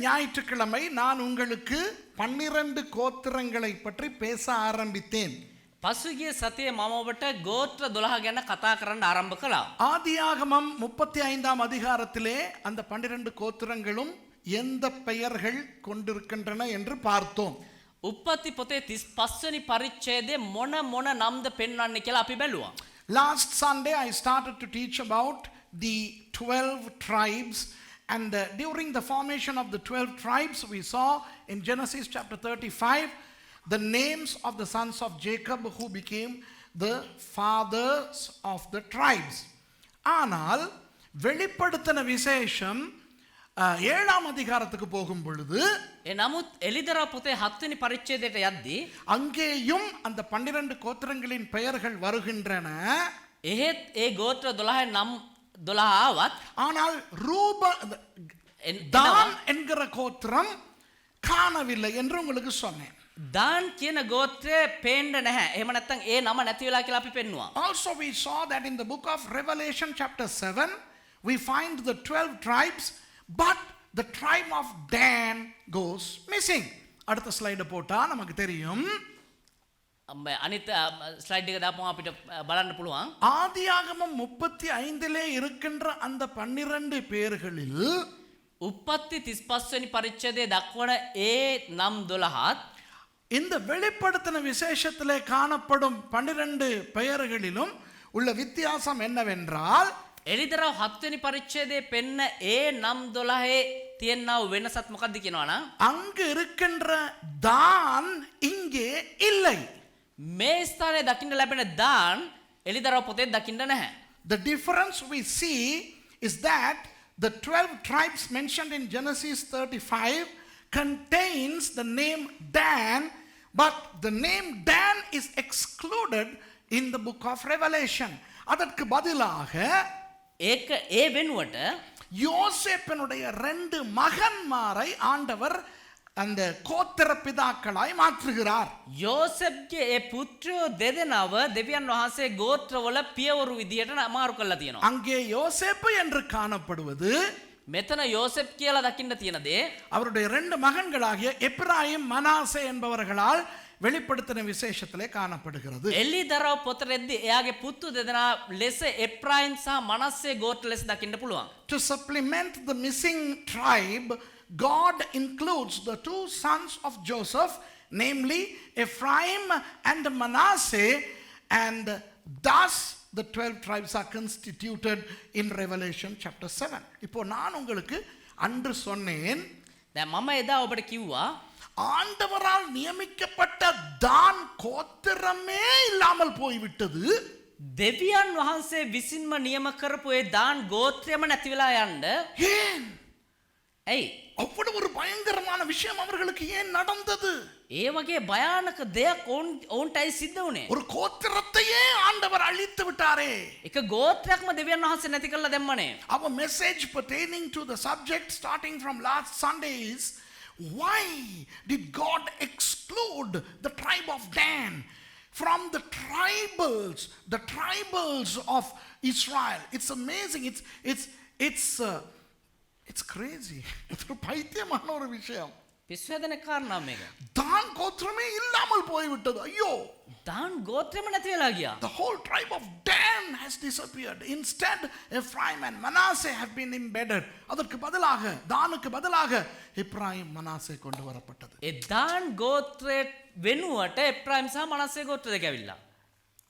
ஞாயிற்றுக்கிழமை நான் உங்களுக்கு 12 கோத்திரங்களை பற்றி பேச ஆரம்பித்தேன். පසුගිය සතියේ මම ඔබට ගෝත්‍ර 12 ගැන කතා කරන්න ආරම්භ කළා. ஆதியாகமம் 35ஆம் அதிகாரத்திலே அந்த 12 கோத்திரங்களும் எந்த பெயர்கள் கொண்டிருக்கின்றன என்று பார்த்தோம். උප්පත්ති පොතේ 35 වෙනි පරිච්ඡේදයේ මොන නම්ද පෙන්වන්නේ කියලා අපි බැලුවා. Last Sunday I started to teach about the 12 tribes, and during the formation of the 12 tribes we saw in Genesis chapter 35 the names of the sons of Jacob who became the fathers of the tribes. ஆனால் வெளிப்படுத்தின விசேஷம் 7ஆம் அதிகாரத்துக்கு போகும் பொழுது නමුත් එලිදරව් පොතේ 7 වෙනි පරිච්ඡේදයට යද්දී அங்கேயும் அந்த 12 கோத்திரங்களின் பெயர்கள் வருகின்றன. එහෙත් ඒ ගෝත්‍ර 12 නම් 12 ආවත් ஆனால் தான் என்கிற கோத்திரம் காணவில்லை என்று உங்களுக்கு சொன்னேன். දාන් කියන ගෝත්‍රය පේන්න නැහැ. එහෙම නැත්නම් ඒ නම නැති වෙලා කියලා අපි පෙන්නුවා. Also we saw that in the book of Revelation chapter 7 we find the 12 tribes, but the tribe of Dan goes missing. அடுத்த ஸ்லைடு போட்டா நமக்கு தெரியும். අනිත් ස්ලයිඩ් එක දාපුවම අපිට බලන්න පුළුවන්. ஆதியாகமம் 35லே இருக்கின்ற அந்த 12 பேர்களில் උප්පත්ති 35 වෙනි පරිච්ඡේදයේ දක්වන ඒ නම් 12ත් இந்த வெளிப்படுத்தின விசேஷத்திலே காணப்படும் 12 பெயர்களிலும் உள்ள வித்தியாசம் என்னவென்றால் එලිදරව් 7 වෙනි පරිච්ඡේදයේ පෙන්න ඒ නම් 12 තියෙනා වෙනසත් මොකක්ද කියනවනම් அங்கு இருக்கின்ற தான் இங்கே இல்லை. මේ ස්ථානයේ දකින්න ලැබෙන දාන් එලිදරව් පොතේ දකින්න නැහැ. The difference we see is that the 12 tribes mentioned in Genesis 35 contains the name Dan, but the name Dan is excluded in the book of Revelation. அதற்கு பதிலாக ඒක ඒ වෙනුවට யோசேப்பினுடைய 2 மகன்மாரை ஆண்டவர் அந்த கோத்திர பிதாக்களாய் மாற்றுகிறார். යෝසෙෆ්ගේ ඒ පුත්‍රයෝ දෙදෙනාව දෙවියන් වහන්සේ ගෝත්‍රවල පියවරු විදියට අමාරු කරලා තියෙනවා. அங்கே யோசேப்பு என்று காணப்படுவது මෙතන යෝසෙෆ් කියලා දකින්න තියෙන දේ அவருடைய 2 மகன்களாகிய எப்ராயிம் மனாசே என்பவர்களால் வெளிப்படுத்தின விசேஷத்திலே காணப்படுகிறது. එලිදරව් පොතේදී එයාගේ පුතු දෙදෙනා ලෙස එප්‍රායිම් සහ මනස්සේ ගෝත්‍ර ලෙස දකින්න පුළුවන්. To supplement the missing tribe, God includes the 2 sons of Joseph, namely Ephraim and Manasseh, and thus the 12 tribes are constituted in Revelation chapter 7. இப்போ நான் உங்களுக்கு அன்று சொன்னேன், දැන් මම එදා ඔබට කිව්වා ஆண்டவரால் நியமிக்கப்பட்ட தான் கோத்திரமே இல்லாமல் போய்விட்டது. දෙවියන් වහන්සේ විසින්ම නියම කරපු ඒ දාන් ගෝත්‍රයම නැති වෙලා යන්න ஏன் ඇයි அவ்வளவு ஒரு பயங்கரமான விஷயம் அவர்களுக்கு ஏன் நடந்தது? ඒ වගේ භයානක දෙයක් ඔවුන්ටයි සිද්ධ වුණේ. ஒரு கோத்திரத்தையே ஆண்டவர் அழித்து விட்டாரே. එක ගෝත්‍රයක්ම දෙවියන් වහන්සේ නැති කරලා දැම්මනේ. Our message pertaining to the subject starting from last Sunday is, why did God exclude the tribe of Dan from the tribals of Israel? It's amazing. It's crazy. It's ஒரு பைத்தியமான ஒரு விஷயம். පිස්සුවදන කාරණා මේක. தான் கோத்திரமே இல்லாமல் போய்விட்டது. ஐயோ, දාන් ගෝත්‍රයම නැති වෙලා ගියා. the whole tribe of Dan has disappeared. Instead, Ephraim and Manasseh have been embedded. அதற்கு பதிலாக தானுக்கு பதிலாக எப்ராயிம் மனாசே கொண்டு வரப்பட்டது. ඒ දාන් ගෝත්‍රයේ වෙනුවට එප්‍රායිම් සහ මනස්සේ ගෝත්‍ර දෙක ඇවිල්ලා.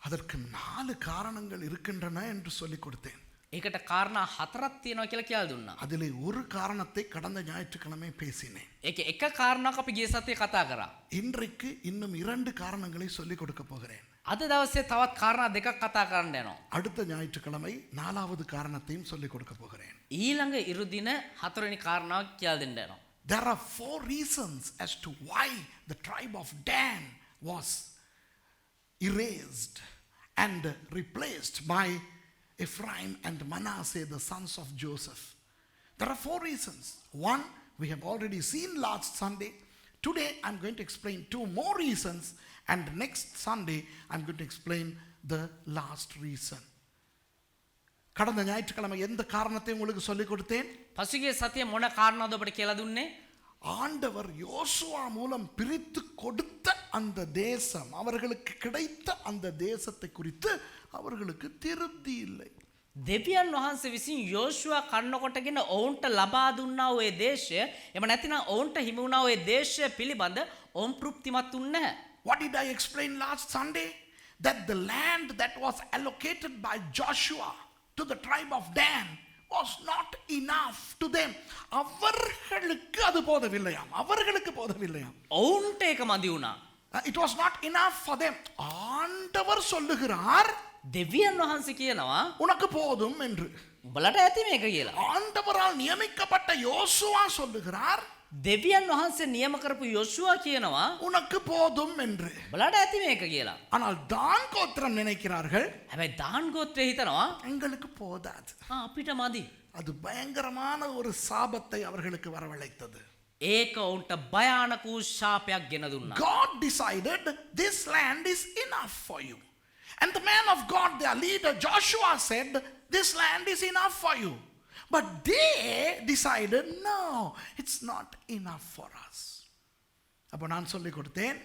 அதற்கு 4 காரணங்கள் இருக்கின்றன என்று சொல்லிக் கொடுத்தேன். ඒකට කාරණා 4ක් තියෙනවා කියලා කියලා දුන්නා. அதிலே ஒரு காரணத்தை கடந்த ஞாயிற்றுக்கிழமை பேசினேன். ඒක එක කාරණාවක් අපි ගිය සතියේ කතා කරා. இன்றைக்கு இன்னும் 2 காரணங்களை சொல்லிக் கொடுக்க போகிறேன். අද දවසේ තවත් කාරණා දෙකක් කතා කරන්න යනවා. அடுத்த ஞாயிற்றுக்கிழமை 4வது காரணத்தையும் சொல்லிக் கொடுக்க போகிறேன். ඊළඟ ඉරුදින 4 වෙනි කාරණාවක් කියලා දෙන්න යනවා. There are 4 reasons as to why the tribe of Dan was erased and replaced by Ephraim and Manasseh, the sons of Joseph. There are 4 reasons. One, we have already seen last Sunday. Today I'm going to explain 2 more reasons, and next Sunday I'm going to explain the last reason. கடந்த ஞாயிற்றுக்கிழமை எந்த காரணத்தை உங்களுக்கு சொல்லிக் கொடுத்தேன்? පසුගිය සතියේ මොන කාරණාද ඔබට කියලා දුන්නේ? ஆண்டவர் யோசுவா மூலம் பிரித்து கொடுத்த அந்த தேசம், அவர்களுக்கு கிடைத்த அந்த தேசத்தை குறித்து அவர்களுக்கு திருப்தி இல்லை. දෙවියන් වහන්සේ විසින් යෝෂුවා කන්නකොටගෙන ඔවුන්ට ලබා දුන්නා ඔය දේශය, එම නැතිනම් ඔවුන්ට හිමි වුණා ඔය දේශය පිළිබඳ ඔවුන් තෘප්තිමත් වුන්නේ නැහැ. What did I explain last Sunday? That the land that was allocated by Joshua to the tribe of Dan was not enough to them. அவர்களுக்கு அது போதவில்லையாம், அவர்களுக்கு போதவில்லையாம். ඔවුන්ට ඒක මදි වුණා. It was not enough for them. ஆண்டவர் சொல்லுகிறார், දෙවියන් වහන්සේ කියනවා உனக்கு போதும் என்று. උඹලට ඇති මේක කියලා. ஆண்டவரால் நியமிக்கப்பட்ட யோசுவா சொல்லுகிறார், දෙවියන් වහන්සේ නියම කරපු යෝෂුවා කියනවා உனக்கு போதும் என்று. උඹලට ඇති මේක කියලා. ஆனால் தான் கோத்திரம் நினைக்கிறார்கள், හැබැයි දාන් ගෝත්‍රය හිතනවා எங்களுக்கு போதாது. අපිට මදි. அது பயங்கரமான ஒரு சாபத்தை அவர்களுக்கு வரவழைத்தது. ඒක ඔවුන්ට භයානක වූ ශාපයක් ගෙන දුන්නා. God decided this land is enough for you. And the man of God, their leader Joshua, said, this land is enough for you. But they decided, no, it's not enough for us. அப்போ நான் சொல்லிக் கொடுத்தேன்,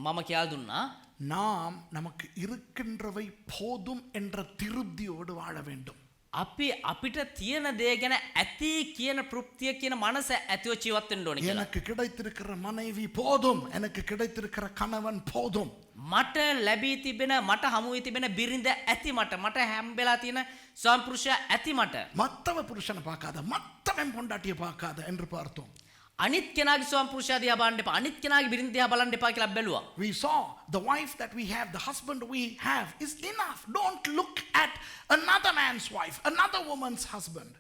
මම කියලා දුන්නා நாம் நமக்கு இருக்கின்றவை போதும் என்ற திருப்தியோடு வாழ வேண்டும். අපි අපිට තියෙන දේ ගැන ඇති කියන තෘප්තිය කියන මනස ඇතිව ජීවත් වෙන්න ඕනේ කියලා. எனக்கு கிடைத்திருக்கிற மனைவி போதும், எனக்கு கிடைத்திருக்கிற கணவன் போதும். මට ලැබී තිබෙන මට හමු වී තිබෙන බිරිඳ ඇති මට හැම්බෙලා තියෙන ස්වාමි පුරුෂයා ඇති මට. மத்தவ புருஷனை பார்க்காத, மத்தவன் பொண்டாட்டியை பார்க்காத என்று பார்த்தோம். අනිත් කෙනාගේ ස්වාමි පුරුෂයා දිහා බලන්න එපා, අනිත් කෙනාගේ බිරිඳ දිහා බලන්න එපා කියලා බැලුවා. We saw the wife that we have, the husband we have is enough. Don't look at another man's wife, another woman's husband.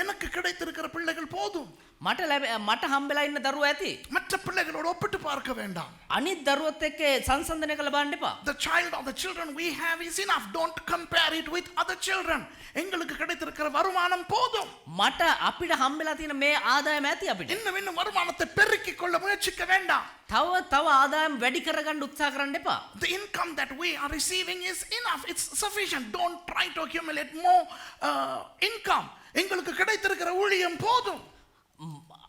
எனக்கு கிடைத்திருக்கிற பிள்ளைகள் போதும். මට හම්බෙලා ඉන්න දරුවෝ ඇති. மற்ற பிள்ளைகளோடு ஒப்பிட்டு பார்க்க வேண்டாம். අනිත් දරුවොත් එක්ක සංසන්දනය කරලා බලන්න එපා. The child or the children we have is enough. Don't compare it with other children. எங்களுக்கு கிடைத்திருக்கிற வருமானம் போதும். මට අපිට හම්බෙලා තියෙන මේ ආදායම ඇති අපිට. இன்னும் வருமானத்தை பெருக்கிக் கொள்ள முயற்சிக்க வேண்டாம். තව ආදායම් වැඩි කරගන්න උත්සාහ කරන්න එපා. The income that we are receiving is enough. It's sufficient. Don't try to accumulate more income. எங்களுக்கு கிடைத்திருக்கிற ஊழியம் போதும்.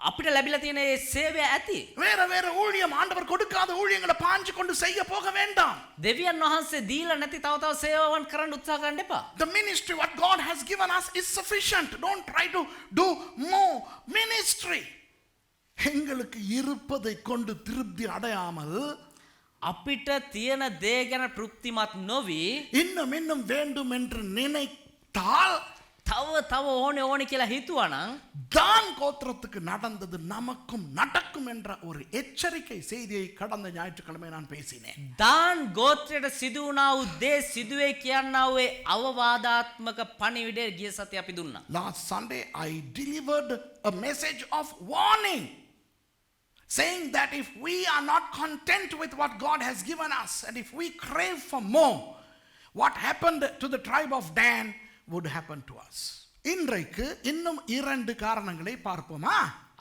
අපිට ලැබිලා තියෙන මේ සේවය ඇති. வேற ஊழியம், ஆண்டவர் கொடுக்காத ஊழியங்களை பாஞ்சு கொண்டு செய்ய போக வேண்டாம். දෙවියන් වහන්සේ දීලා නැති තව සේවාවන් කරන්න උත්සාහ කරන්න එපා. The ministry what God has given us is sufficient. Don't try to do more ministry. எங்களுக்கு இருப்பதை கொண்டு திருப்தி அடையாமல் අපිට තියෙන දේ ගැන තෘප්තිමත් නොවි இன்னும் வேண்டும் என்று நினைத்தால் තව ඕනේ කියලා හිතුවා නම් தான் கோத்திரத்துக்கு நடந்தது நமக்கும் நடக்கும் என்ற ஒரு எச்சரிக்கை செய்தியை கடந்த ஞாயிற்றுக்கிழமை நான் பேசினேன். දාන් ගෝත්‍රයට සිදු වුණා වූ දේ සිදුවේ කියනා වූ අවවාදාත්මක පණිවිඩය ගිය සතිය අපි දුන්නා. Last Sunday I delivered a message of warning, saying that if we are not content with what God has given us and if we crave for more, what happened to the tribe of Dan would happen to us. இன்றைக்கு இன்னும் 2 காரணங்களை பார்ப்போமா?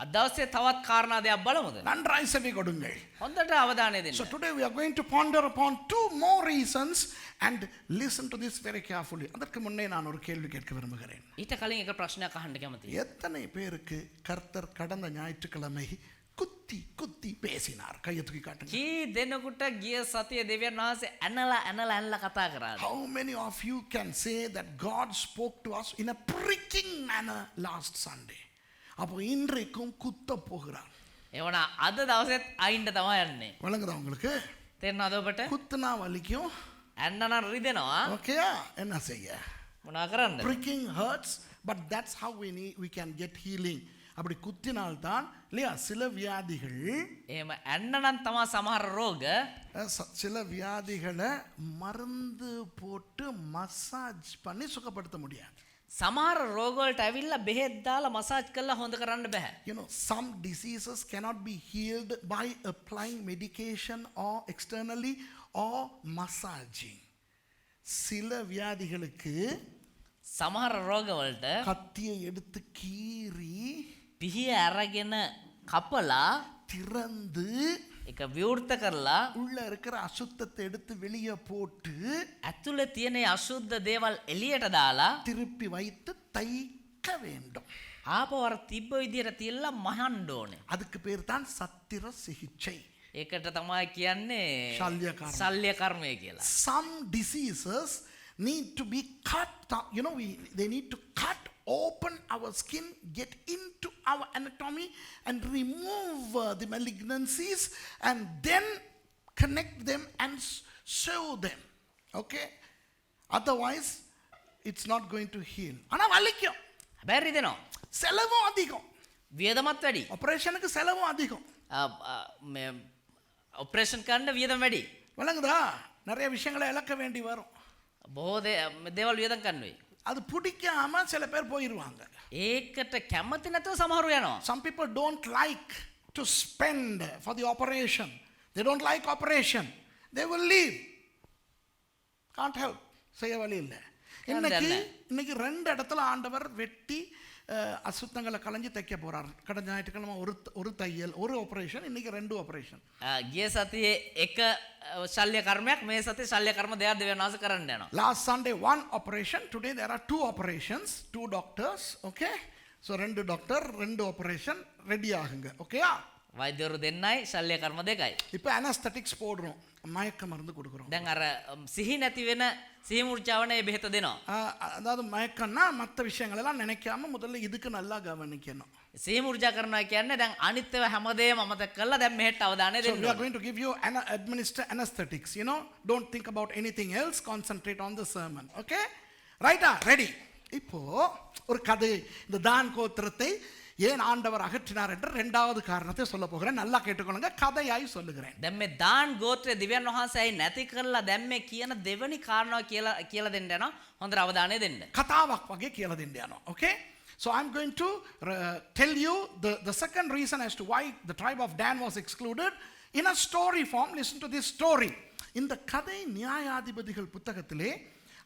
අදවසේ තවත් කාරණා දෙයක් බලමුද? நன்றாய் செவி கொடுங்கள். හොඳට අවධානය දෙන්න. So today we are going to ponder upon 2 more reasons and listen to this very carefully. அதற்கு முன்னே நான் ஒரு கேள்வி கேட்க விரும்புகிறேன். ඊට කලින් එක ප්‍රශ්නයක් අහන්න කැමතියි. எத்தனை பேருக்கு கர்த்தர் கடந்த ஞாயிற்றுக்கிழமை குத்தி பேசினார்? கையை தூக்கி காட்டுங்க. කී දෙනෙකුට ගිය සතියේ දෙවියන් වහන්සේ ඇනලා කතා කරාද? How many of you can say that God spoke to us in a pricking manner last Sunday? அப்போ இன்றைக்கும் குத்த போகிறார். එවන අද දවසෙත් අයින්ට තමයි යන්නේ. வழங்குதா உங்களுக்கு? තේරෙනවද ඔබට? குத்துனா வலிக்கும். ඇන්න නම් රිදෙනවා. ஓகேயா? என்ன செய்ய? මොනවා කරන්නද? Pricking hurts, but that's how we can get healing. அப்படி குத்தினால்தான் இல்லையா சில வியாதிகள், එහෙම ඇන්න නම් තමයි සමහර රෝග சில வியாதிகளை மருந்து போட்டு மசாஜ் பண்ணி சுகப்படுத்த முடியாது. සමහර රෝග වලට ඇවිල්ලා බෙහෙත් දාලා මසාජ් කරලා හොඳ කරන්න බෑ. You know, some diseases cannot be healed by applying medication or externally or massaging. சில வியாதிகளுக்கு සමහර රෝග වලට கத்தியை எடுத்து கீறி පිහිය අරගෙන කපලා திறந்து එක විවෘත කරලා உள்ள இருக்கிற அசுத்தத்தை எடுத்து வெளியே போட்டு ඇතුලේ තියෙන අශුද්ධ දේවල් එළියට දාලා திருப்பி வைத்து தைக்க வேண்டும். ආපහු අර තිබ්බ විදියට තියලා මහන්න ඕනේ. அதுக்கு பேர் தான் சத்திர சிகிச்சை. ඒකට තමයි කියන්නේ ශල්‍ය කර්ම. ශල්‍ය කර්මය කියලා. Some diseases need to be cut. You know, they need to cut open our skin, get into our anatomy and remove the malignancies and then connect them and sew them. Okay? Otherwise, it's not going to heal. ஆனா வலிக்கும். හැබැයි රිදෙනවා. செலவும் அதிகம். වියදමත් වැඩි. ஆபரேஷனுக்கு செலவும் அதிகம். Operation කරන්න වියදම වැඩි. விளங்குதா? நிறைய விஷயங்களை இழக்க வேண்டி வரும். බොහෝ දේවල් වියදම් කරන්න වෙයි. அது பிடிக்காம சில பேர் போயிடுவாங்க. ඒකට කැමති නැතුව සමහරු යනවා. Some people don't like to spend for the operation. They don't like operation. They will leave. Can't help. செய்ய வழி இல்லை. இன்னைக்கு ரெண்டு இடத்துல ஆண்டவர் வெட்டி அசுத்தங்களை களைஞ்சி தைக்க போறார். கடந்த ஞாயிற்றுக்கிழமை ஒரு தையல் ஒரு ஆபரேஷன், இன்னைக்கு ரெண்டு ஆபரேஷன். ගිය සතියේ එක ශල්‍ය කර්මයක් මේ සතියේ ශල්‍ය කර්ම දෙකක් දෙවියන් වහන්සේ කරන්න යනවා. Last Sunday one operation, today there are two operations, two doctors, okay? So ரெண்டு டாக்டர் ரெண்டு ஆபரேஷன் ரெடி ஆகுங்க. ஓகேயா? වෛද්‍යවරු දෙන්නයි ශල්‍ය කර්ම දෙකයි. இப்போ anesthetics போடுறோம், மயக்க மருந்து கொடுக்குறோம். දැන් අර සිහි නැති වෙන සිහි මුර්ජාවන ඒ බෙහෙත දෙනවා. அதாவது மயக்கம்னா மற்ற விஷயங்கள் எல்லாம் நினைக்காம முதல்ல இதுக்கு நல்லா கவனிக்கணும். සිහි මුර්ජා කරනවා කියන්නේ දැන් අනිත්‍යව හැමදේම අමතක කරලා දැන් මෙහෙට අවධානය So දෙන්න we are ඕනේ. going to give you administer anesthetics, you know, don't think about anything else, concentrate on the sermon. Okay? Right? Ready? இப்போ ஒரு கதை, இந்த தான் கோத்திரத்தை ஏன் ஆண்டவர் அகற்றினார் என்ற இரண்டாவது காரணத்தை சொல்ல போகிறேன். நல்லா கேட்டுக்கொள்ளுங்க, கதையாய் சொல்லுகிறேன். දැන් මේ දාන් ගෝත්‍රයේ දිව්‍යන් වහන්සේයි නැති කරලා දැන් මේ කියන දෙවෙනි කාරණාව කියලා දෙන්න යනවා. හොඳට අවධානය දෙන්න. கதாவாக் வகை කියලා දෙන්න යනවා. Okay? So I'm going to tell you the second reason as to why the tribe of Dan was excluded in a story form. Listen to this story. இந்த கதை நியாயாதிபதிகள் புத்தகத்திலே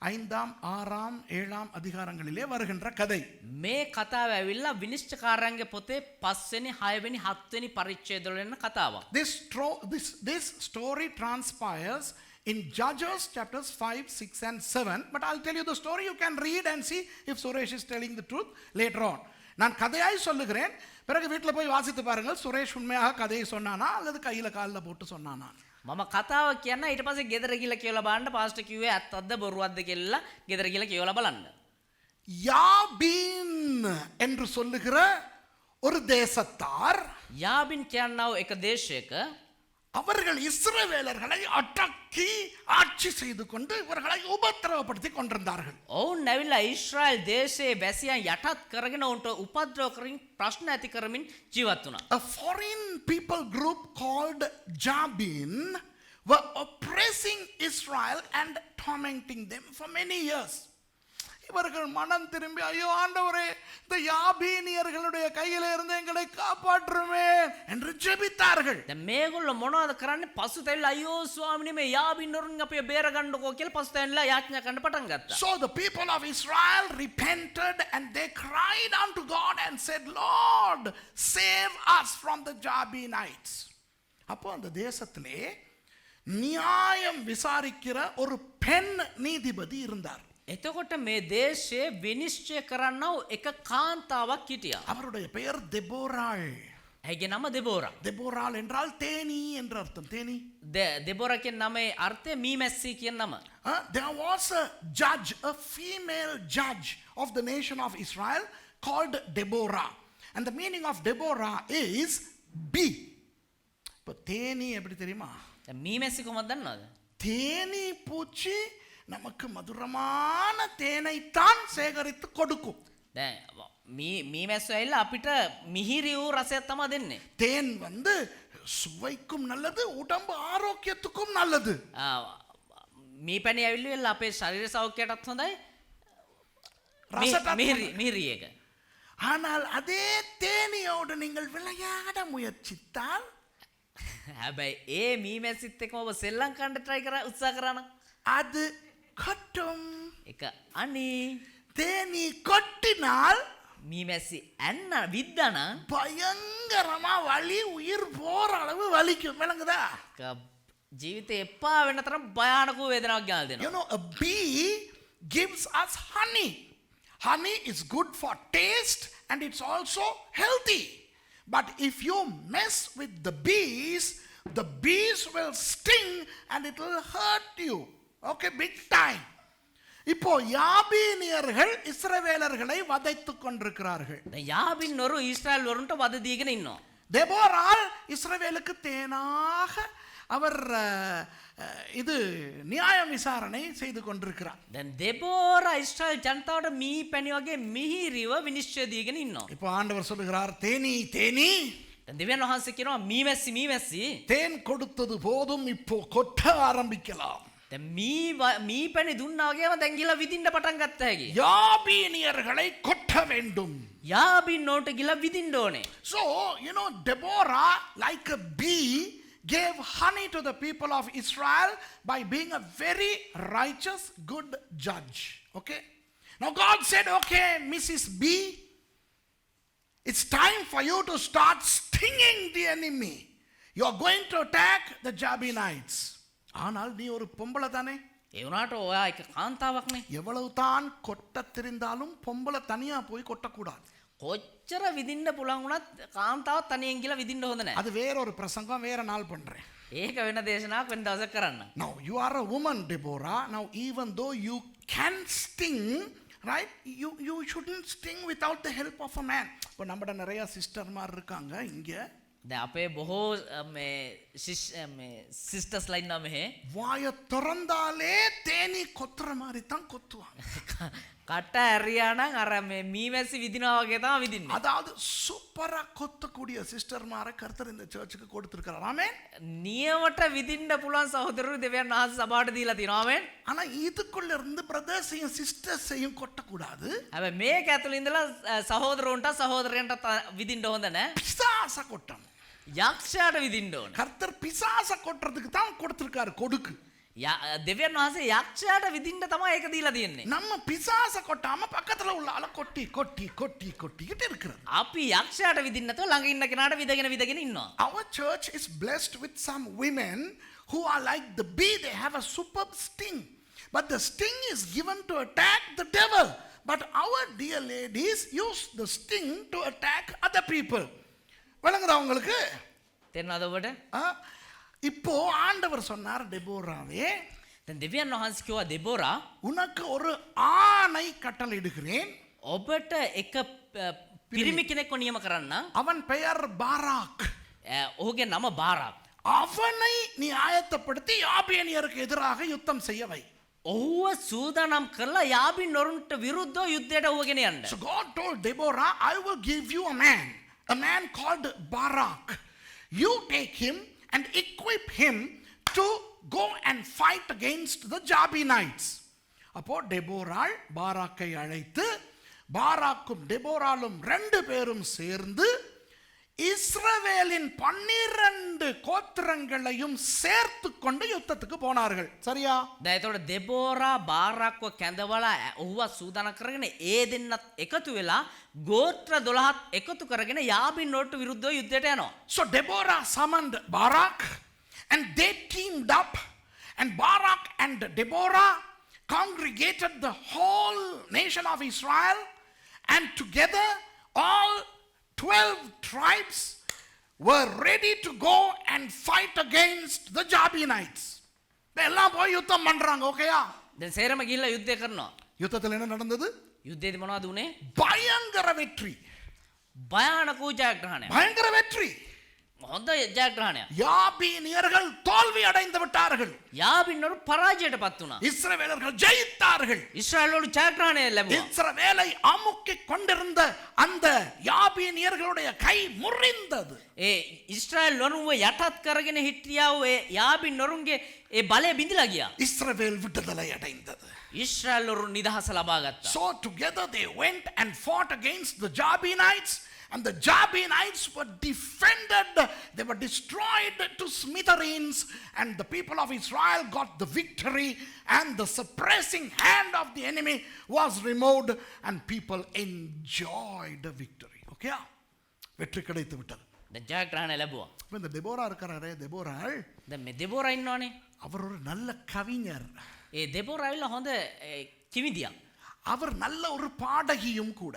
5ஆம் 6ஆம் 7ஆம் அதிகாரங்களிலே வருகின்ற கதை. මේ කතාව ඇවිල්ලා විනිශ්චයකාරයන්ගේ පොතේ 5 වෙනි 6 වෙනි 7 වෙනි පරිච්ඡේදවල එන කතාවක්. This story transpires in Judges chapters 5, 6 and 7. But I'll tell you the story. You can read and see if Suresh is telling the truth later on. நான் கதையாய் சொல்லுகிறேன், பிறகு வீட்டில் போய் வாசித்து பாருங்கள் சுரேஷ் உண்மையாக கதையை சொன்னானா அல்லது கையில் காலில் போட்டு சொன்னானா. මම කතාව කියන්න ඊට පස්සේ ගෙදර ගිහලා කියවලා බලන්න පාස්ටර් කිව්වේ ඇත්තක්ද බොරුවක්ද කියලා ගෙදර ගිහලා කියවලා බලන්න. யாபீன் என்று சொல்லுகிற ஒரு தேசத்தார், යාබින් කියනව එක දේශයක அவர்கள் இஸ்ரவேலர்களை அடக்கி ஆட்சி செய்து கொண்டு இவர்களை உபத்திரவப்படுத்தி கொண்டிருந்தார்கள். ඔවුන් ඇවිල්ලා ඊශ්‍රායල් දේශයේ වැසියන් යටත් කරගෙන උන්ට උපද්‍රව කරමින් ප්‍රශ්න ඇති කරමින් ජීවත් වුණා. A foreign people group called Jabin were oppressing Israel and tormenting them for many years. இவர்கள் மனம் திரும்பி, ஐயோ ஆண்டவரே, இந்த யாபீனியர்களுடைய கையில இருந்து எங்களை காப்பாற்றுமே என்று ஜெபித்தார்கள். දැන් මේගොල්ලෝ මොනවද කරන්නේ? පසුතැවිලා අයියෝ ස්වාමිනේ මේ යාබින්නරුන් අපිව බේර ගන්නකෝ කියලා පසුතැවිලා යාඥා කරන්න පටන් ගත්තා. So the people of Israel repented and they cried unto God and said, Lord, save us from the Jabinites. அப்போ அந்த தேசத்திலே நியாயம் விசாரிக்கிற ஒரு பெண் நீதிபதி இருந்தார். එතකොට මේ දේශයේ විනිශ්චය කරන්නව එක කාන්තාවක් හිටියා. அவருடைய பெயர் தெபோராள். ඇයිගේ නම දෙබෝරා. தெபோராள் என்றால் தேனி என்று அர்த்தம். தேனி. දෙබෝරා කියන නමේ අර්ථය මීමැස්සී කියන නම. There was a judge, a female judge of the nation of Israel called Deborah. And the meaning of Deborah is bee. இப்போ தேனி எப்படி தெரியுமா? මීමැස්සි කොහොමද දන්නවද? தேனி பூச்சி நமக்கு மதுரமான தேனைத்தான் சேகரித்து கொடுக்கும். දැන් මීමැස්සෝ ඇවිල්ලා අපිට මිහිරි වූ රසයක් තමයි දෙන්නේ. தேன் வந்து சுவைக்கும் நல்லது, உடம்பு ஆரோக்கியத்துக்கும் நல்லது. මීපැණි ඇවිල්ලා අපේ ශරීර සෞඛ්‍යයටත් හොඳයි. මිහිරි එක. ஆனால் அதே தேனியோடு நீங்கள் விளையாட முயற்சித்தால் හැබැයි ඒ මීමැස්සිත් එක්කම ඔබ සෙල්ලම් කරන්න try කර උත්සාහ කරා නම් அது கொட்டும். එක අනි தேனி கொட்டினால் මීමැස්සි ඇන්න විද්දාන பயங்கரமா வலி, உயிர் போற அளவு வலிக்கும். விளங்குதா? ජීවිතේ එපා වෙන තරම් භයානක වේදනාවක් ගෙනල් දෙනවා. You know, a bee gives us honey. Honey is good for taste and it's also healthy. But if you mess with the bees will sting and it will hurt you. Okay, big time. இப்போ யாபீனியர்கள் இஸ்ரவேலர்களை வதைத்துக் கொண்டிருக்கிறார்கள். යාබින්නොරු ඊශ්‍රායල් වරුන්ට වද දීගෙන ඉන්නවා. தெபோராள் இஸ்ரவேலுக்கு தேனாக அவர் இது நியாய விசாரணை செய்து கொண்டிருக்கிறார். දැන් දෙබෝරා ඊශ්‍රායල් ජනතාවට මී පැණි වගේ මිහිරිව විනිශ්චය දීගෙන ඉන්නවා. இப்போ ஆண்டவர் சொல்லுகிறார், தேனி தேனி, දැන් දෙවියන් වහන්සේ කියනවා මීමැස්සි தேன் கொடுத்தது போதும், இப்போ கொட்ட ஆரம்பிக்கலாம். දැන් මී පැණි දුන්නා වගේම දැන් ගිහලා විදින්න පටන් ගත්ත හැකි. யாபீனியர்களை கொட்ட வேண்டும். යාබින්නෝට ගිහලා විදින්න ඕනේ. So, Deborah, like a bee, gave honey to the people of Israel by being a very righteous, good judge. Okay? Now God said, okay, Mrs. B, it's time for you to start stinging the enemy. You are going to attack the Jabinites. ஆனால் நீ ஒரு பொம்பளை தானே? ඒ වුණාට ඔයා එක කාන්තාවක් නේ. எவ்வளவு தான் கொட்ட தெரிந்தாலும் பொம்பளை தனியா போய் கொட்டக்கூடாது. කොච්චර විදින්න පුළුවන් වුණත් කාන්තාවක් තනියෙන් ගිහලා විදින්න හොඳ නැහැ. அது வேற ஒரு பிரசங்கம், வேற நாள் பண்றேன். ඒක වෙන දේශනාවක් වෙන දවසක් කරන්න. Now you are a woman, Deborah. Now even though you can sting, right? You shouldn't sting without the help of a man. இப்போ நம்மட நிறைய சிஸ்டர் மாதிரி இருக்காங்க இங்க. දැන් අපේ බොහෝ මේ සිස්ටර්ස්ලා ඉන්නවා මෙහෙ. வாயை திறந்தாலே தேனி கொத்துற மாதிரி தான் கொத்துவாங்க. කට ඇරියා නම් අර මේ මීමැස්සි විදිනවා වගේ තමයි විදින්නේ. அதாவது சூப்பரா கொத்தக்கூடிய சிஸ்டர் மாரை கர்த்தர் இந்த சர்ச்சுக்கு கொடுத்திருக்கிறார். ஆமென். නියමට විදින්න පුළුවන් සහෝදරරු දෙවියන් වහන්සේ සභාවට දීලා තියෙනවා. ආමෙන්. ஆனா இதுக்குள்ள இருந்து பிரதர்ஸையும் சிஸ்டர்ஸையும் கொட்டக்கூடாது. හැබැයි මේක ඇතුළේ ඉඳලා සහෝදරවන්ට සහෝදරයන්ට විදින්න හොඳ නැහැ. பிசாச கொட்டணும். යක්ෂයාට විදින්න ඕනේ. கர்த்தர் பிசாச கொட்டுறதுக்கு தான் கொடுத்திருக்காரு கொடுக்கு. දෙවියන් වහන්සේ යක්ෂයාට විදින්න තමයි ඒක දීලා තියෙන්නේ. நம்ம பிசாச கொட்டாம பக்கத்துல உள்ள ஆள கொட்டி கொட்டி கொட்டி கொட்டிக்கிட்டு இருக்கிறது. අපි යක්ෂයාට විදින්න නැතුව ළඟ ඉන්න කෙනාට විදගෙන ඉන්නවා. Our church is blessed with some women who are like the bee. They have a superb sting, but the sting is given to attack the devil. But our dear ladies use the sting to attack other people. வணங்குதா உங்களுக்கு? තේරෙනවද ඔබට? இப்போ ஆண்டவர் சொன்னார், டெபோராவே, දැන් දෙවියන් වහන්සේ කිව්වා දෙබෝරා உனக்கு ஒரு ஆணை கட்டளையிடுகிறேன். ඔබට එක පිරිමි කෙනෙක්ව නියම කරන්න. அவன் பெயர் பாராக். ඔහුගේ නම බාරක්. அவனை நீ ஆயத்தப்படுத்தி யாபேனியருக்கு எதிராக யுத்தம் செய்ய வை. ඔහුව සූදානම් කරලා යාබින්නොරුන්ට විරුද්ධව යුද්ධයට ඔහුව ගෙන යන්න. So God told Deborah, I will give you a man called Barak. You take him and equip him to go and fight against the Jabinites. அப்போ டெபோராள் பாராக்கை அழைத்து, பாராக்கும் டெபோராலும் 2 பேரும் சேர்ந்து இஸ்ரவேலின் 12 கோத்திரங்களையும் சேர்த்து கொண்டு யுத்தத்துக்கு போனார்கள். சரியா? දැන් එතකොට දෙබෝරා බාරක්ව කැඳවලා ඔහුව සූදානම් කරගෙන ඒ දෙන්නත් එකතු වෙලා ගෝත්‍ර 12ත් එකතු කරගෙන යාබින්නොරුන්ට විරුද්ධව යුද්ධයට යනවා. So Deborah summoned Barak and they teamed up, and Barak and Deborah congregated the whole nation of Israel, and together all 12 tribes were ready to go and fight against the Jabinites. எல்லாம் போய் யுத்தம் பண்றாங்க. ஓகேயா? දැන් සේරම ගිහිල්ලා යුද්ධය කරනවා. யுத்தத்தில் என்ன நடந்தது? යුද්ධයේදී මොනවද උනේ? பயங்கர வெற்றி. භයානක ජයග්‍රහණයක්. பயங்கர வெற்றி. හොඳ ජයග්‍රහණයක්. யாபீனியர்கள் தோல்வி அடைந்து விட்டார்கள். යාබින්නොරු පරාජයටපත් වුණා. இஸ்ரவேலர்கள் ஜெயித்தார்கள். இஸ்ரவேலோடு ஜெயග්‍රහණය ලැබුවා. இஸ்ரவேலை அமுக்கிக் கொண்டிருந்த அந்த யாபீனியர்களுடைய கை முறிந்தது. ඒ ඉස්රායල් වරුන්ව යටත් කරගෙන හිටියා වූ ඒ යාබින්නොරුන්ගේ ඒ බලය බිඳලා ගියා. இஸ்ரவேல் விடுதலை அடைந்தது. ඉස්රායල් වරුන් නිදහස ලබා ගත්තා. So together they went and fought against the Jabinites, and the Jabinites were defended. They were destroyed to smithereens, and the people of Israel got the victory, and the suppressing hand of the enemy was removed, and people enjoyed the victory. Okay? வெற்றி கிடைத்து விட்டது. දැන් ජයග්‍රහණය ලැබුවා. இந்த Deborah இருக்காரே, டெபோராள், දැන් මේ දෙබෝරා ඉන්නවනේ. அவர் ஒரு நல்ல கவிஞர். ඒ දෙබෝරා ඇවිල්ලා හොඳ කිවිදියක්. அவர் நல்ல ஒரு பாடகியும் கூட.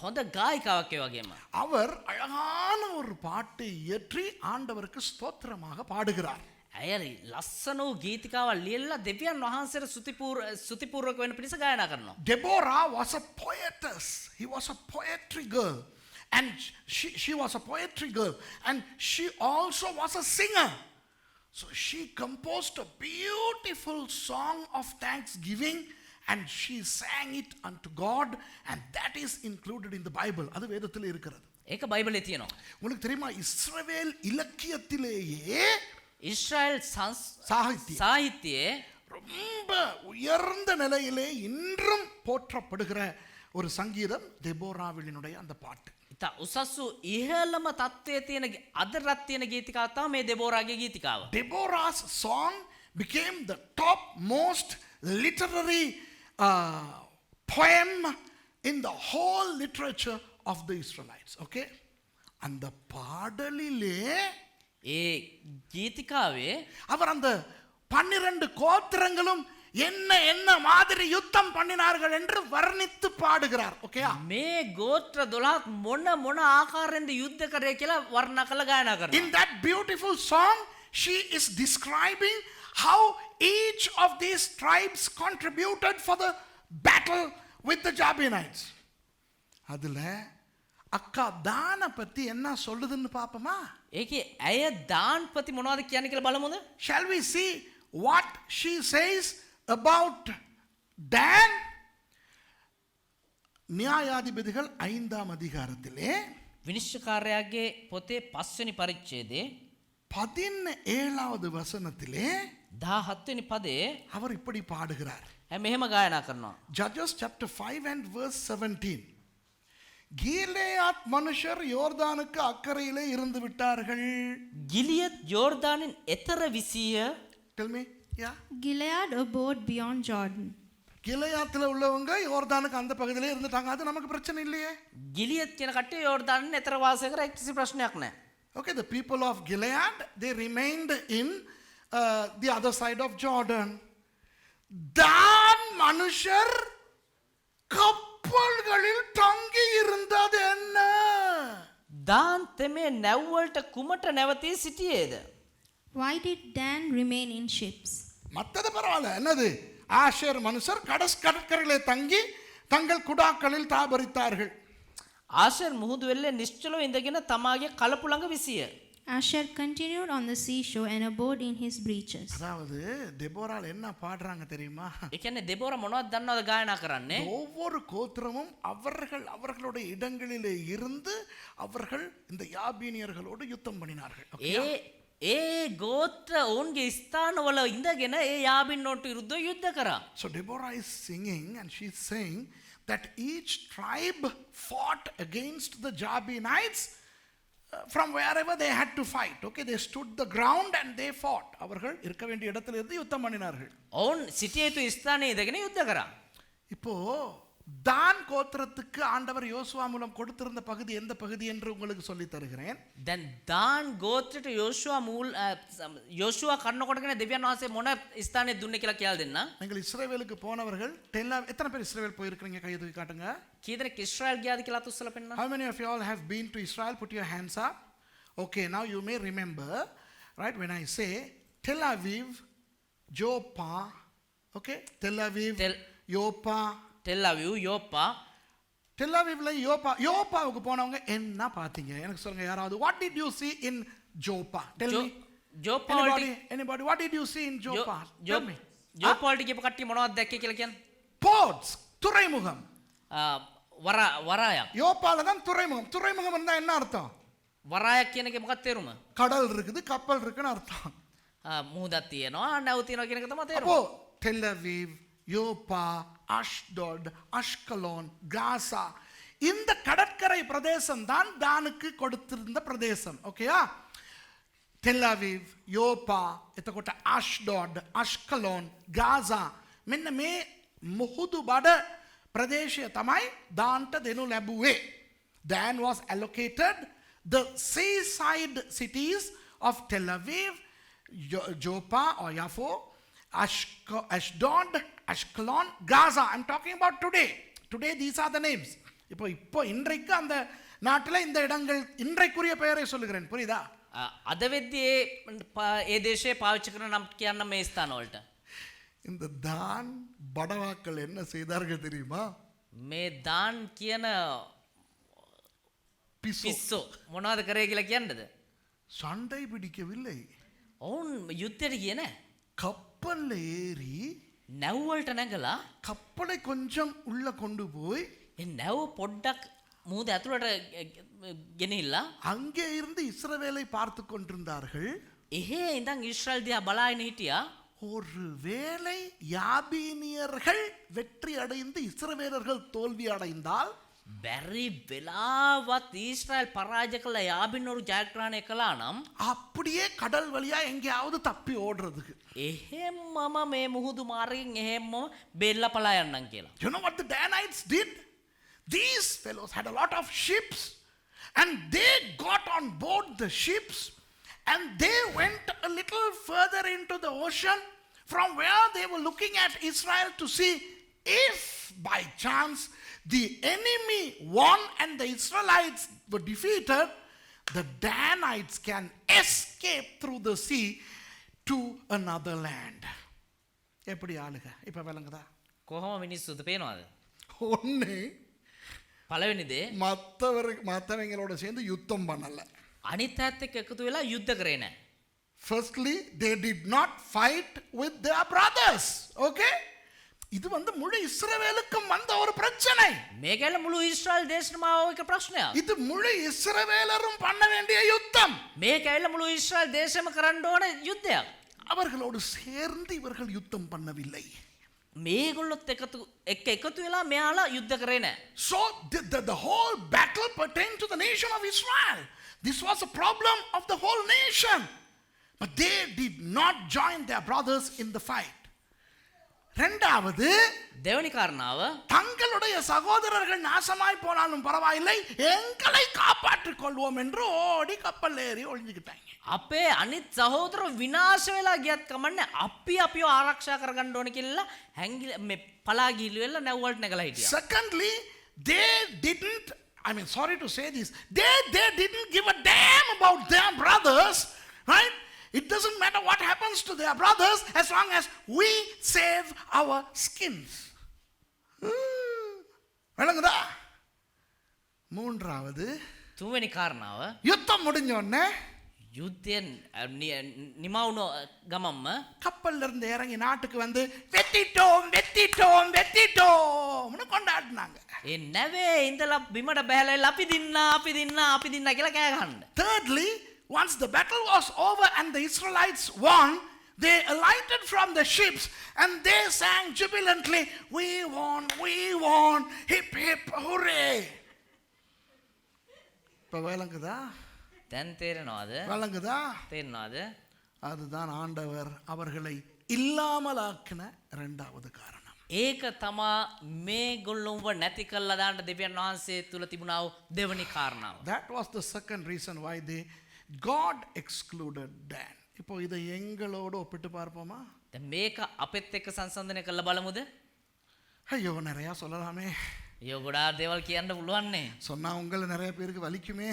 හොඳ ගායිකාවක් ඒ වගේම. அவர் அழகான ஒரு பாட்டை இயற்றி ஆண்டவருக்கு ஸ்தோத்திரமாக பாடுகிறார். ඇය ලස්සන වූ ගීතිකාවක් ලියලා දෙවියන් වහන්සේට ස්තුතිපූර්වක වෙන පිණිස ගායනා කරනවා. Deborah was a poetess. He was a poetry girl. And she was a poetry girl. And she also was a singer. So she composed a beautiful song of thanksgiving and she sang it unto God, and that is included in the Bible. அது வேதத்தில் இருக்கிறது. ඒක බයිබලයේ තියෙනවා. உங்களுக்கு தெரியுமா, இஸ்ரவேல் இலக்கியத்திலேயே Israel சாகித்யே ரொம்ப உயர்ந்த நிலையிலே இன்றும் போற்றப்படுகிற ஒரு சங்கீதம் தெபோராவினுடைய அந்த பாட்டு. ඉතා උසස්සු ඉහළම තත්ත්වයේ තියෙන අදටත් තියෙන ගීතිකාව තමයි මේ දෙබෝරාගේ ගීතිකාව. Deborah's song became the top most literary poem in the whole literature of the Israelites. Okay? அந்த பாடலிலே ඒ ගීතිකාවේ அவர் அந்த 12 கோத்திரங்களும் என்ன என்ன மாதிரி யுத்தம் பண்ணினார்கள் என்று வர்ணித்து பாடுகிறார். ஓகேயா? මේ ගෝත්‍ර 12 මොන ආකාරයෙන්ද යුද්ධ කරේ කියලා වර්ණනා කරලා ගායනා කරනවා. In that beautiful song she is describing how each of these tribes contributed for the battle with the Jabinites. அதுல அக்கா தான பத்தி என்ன சொல்லுதுன்னு பாப்போமா? ඒකේ ඇය දාන් පති මොනවද කියන්නේ කියලා බලමුද? Shall we see what she says about Dan? நியாயாதிபதிகள் 5ஆம் அதிகாரத்திலே විනිශ්චයකාරයාගේ පොතේ 5 වෙනි පරිච්ඡේදයේ 17வது வசனத்திலே 17 වෙනි පදයේ அவர் இப்படி பாடுகிறார். මෙහෙම ගායනා කරනවා. Judges chapter 5 and verse 17. கீலேயாத் மனுஷர் யோர்தானுக்கு அக்கறையிலே இருந்து விட்டார்கள். கிலியத் யோர்தானின் எத்தர விசிய? Tell me. Yeah. Gilead abode beyond Jordan. கிலேயாத்துல உள்ளவங்க யோர்தானுக்கு அந்த பகுதியிலே இருந்துட்டாங்க. அது நமக்கு பிரச்சனை இல்லையே. கிலியத் කියන කට්ටිය யோர்දාனிන් එතර වාසය කර කිසි ප්‍රශ්නයක් නැහැ. Okay, the people of Gilead, they remained in the other side of Jordan. தான் மனுஷர் கப்பல்களில் தங்கி இருந்தது என்ன? දාන් තෙමේ නැව්වලට කුමට නැවතී සිටියේද? Why did Dan remain in ships? மத்தது பரவாயில்ல. என்னது? ஆஷேர் மனுஷர் கடற்கரையிலே தங்கி தங்கள் குடாக்களில் தாபரித்தார்கள். ආෂර් මුහුදු වෙල්ලේ නිශ්චලව ඉඳගෙන තමාගේ කලපු ළඟ විසිය. Asher continued on the seashore and abode in his breeches. அதாவது தெபோரால் என்ன பாடுறாங்க தெரியுமா? ඒ කියන්නේ දෙබෝර මොනවද දන්නවද ගායනා කරන්නේ? ஒவ்வொரு கோத்திரமும் அவர்களுடைய இடங்களிலே இருந்து அவர்கள் இந்த யாபீனியர்களோடு யுத்தம் பண்ணினார்கள். ඒ ගෝත්‍ර ඔවුන්ගේ ස්ථානවල ඉඳගෙන ඒ යාබින්නෝට විරුද්ධව යුද්ධ කරා. So Deborah is singing and she is saying that each tribe fought against the Jabinites from wherever they had to fight. Okay, they stood the ground and they fought. அவர்கள் இருக்க வேண்டிய இடத்துல இருந்து யுத்தம் பண்ணினார்கள். ඔවුන් සිටිය යුතු ස්ථානයේ ඉඳගෙන යුද්ධ කරා. இப்போ தான் கோத்திரத்துக்கு ஆண்டவர் யோசுவா மூலம் கொடுத்திருந்த பகுதி எந்த பகுதி என்று உங்களுக்கு சொல்லி தருகிறேன். දැන් දාන් ගෝත්‍රයට යෝෂුවා කන්නකොටගෙන දෙවියන් වහන්සේ මොන ස්ථානයේ දුන්නේ කියලා කියලා දෙන්න. நீங்கள் இஸ்ரவேலுக்கு போனவர்கள் எத்தனை பேர் இஸ்ரவேல் போயிருக்கீங்க? கையை தூக்கி காட்டுங்க. කී දෙනෙක් ඉස්රායල් ගියාද කියලා අතුස්සලා පෙන්නන්න. How many of you all have been to Israel? Put your hands up. Okay, now you may remember, right, when I say Tel Aviv, Joppa, okay, Tel Aviv, Joppa, Tel Aviv, Joppa. Tel Avivல யோப்பாவுக்கு போனவங்க என்ன பாத்தீங்க? எனக்கு சொல்லுங்க யாராவது. What did you see in Joppa? Tell me. Joppa anybody? What did you see in Joppa? Tell me. Joppa වලට ගියපු කට්ටිය මොනවද දැක්කේ කියලා කියන්න. Ports, துறைமுகம். වරායක්. யோப்பால தான் துறைமுகம். துறைமுகம் இருந்தா என்ன அர்த்தம்? වරායක් කියන එකේ මොකක්ද තේරුම? கடல் இருக்குது, கப்பல் இருக்குன்னு அர்த்தம். මුහුදක් තියෙනවා, නැව් තියෙනවා කියන එක තමයි තේරුම. அப்போ Tel Aviv, யோப்பா, அஷ்டோட், அஷ்கலோன், காசா, இந்த கடற்கரை பிரதேசம் தான் தானுக்கு கொடுத்திருந்த பிரதேசம். ஓகேயா? Tel Aviv, யோப்பா, එතකොට අෂ්ඩෝඩ්, අෂ්කලෝන්, ගාසා, මෙන්න මේ මුහුදු බඩ ප්‍රදේශය තමයි දාන්ට දෙනු ලැබුවේ. Dan was allocated the seaside cities of Tel Aviv, Joppa or Yaffo, Ashdod, Ashkelon, Gaza. I'm talking about today. Today these are the names. இப்போ இன்றைக்கு அந்த நாட்டில் இந்த இடங்கள் இன்றைக்குரிய பெயரை சொல்லுகிறேன். புரியுதா? අද වෙද්දී ඒ දේශයේ පාවිච්චි කරන නම් කියන්න මේ ස්ථානවලට. இந்த தான் படவாக்கள் என்ன செய்தார்கள் தெரியுமா? මේ දාන් කියන පිස්සෝ මොනවද කරේ කියලා කියන්නද? சண்டை பிடிக்கவில்லை. ඔවුන් යුද්ධයට ගියේ නැහැ. கப்பல்ல ஏறி නැව් වලට නැගලා கப்பலை கொஞ்சம் உள்ள கொண்டு போய் ඒ නැව් පොඩ්ඩක් මූද ඇතුළට ගෙනilla அங்கே இருந்து இஸ்ரவேலை பார்த்து கொண்டிருந்தார்கள். එහෙ ඉඳන් ඊශ්‍රායල් දිහා බලාගෙන හිටියා. ஒருவேளை யாபீனியர்கள் வெற்றி அடைந்து இஸ்ரவேலர்கள் தோல்வி அடைந்தால் බැරි වෙලාවත් ඊශ්‍රායල් පරාජය කළා යාබින්නෝරු ජයග්‍රහණය කළා නම් அப்படியே கடல் வழியா எங்கேயாவது தப்பி ஓடுறதுக்கு. එහෙම්මම මේ මුහුදු මාර්ගයෙන් එහෙම්ම බෙල්ල පලා යන්නම් කියලා. You know what the Danites did? These fellows had a lot of ships and they got on board the ships and they went a little further into the ocean from where they were looking at Israel to see if by chance the enemy won and the Israelites were defeated, the Danites can escape through the sea to another land. எப்படி ஆளுங்க இப்ப விளங்குதா? කොහොම මිනිස්සුද පේනවද? ஒண்ணு පළවෙනි දේ மற்றவங்களோட சேர்ந்து யுத்தம் பண்ணல. අනිත් ඇත්ත එක්ක එකතු වෙලා යුද්ධ කරේ නැහැ. Firstly, they did not fight with their brothers. Okay? இது முழு இஸ்ரவேலுக்கும் வந்த ஒரு பிரச்சனை. මේකල මුළු ඊශ්‍රායල් දේශනමාව එක ප්‍රශ්නයක්. இது முழு இஸ்ரவேலரும் பண்ண வேண்டிய யுத்தம். මේකල මුළු ඊශ්‍රායල් දේශම කරන්න ඕන යුද්ධයක්. அவர்களோடு சேர்ந்து இவர்கள் யுத்தம் பண்ணவில்லை. මේගොල්ලොත් එකතු වෙලා මෙයාලා යුද්ධ කරේ නැහැ. So the whole battle pertained to the nation of Israel. This was a problem of the whole nation. But they did not join their brothers in the fight. ரெண்டாவது දෙවනි කාරණාව தங்களுடைய சகோதரர்கள் நாசமாய் போனாலும் பரவாயில்லை எங்களை காப்பாற்றிக் கொள்வோம் என்று ஓடி கப்பல் ஏறி ஒளிஞ்சுக்கிட்டாங்க. අපේ අනිත් සහෝදර විනාශ වෙලා ගියත් කමන්නේ අපිව ආරක්ෂා කරගන්න ඕන කියලා හැංගිලා මේ පලා ගිහිල්ලා නැව් වලට නැගලා හිටියා. Secondly, they didn't, sorry to say this, they didn't give a damn about their brothers, right? It doesn't matter what happens to their brothers as long as we save our skins. விளங்குதா? மூன்றாவது තුන්වෙනි කාරණාව யுத்தம் முடிஞ்ச உடனே යුද්ධයෙන් නිමවුණු ගමම්ම கப்பல்ல இருந்து இறங்கி நாட்டுக்கு வந்து வெத்திட்டோம்னு கொண்டாடினாங்க. ඒ නැවේ ඉඳලා බිමට බහැලා අපි දින්නා කියලා කෑ ගහන්න. Thirdly, once the battle was over and the Israelites won, they alighted from the ships and they sang jubilantly, we won, hip hip hooray. இப்ப விளங்குதா? දැන් තේරෙනවද? விளங்குதா? තේරෙනවද? அதுதான் ஆண்டவர் அவர்களை இல்லாமலாக்கின இரண்டாவது காரணம். ඒක තමා මේගොල්ලොන්ව නැති කළා දාන්න දෙවියන් වහන්සේ තුල තිබුණා වූ දෙවනි කාරණාව. That was the second reason why God excluded Dan. இப்போ இதை எங்களோடு ஒப்பிட்டு பார்ப்போமா? දැන් මේක අපෙත් එක්ක සංසන්දනය කරලා බලමුද? ஐயோ நிறைய சொல்லலாமே. අයියෝ ගොඩාක් දේවල් කියන්න පුළුවන්නේ. சொன்னா உங்களை நிறைய பேருக்கு வலிக்குமே.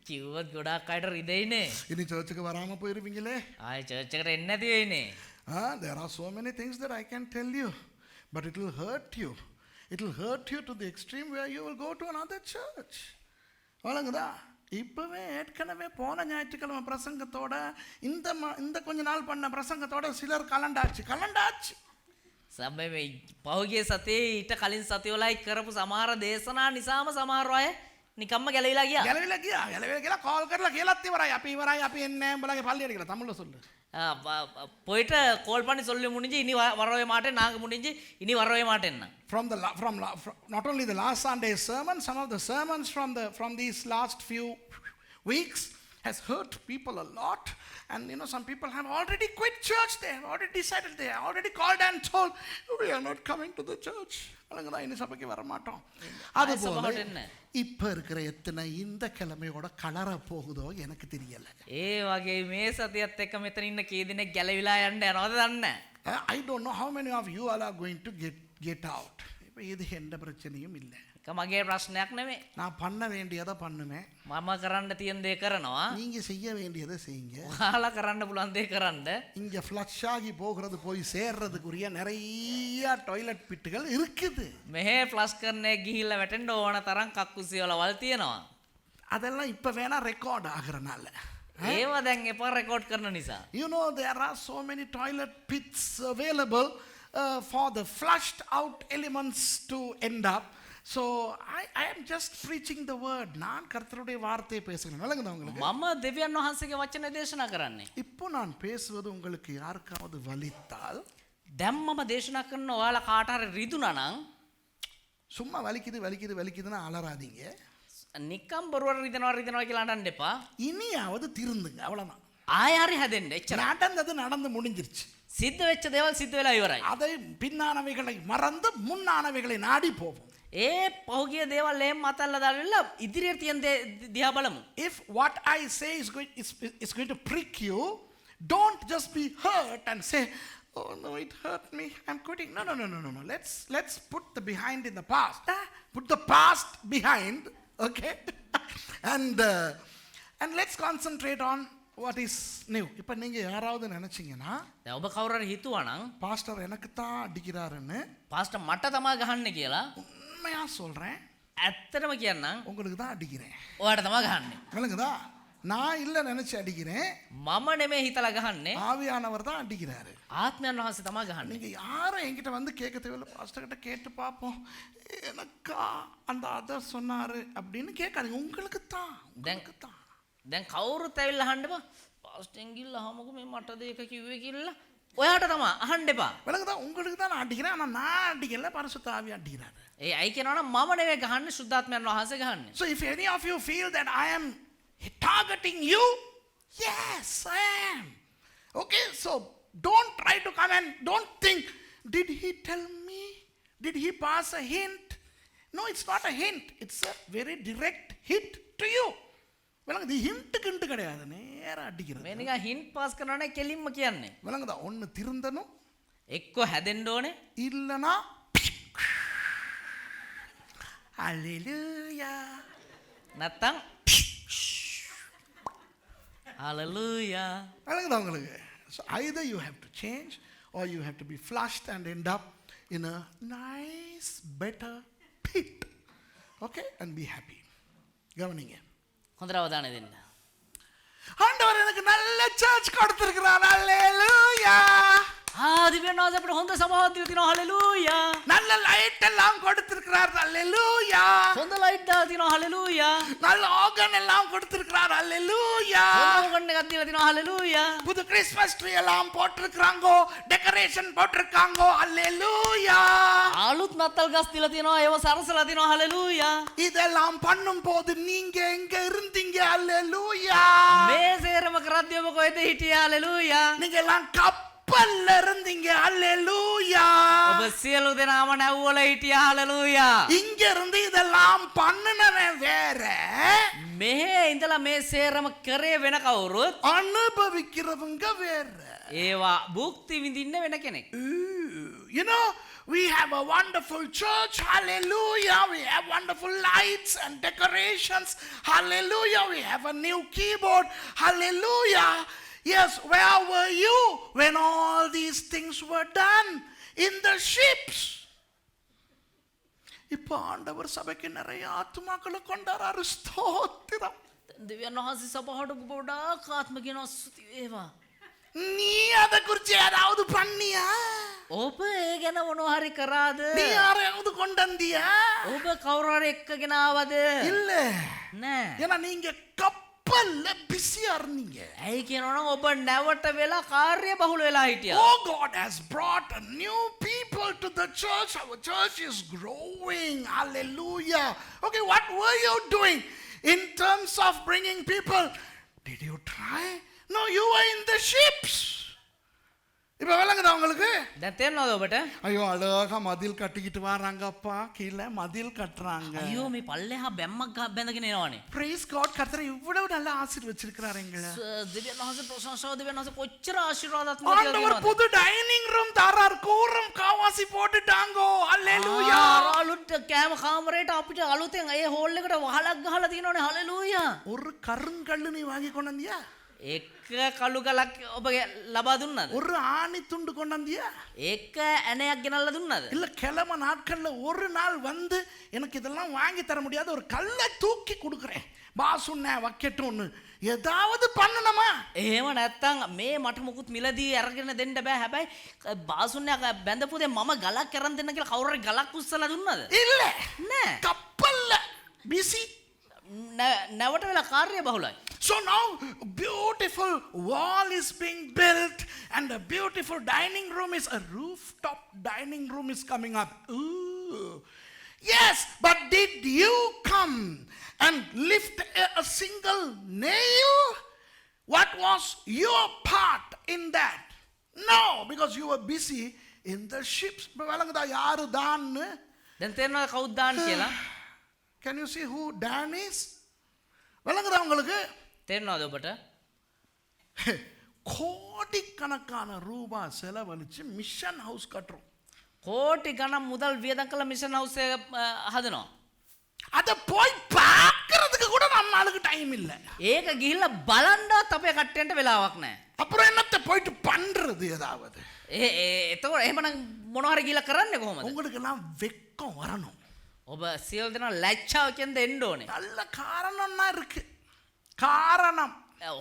කිව්වත් ගොඩාක් අයට රිදෙයිනේ. இனி சர்ச்சுக்கு வராம போயிருவீங்களே. ආයි චර්ච් එකට එන්නේ නැති වෙයිනේ. There are so many things that I can tell you, but it will hurt you. It will hurt you to the extreme where you will go to another church. வழங்குதா? இப்பவே ஏற்கனவே போன ஞாயிற்றுக்கிழமை பிரசங்கத்தோட இந்த கொஞ்ச நாள் பண்ண பிரசங்கத்தோட சிலர் கலண்டாச்சு. සබ්බේ පහුගිය සතියේ ඊට කලින් සතිවලයි කරපු සමහර දේශනා නිසාම සමහර අය නිකම්ම ගැලවිලා ගියා. ගැලවිලා කාල් කරලා කියලාත් ඉවරයි අපි එන්නේ උඹලගේ පල්ලියට කියලා தமிழ்ல சொல்லு. போயிட்டு கால் பண்ணி சொல்லி முடிஞ்சு இனி வரவே மாட்டேன் நாங்க முடிஞ்சு இனி வரவே மாட்டேன்னா. From not only the last Sunday's sermon, some of the sermons from these last few weeks has hurt people a lot, and some people have already quit church. They have already decided, they have already called and told, we are not coming to the church. அலங்கதா இனி சபைக்கு வர மாட்டோம். அது போல இப்ப இருக்கிற எத்தனை இந்த கிழமையோட கலர போகுதோ எனக்கு தெரியல. ඒ වගේ මේ සතියත් එක්ක මෙතන ඉන්න කී දිනෙක ගැලවිලා යන්න යනවද දන්නේ නැහැ. I don't know how many of you all are going to get out. இப்போ இது எந்த பிரச்சனையும் இல்லை. ඒක මගේ ප්‍රශ්නයක් නෙමෙයි. நான் பண்ண வேண்டியதை பண்ணுவேன். මම කරන්න තියෙන දේ කරනවා. நீங்க செய்ய வேண்டியதை செய்யுங்க. ඔයාලා කරන්න පුළුවන් දේ කරන්න. இங்க ஃப்ளஷ் ஆகி போகிறது போய் சேர்றதுக்குரிய நிறைய டாய்லெட் பிட்டுகள் இருக்குது. මෙහෙ ෆ්ලෂ් කරන්නේ ගිහිල්ලා වැටෙන්න ඕන තරම් කක්කුසි වලවල් තියෙනවා. அதெல்லாம் இப்ப வேணா ரெக்கார்ட் ஆகுறனால. ඒව දැන් එපා රෙකෝඩ් කරන නිසා. You know there are so many toilet pits available for the flushed out elements to end up. So I am just preaching the word. நான் கர்த்தருடைய வார்த்தையை பேசுகிறேன். விளங்குதா உங்களுக்கு? මම දෙවියන් වහන්සේගේ වචන දේශනා කරන්නේ. இப்போ நான் பேசுவது உங்களுக்கு யாருக்காவது வலித்தால் දැන් මම දේශනා කරන ඔයාලා කාට හරි රිදුනා නම් சும்மா வலிக்குதுன்னா அலறாதீங்க. නිකම් බොරුවට රිදනවා කියලා අඬන්න එපා. இனியாவது திருந்துங்க. அவ்வளவுதான். ආයෙ හරි හැදෙන්න. එච්චර. நடந்து முடிஞ்சிருச்சு. සිද්ධ වෙච්ච දේවල් සිද්ධ වෙලා ඉවරයි. அதை பின்னானவைகளை மறந்து முன்னானவைகளை நாடி போவோம். ඒ පහුගිය දේවල් එහෙම මතල්ලා දාලා ඉදිරියට තියෙන දිහා බලමු. If what I say is going to prick you, don't just be hurt and say, oh no, it hurt me, I'm quitting. No. Let's put the behind in the past. Put the past behind, okay? and let's concentrate on what is new. இப்போ நீங்க யாராவது நினைச்சீங்கன்னா දැන් ඔබ කවුරු හරි හිතුවා නම් பாஸ்டர் எனக்கு தான் அடிக்கிறாருன்னு පාස්ටර් මට තමයි ගහන්නේ කියලා உண்மையா சொல்றேன். ඇත්තටම කියන්නම් உங்களுக்கு தான் அடிக்கிறேன். ඔයාට තමයි ගහන්නේ. விளங்குதா? நான் இல்ல நினைச்சு அடிக்கிறேன். මම නෙමෙයි හිතලා ගහන්නේ. ஆவியானவர் தான் அடிக்கிறாரு. ආත්මයන් වහන්සේ තමයි ගහන්නේ. நீங்க யாரும் என்கிட்ட வந்து கேட்க தேவையில்ல. பாஸ்டர் கிட்ட கேட்டு பார்ப்போம். எனக்கா அந்த அதர் சொன்னாரு அப்படின்னு கேட்காதீங்க. உங்களுக்கு தான். දැන් කවුරුත් ඇවිල්ලා අහන්න එපා. පාස්ටර්ෙන් ගිල්ලා අහමුකෝ මේ මට දෙයක කිව්වේ කියලා. ඔයාට තමයි අහන්න එපා. விளங்குதா? உங்களுக்கு தான் நான் அடிக்கிறேன். ஆனா நான் அடிக்கல, பரிசுத்த ஆவி அடிக்கிறாரு. ඒ අයි කියනවනම් මම නෙවෙයි ගහන්නේ සුද්ධාත්මයන් වහන්සේ ගහන්නේ. So if any of you feel that I am targeting you, yes, I am. Okay, so don't try to come and don't think, did he tell me? Did he pass a hint? No, it's not a hint. It's a very direct hit to you. விளங்குது? ஹிண்ட்டுக்கு கிடையாது, நேரா அடிக்கிறது. මේ නිකන් hint pass කරනවනේ කෙලින්ම කියන්නේ. விளங்குதா? ஒன்னு திருந்தணும், එක්ක හැදෙන්න ඕනේ. இல்லனா ஹalleluya, නැත්තම් hallelujah. விளங்குதா உங்களுக்கு? So either you have to change or you have to be flushed and end up in a nice better pit. Okay, and be happy. கவனிங்க. හොඳට අවධානය දෙන්න. ஆண்டவர் எனக்கு நல்ல சர்ச் கொடுத்திருக்கிறார். ஹalleluya. දිව්‍යන් වහන්සේ අපිට හොඳ සභාවක් දීලා තිනවා. හalleluya. நல்ல லைட் எல்லாம் கொடுத்திருக்கிறார். ஹalleluya. හොඳ ලයිට් දාලා තිනවා. හalleluya. நல்ல ஆர்கன் எல்லாம் கொடுத்திருக்கிறார். ஹalleluya. හොඳ ඕගන් එකක් දීලා තිනවා. හalleluya. புது கிறிஸ்மஸ் ட்ரீ எல்லாம் போட்டிருக்காங்க, டெக்கரேஷன் போட்டிருக்காங்க. ஹalleluya. අලුත් නත්තල් ගස් දීලා තිනවා. ඒව සරසලා තිනවා. හalleluya. இதெல்லாம் பண்ணும்போது நீங்க எங்க இருந்தீங்க? ஹalleluya. මේ සේරම කරද්දී ඔබ කොහෙද හිටියේ? හalleluya. நீங்க எல்லாம் கப்பல்ல இருந்தீங்க. ஹalleluya. ඔබ සියලු දෙනාම නැව්වල හිටියා. හalleluya. இங்க இருந்து இதெல்லாம் பண்ணுனவன் வேற, මෙහෙ ඉඳලා මේ සේරම කරේ වෙන කවුරුත් அனுபவிக்கிறவங்க வேற. ඒවා භුක්ති විඳින්න වෙන කෙනෙක්. You know, we have a wonderful church. Hallelujah. We have wonderful lights and decorations. Hallelujah. We have a new keyboard. Hallelujah. Yes, where were you when all these things were done? In the ships. இப்போ ஆண்டவர் சபைக்கு நிறைய ஆத்துமாக்களை கொண்டாரு. ஸ்தோத்திரம். දෙවියන් වහන්සේ සභාවට ගොඩාක් ආත්ම කියනවා. ස්තුති වේවා. நீ அதை குறித்து ஏதாவது பண்ணியா? ඔබ ඒ ගැන මොනවා හරි කරාද? நீ யாரையாவது கொண்டு வந்தியா? ඔබ කවුරු හරි එක්කගෙන ආවද? இல்ல. නෑ. ஏன்னா நீங்க கப்பல்ல பிஸியா இருந்தீங்க. ඇයි කියනවනම් ඔබ නැවට වෙලා කාර්ය බහුල වෙලා හිටියා. Oh, God has brought a new people to the church. Our church is growing. Hallelujah. Okay, what were you doing in terms of bringing people? Did you try? No, you were in the ships. இப்ப விளங்குதா உங்களுக்கு? දැන් තේරෙනවද ඔබට? ஐயோ அழகா மதில் கட்டிக்கிட்டு வராங்கப்பா, கீழே மதில் கட்டுறாங்க. අයියෝ මේ පල්ලෙහා බැම්මක් බැඳගෙන එනවනේ. Praise God, கர்த்தர் இவ்வளவு நல்லா ஆசீர்வச்சிருக்கிறாரு எங்களை. දෙවියන් වහන්සේ ප්‍රශංසාව දෙවියන් වහන්සේ කොච්චර ආශිර්වාදත්මකද ஆண்டவர் කියලා. புது டைனிங் ரூம் தாரார், கூரம் காவாசி போட்டுட்டாங்கோ. அல்லேலூயா. අලුත් කෑම කාමරේට අපිට අලුතෙන් ඒ හෝල් එකට වහලක් ගහලා තියෙනවනේ. හලෙලූයා. ஒரு கருங்கல்லு நீ வாங்கி கொண்டு வந்தியா? එක කළු ගලක් ඔබ ලබා දුන්නද? ஒரு ஆணி துண்டு கொண்டு வந்தியா? එක ඇණයක් ගෙනල්ලා දුන්නද? இல்ல கிழமை நாட்கள்ல ஒரு நாள் வந்து எனக்கு இதெல்லாம் வாங்கி தர முடியாது, ஒரு கல்லை தூக்கி கொடுக்குறேன், பாசுண்ண வைக்கட்டும்னு ஏதாவது பண்ணணுமா? එහෙම නැත්තම් මේ මට මුකුත් මිලදී අරගෙන දෙන්න බෑ. හැබැයි බාසුන්නයක් බැඳපු දේ මම ගලක් අරන් දෙන්න කියලා කවුරු හරි ගලක් උස්සලා දුන්නද? இல்ல, නෑ. கப்பல்ல பிஸி. නැවට වෙලා කාර්ය බහුලයි. So now beautiful wall is being built and a beautiful dining room is a rooftop dining room is coming up. Ooh. Yes, but did you come and lift a single nail? What was your part in that? No, because you were busy in the ships. விளங்குதா யாரு தான்? දැන් තේරෙනවද කවුද දාන්න කියලා? Can you see who Dan is? விளங்குதா உங்களுக்கு? තේරෙනවද ඔබට? கோடிக்கணக்கான ரூபாய் செலவழிச்சு மிஷன் ஹவுஸ் கட்டுறோம். කෝටි ගණන් මුදල් වියදම් කළ මිෂන් හවුස් එක හදනවා. அதை போய் பார்க்கறதுக்கு கூட நம்மளுக்கு டைம் இல்ல. ඒක ගිහිල්ලා බලන්නවත් අපේ කට්ටියන්ට වෙලාවක් නැහැ. அப்புறம் என்னத்தை போயிட்டு பண்றது ஏதாவது? එතකොට එහෙමනම් මොනවා හරි ගිහිල්ලා කරන්නේ කොහොමද? உங்களுக்கு எல்லாம் வெக்கம் வரணும். ඔබ සියලු දෙනා ලැජ්ජාවකින් දෙන්න ඕනේ. நல்ல காரணம்னா இருக்கு. காரணம்.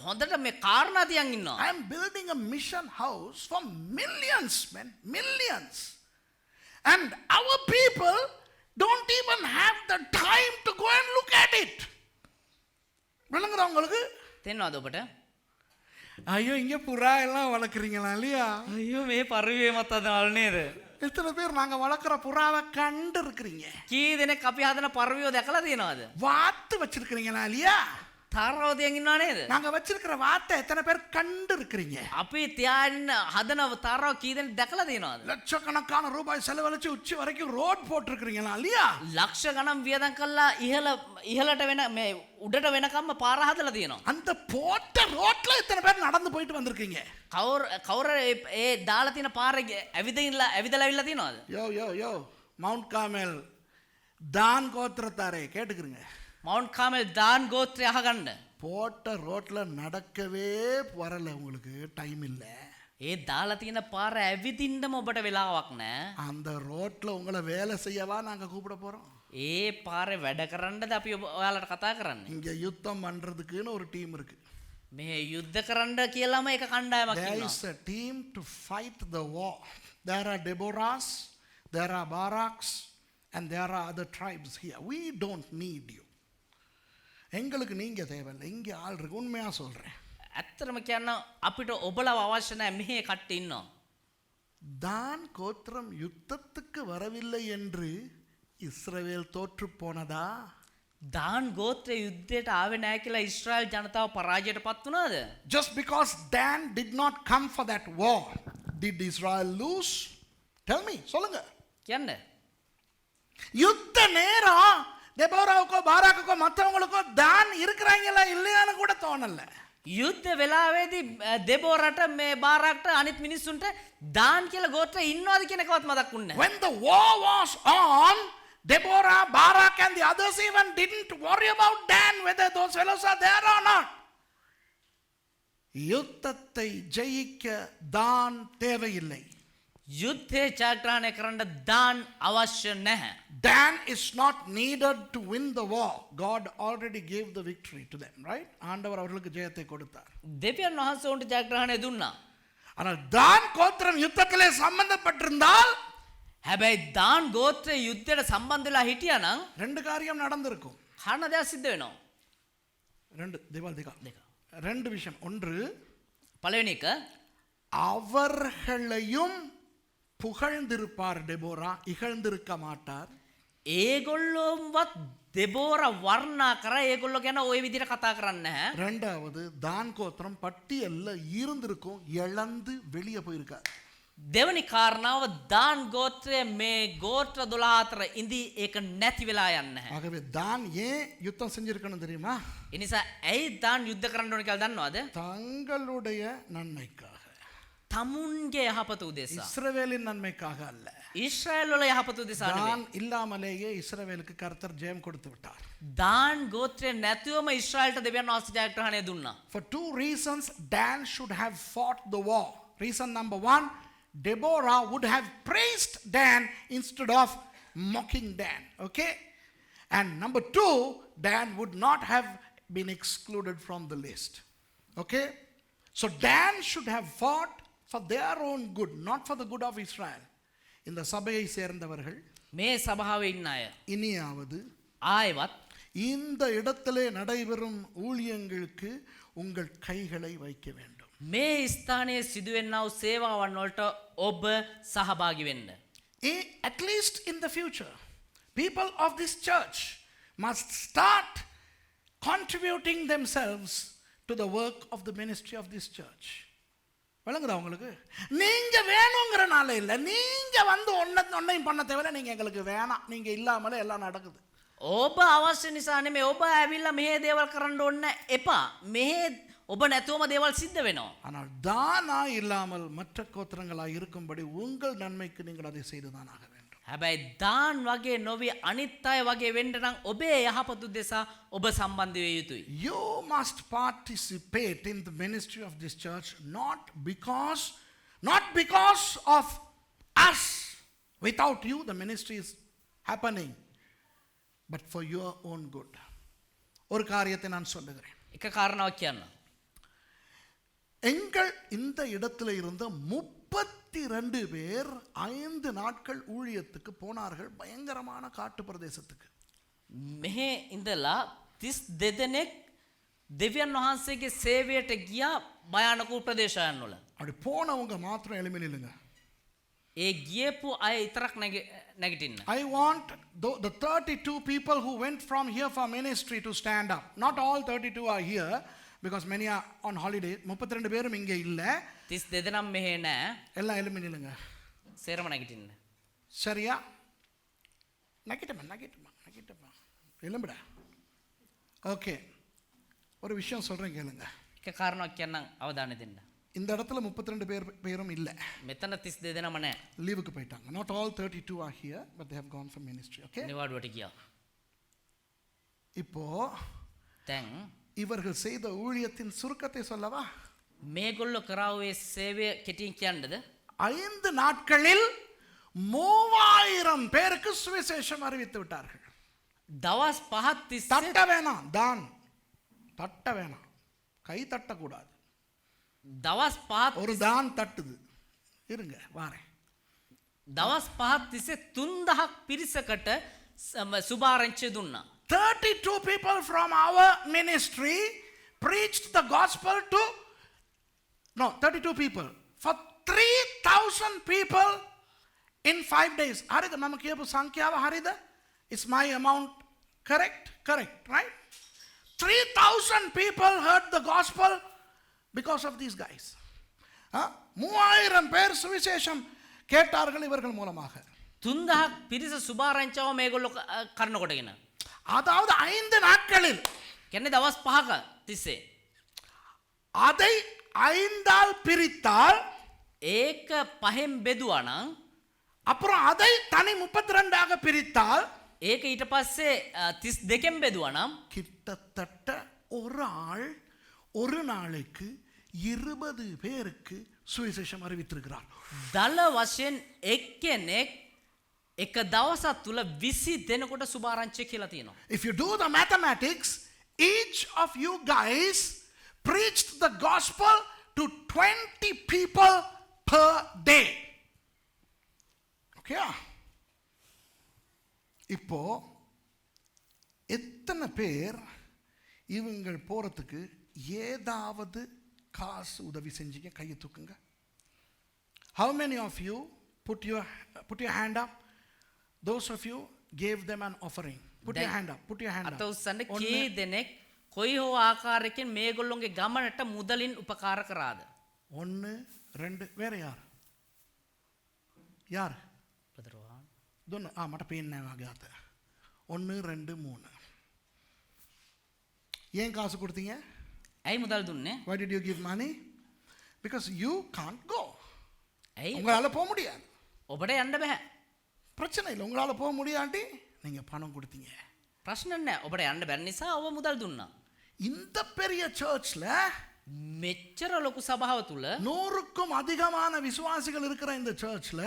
හොඳට මේ කාරණා තියන් ඉන්නවා. I am building a mission house for millions, man, millions. And our people don't even have the time to go and look at it. விளங்குதா உங்களுக்கு? තේරෙනවද ඔබට? ஐயோ இங்க புறா எல்லாம் வளர்க்குறீங்களா இல்லையா? අයියෝ මේ පරිවේ මත අදාළ නේද? எத்தனை பேர் நாங்க வளர்க்குற புறாவை கண்டு இருக்கிறீங்க? කී දෙනෙක් අපි හදන පරිවියෝ දැකලා තියෙනවද? வாத்து வச்சிருக்கிறீங்களா இல்லையா? තාරාව තියන් ඉන්නව නේද? நாங்க வச்சிருக்கிற வாத்தை எத்தனை பேர் கண்டு இருக்கிறீங்க? අපි තියාගෙන හදන තාරාව කී දෙනෙක් දැකලා තියෙනවද? லட்சக்கணக்கான ரூபாய் செலவழிச்சு உச்சி வரைக்கும் ரோட் போட்டிருக்கிறீங்களா இல்லையா? ලක්ෂ ගණන් වියදම් කළා ඉහළට වෙන මේ උඩට වෙනකම්ම පාර හදලා තියෙනවා. அந்த போட்ட ரோட்ல எத்தனை பேர் நடந்து போயிட்டு வந்திருக்கீங்க? කවුරු ඒ දාලා තියෙන පාරේ ඇවිදලා ඇවිල්ලා තියෙනවද? யோ யோ யோ மவுண்ட் கார்மெல் தான் கோத்திரத்தாரே கேட்டுக்கிறீங்க. මවුන්ට් කාමල් දාන් ගෝත්‍රය අහගන්න. போட்ட ரோட்ல நடக்கவே வரல, உங்களுக்கு டைம் இல்ல. ඒ දාලා තියෙන පාර ඇවිදින්නම ඔබට වෙලාවක් නැහැ. அந்த ரோட்ல உங்களை வேலை செய்யவா நாங்க கூப்பிட போறோம்? ඒ පාරේ වැඩ කරන්නද අපි ඔයාලට කතා කරන්නේ? இங்க யுத்தம் பண்றதுக்குன்னு ஒரு டீம் இருக்கு. මේ යුද්ධ කරන්න කියලාම එක කණ්ඩායමක් There ඉන්නවා. is a team to fight the war. There are Deborahs, there are Baraks, and there are other tribes here. We don't need you. எங்களுக்கு நீங்க தேவையில்லை, இங்கே ஆள் இருக்கு. உண்மையா சொல்றேன். ඇත්තටම කියන්න අපිට ඔබලව අවශ්‍ය නැහැ. මෙහි කට්ටිය ඉන්නවා. தான் கோத்திரம் யுத்தத்துக்கு வரவில்லை என்று இஸ்ரவேல் தோற்று போனதா? දාන් ගෝත්‍රය යුද්ධයට ආවේ නැහැ කියලා ඊශ්‍රායල් ජනතාව පරාජයට පත් වුණාද? Just because Dan did not come for that war, did Israel lose? Tell me, சொல்லுங்க. කියන්න. யுத்த நேரம் டெபோராவுக்கோ பாராக்குக்கோ மற்றவங்களுக்கோ தான் இருக்கிறாங்களா இல்லையான்னு கூட தோணல. යුද්ධ වෙලාවේදී දෙබෝරට මේ බාරක්ට අනිත් මිනිස්සුන්ට දාන් කියලා ගෝත්‍රය ඉන්නවද කියන එකවත් මතක් වුණේ නැහැ. When the war was on, Deborah, Barak and the others even didn't worry about Dan, whether those fellows are there or not. யுத்தத்தை ஜெயிக்க தான் தேவையில்லை. යුද්ධේ ජයග්‍රහණය කරන්න දාන් අවශ්‍ය නැහැ. Dan is not needed to win the war. God already gave the victory to them, right? ஆண்டவர் அவர்களுக்கு ஜெயத்தை கொடுத்தார். දෙවියන් වහන්සේ උන්ට ජයග්‍රහණය දුන්නා. ஆனால் தான் கோத்திரம் யுத்தத்திலே சம்பந்தப்பட்டிருந்தால் හැබැයි දාන් ගෝත්‍රය යුද්ධයට සම්බන්ධ වෙලා හිටියා නම් ரெண்டு காரியம் நடந்திருக்கும். කන දෙයක් සිද්ධ වෙනවා. ரெண்டு விஷயம். ஒன்று, පළවෙනි එක அவர்களையும் புகழ்ந்திருப்பார் டெபோரா, இகழ்ந்திருக்க மாட்டார். ඒගොල්ලොන්වත් දෙබෝර වර්ණනා කර ඒගොල්ලෝ ගැන ওই විදිහට කතා කරන්නේ නැහැ. ரெண்டாவது, தான் கோத்திரம் பட்டியல்ல இருந்திருக்கும், இழந்து வெளியே போயிருக்கார். දෙවනි කාරණාව දාන් ගෝත්‍රය මේ ගෝත්‍ර 12 අතර ඉඳි ඒක නැති වෙලා යන්නේ නැහැ. ஆகவே தான் ஏன் யுத்தம் செஞ்சிருக்கணும் தெரியுமா? ඒ නිසා ඇයි දාන් යුද්ධ කරන්න ඕන කියලා දන්නවද? தங்களுடைய நன்மைக்காக, තමුන්ගේ යහපත උදෙසා. இஸ்ரவேலின் நன்மைக்காக அல்ல. ඊශ්‍රායල් වල යහපත උදෙසා නෙවෙයි. தான் இல்லாமலேயே இஸ்ரவேலுக்கு கர்த்தர் ஜெயம் கொடுத்து விட்டார். දාන් ගෝත්‍රය නැතුවම ඊශ්‍රායල්ට දෙවියන් වහන්සේ ජයග්‍රහණය දුන්නා. For two reasons, Dan should have fought the war. Reason number one, Deborah would have praised Dan instead of mocking Dan. Okay? And number two, Dan would not have been excluded from the list. Okay? So Dan should have fought for their own good, not for the good of Israel. இந்த சபையை சேர்ந்தவர்கள் මේ සභාවේ ඉන්න අය இனியாவது ආයෙවත් இந்த இடத்திலே நடைபெறும் ஊழியங்களுக்கு உங்கள் கைகளை வைக்க வேண்டும். මේ ස්ථානයේ සිදුවෙන්නා වූ සේවාවන් වලට ඔබ සහභාගී වෙන්න. At least in the future, people of this church must start contributing themselves to the work of the ministry of this church. விளங்குதா உங்களுக்கு? நீங்க வேணுங்கிறனால இல்லை, நீங்க வந்து ஒன்னையும் பண்ண தேவையில்லை, நீங்க எங்களுக்கு வேணாம், நீங்க இல்லாமலே எல்லாம் நடக்குது. ඔබ අවශ්‍ය නිසා නෙමෙයි, ඔබ ඇවිල්ලා මෙහෙ දේවල් කරන්න ඕනේ එපා. මෙහෙ ඔබ නැතුවම දේවල් සිද්ධ වෙනවා. ஆனால் தானா இல்லாமல் மற்ற கோத்திரங்களாக இருக்கும்படி உங்கள் நன்மைக்கு நீங்கள் அதை செய்துதான் ஆக வேண்டும். හැබැයි දාන් වගේ නොවි අනිත් අය වගේ වෙන්න නම් ඔබේ යහපත උදෙසා ඔබ සම්බන්ධ විය යුතුයි. You must participate in the ministry of this church not because of us. Without you the ministry is happening, but for your own good. ஒரு காரியத்தை நான் சொல்லுகிறேன். එක කාරණාවක් කියන්න. எங்கள் இந்த இடத்துல இருந்த 32 பேர் 5 நாட்கள் ஊழியத்துக்கு போனார்கள், பயங்கரமான காட்டு பிரதேசத்துக்கு. මෙහෙ ඉඳලා 32 දෙනෙක් දෙවියන් වහන්සේගේ සේවයට ගියා භයානක වූ ප්‍රදේශයන් වල. அப்படி போனவங்க மாத்திரம் எழும்பி நில்லுங்க. ඒ ගියපු අය විතරක් නැගිටින්න. I want the 32 people who went from here for ministry to stand up. Not all 32 are here because many are on holiday. 32 பேரும் இங்கே இல்ல. 32 දෙනම් මෙහෙ නෑ. எல்லாம் எழும்பி நில்லுங்க. සේරම නැගිටින්න. சரியா? நகிட்டமா எழும்புடா. ஓகே, ஒரு விஷயம் சொல்றேன் கேளுங்க. එක කාරණාවක් කියන්නම් අවධානය දෙන්න. இந்த இடத்துல 32 பேரும் இல்ல. මෙතන 32 දෙනම නෑ. லீவுக்கு போயிட்டாங்க. Not all 32 are here, but they have gone for ministry. Okay? නිවාඩුවට ගියා. இப்போ දැන් இவர்கள் செய்த ஊழியத்தின் சுருக்கத்தை சொல்லவா? මේගොල්ලෝ කරාවේ සේවය කෙටියෙන් කියන්නද? 5 நாட்களில் 3000 பேருக்கு சுவிசேஷம் அறிவித்து விட்டார்கள். දවස් 5ක් තිස්සේ தட்ட வேணாம், தான் தட்ட வேணாம், கை தட்டக்கூடாது. දවස් 5ක් ஒரு தான் தட்டுது. இருங்க வாரேன். දවස් 5ක් තිස්සේ 3000ක් පිරිසකට සුභාරංචිය දුන්නා. 32 people from our ministry preached the gospel to 32 people for 3000 people in 5 days. Harida mama kiyapu sankhyawa harida? Is my amount correct? Correct, right? 3000 people heard the gospel because of these guys. 3000 பேர் சுவிசேஷம் கேட்டார்கள் இவர்கள் மூலமாக. 3000ක් පිරිස සුභාරංචියව මේගොල්ලෝ කරන කොටගෙන. அதாவது 5 நாட்களில், කියන්නේ දවස් 5ක තිස්සේ. அதை 5ஆல் பிரித்தால், ඒක 5න් බෙදුවා නම්, அப்புறம் அதை தனி 32ஆக பிரித்தால், ඒක ඊට පස්සේ 32න් බෙදුවා නම් கிட்டத்தட்ட ஒரு ஆள் ஒரு நாளைக்கு 20 பேருக்கு சுவிசேஷம் அறிவித்திருக்கிறார். දල වශයෙන් එක්කෙනෙක් එක දවසක් තුල 20 දෙනෙකුට සුභාරංචිය කියලා තියෙනවා. If you do the mathematics, each of you guys preached the gospel to 20 people per day. Okay? இப்போ எத்தனை பேர் இவங்கள் போறதுக்கு ஏதாவது காசு உதவி செஞ்சீங்க? கையை தூக்குங்க. How many of you put your hand up? Those of you gave them an offering. Put your hand up. Put your hand අත up. උස්සන්න කී දෙනෙක් කොයි හෝ ආකාරයකින් මේගොල්ලොන්ගේ ගමනට මුදලින් උපකාර කරාද? 1 2 வேற யார்? யார் Brother Rohan. දුන්න මට පේන්නේ නැහැ වගේ අත 1 2 3 ஏன் காசு கொடுத்தீங்க ඇයි මුදල් දුන්නේ? why did you give money because you can't go ඇයි உங்களால போக முடியாது ඔබට යන්න බෑ. பிரச்சனை இல்லை உங்களால போக முடியாட்டி நீங்க பணம் கொடுத்தீங்க ප්‍රශ්න නැහැ. ඔබට යන්න බැරි නිසා ඔබ මුදල් දුන්නා. இந்த பெரிய சர்ச்ல මෙච්චර ලොකු සභාව තුල 100க்கும் அதிகமான விசுவாசிகள் இருக்கிற இந்த சர்ச்ல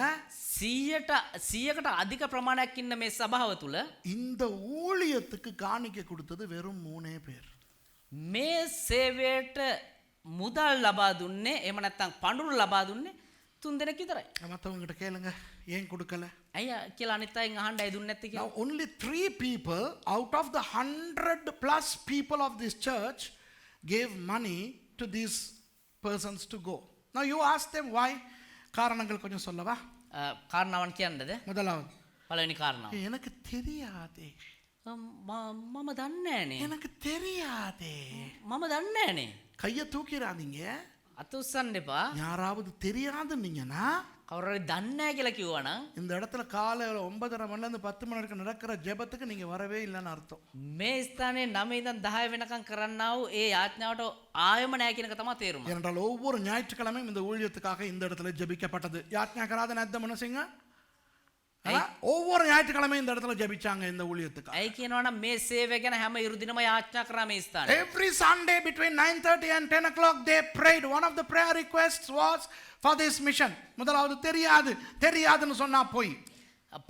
100කට අධික ප්‍රමාණයක් ඉන්න මේ සභාව තුල இந்த ஊழியத்துக்கு காணிக்கை கொடுத்தது வெறும் 3 பேர் මේ සේවයට මුදල් ලබා දුන්නේ එහෙම නැත්නම් පඳුරු ලබා දුන්නේ 3 දෙනෙක් විතරයි. மற்றவங்க கிட்ட கேளுங்க ஏன் கொடுக்கல අයියා කියලා අනිත් අයන් අහන්න ඇයි දුන්නේ නැත්තේ now කියලා. only 3 people out of the 100 plus people of this church gave money to these persons to go now you ask them why காரணங்கள் கொஞ்சம் சொல்லவா කාරණාවන් කියන්නද? முதலாவது පළවෙනි කාරණාව. எனக்கு தெரியாதே මම දන්නේ නෑනේ. எனக்கு தெரியாதே මම දන්නේ නෑනේ. கையை தூக்கிடாதீங்க අත උස්සන්න එපා. யாராவது தெரியாதுன்னீங்கன்னா කවුරු හරි දන්නේ නෑ කියලා කිව්වනම් இந்த இடத்துல காலையில் 9:30 மணிலேருந்து 10 மணி வரைக்கும் நடக்கிற ஜெபத்துக்கு நீங்கள் வரவே இல்லைன்னு அர்த்தம் මේ ස්ථානයේ 9 ඉඳන් 10 වෙනකම් කරන්නා වූ ඒ යාඥාවට ආයම නෑ කියන එක තමයි තේරුම. ஏனென்றால் ஒவ்வொரு ஞாயிற்றுக்கிழமையும் இந்த ஊழியத்துக்காக இந்த இடத்துல ஜெபிக்கப்பட்டது யாத்ஞாகராத නැද්ද மனசிங்க ஒவ்வொரு ஞாயிற்றுக்கிழமையும் இந்த இடத்துல ஜெபிச்சாங்க இந்த ஊழியத்துக்காக ඇයි කියනවනම් මේ සේවය ගැන හැම ඉරුදිනම යාඥා කරා මේ ස්ථානයේ. every Sunday between 9:30 and 10 o'clock they prayed one of the prayer requests was for this mission முதலாவது தெரியாதுன்னு சொன்னா போய்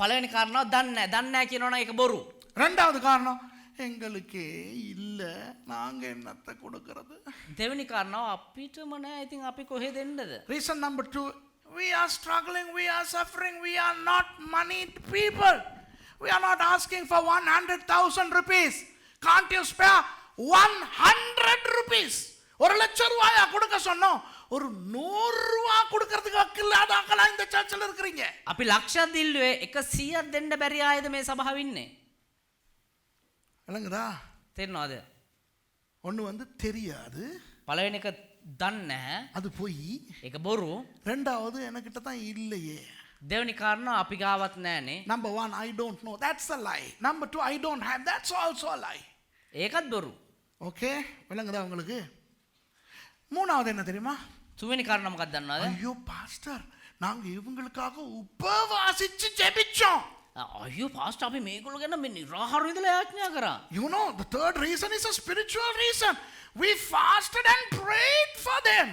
පළවෙනි කාරණාව දන්නේ නෑ කියනවනම් ඒක බොරු. ரெண்டாவது காரணம் எங்களுக்கே இல்ல நாங்க என்னத்தை கொடுக்கிறது දෙවෙනි කාරණාව අපිටම නෑ. ඉතින් අපි කොහෙ දෙන්නද? reason number 2 we are struggling we are suffering we are not moneyed people we are not asking for 100,000 rupees can't you spare 100 rupees ஒரு லட்சம் ரூபாயா கொடுக்க சொன்னோம் ஒரு 100 ரூபாய் கொடுக்கிறதுக்கு வக்கில்லாத ஆக்களா இந்த சர்ச்சில் இருக்கிறீங்க අපි ලක්ෂයක් දිල්ලුවේ 100ක් දෙන්න බැරි ආයද මේ සභාව ඉන්නේ. விளங்குதா තේරෙනවද? ஒன்று வந்து தெரியாது පළවෙනි එක දන්නේ නැහැ. அது போய் ඒක බොරු. ரெண்டாவது என்கிட்ட தான் இல்லையே දෙවෙනි කාරණාව අපි ගාවත් නැහනේ. number 1 I don't know that's a lie number 2 I don't have that's also a lie ඒකත් බොරු. ஓகே விளங்குதா உங்களுக்கு மூணாவது என்ன தெரியுமா තුන්වෙනි කාරණාව මොකක්ද දන්නවද? ஐயோ பாஸ்டர் நாங்க இவங்களுக்காக உபவாசிச்சு ஜெபிச்சோம் අයියෝ පාස්ටර් අපි මේගොල්ලෝ ගැන මේ නිරාහාර විඳලා යාඥා කරා. you know the third reason is a spiritual reason we fasted and prayed for them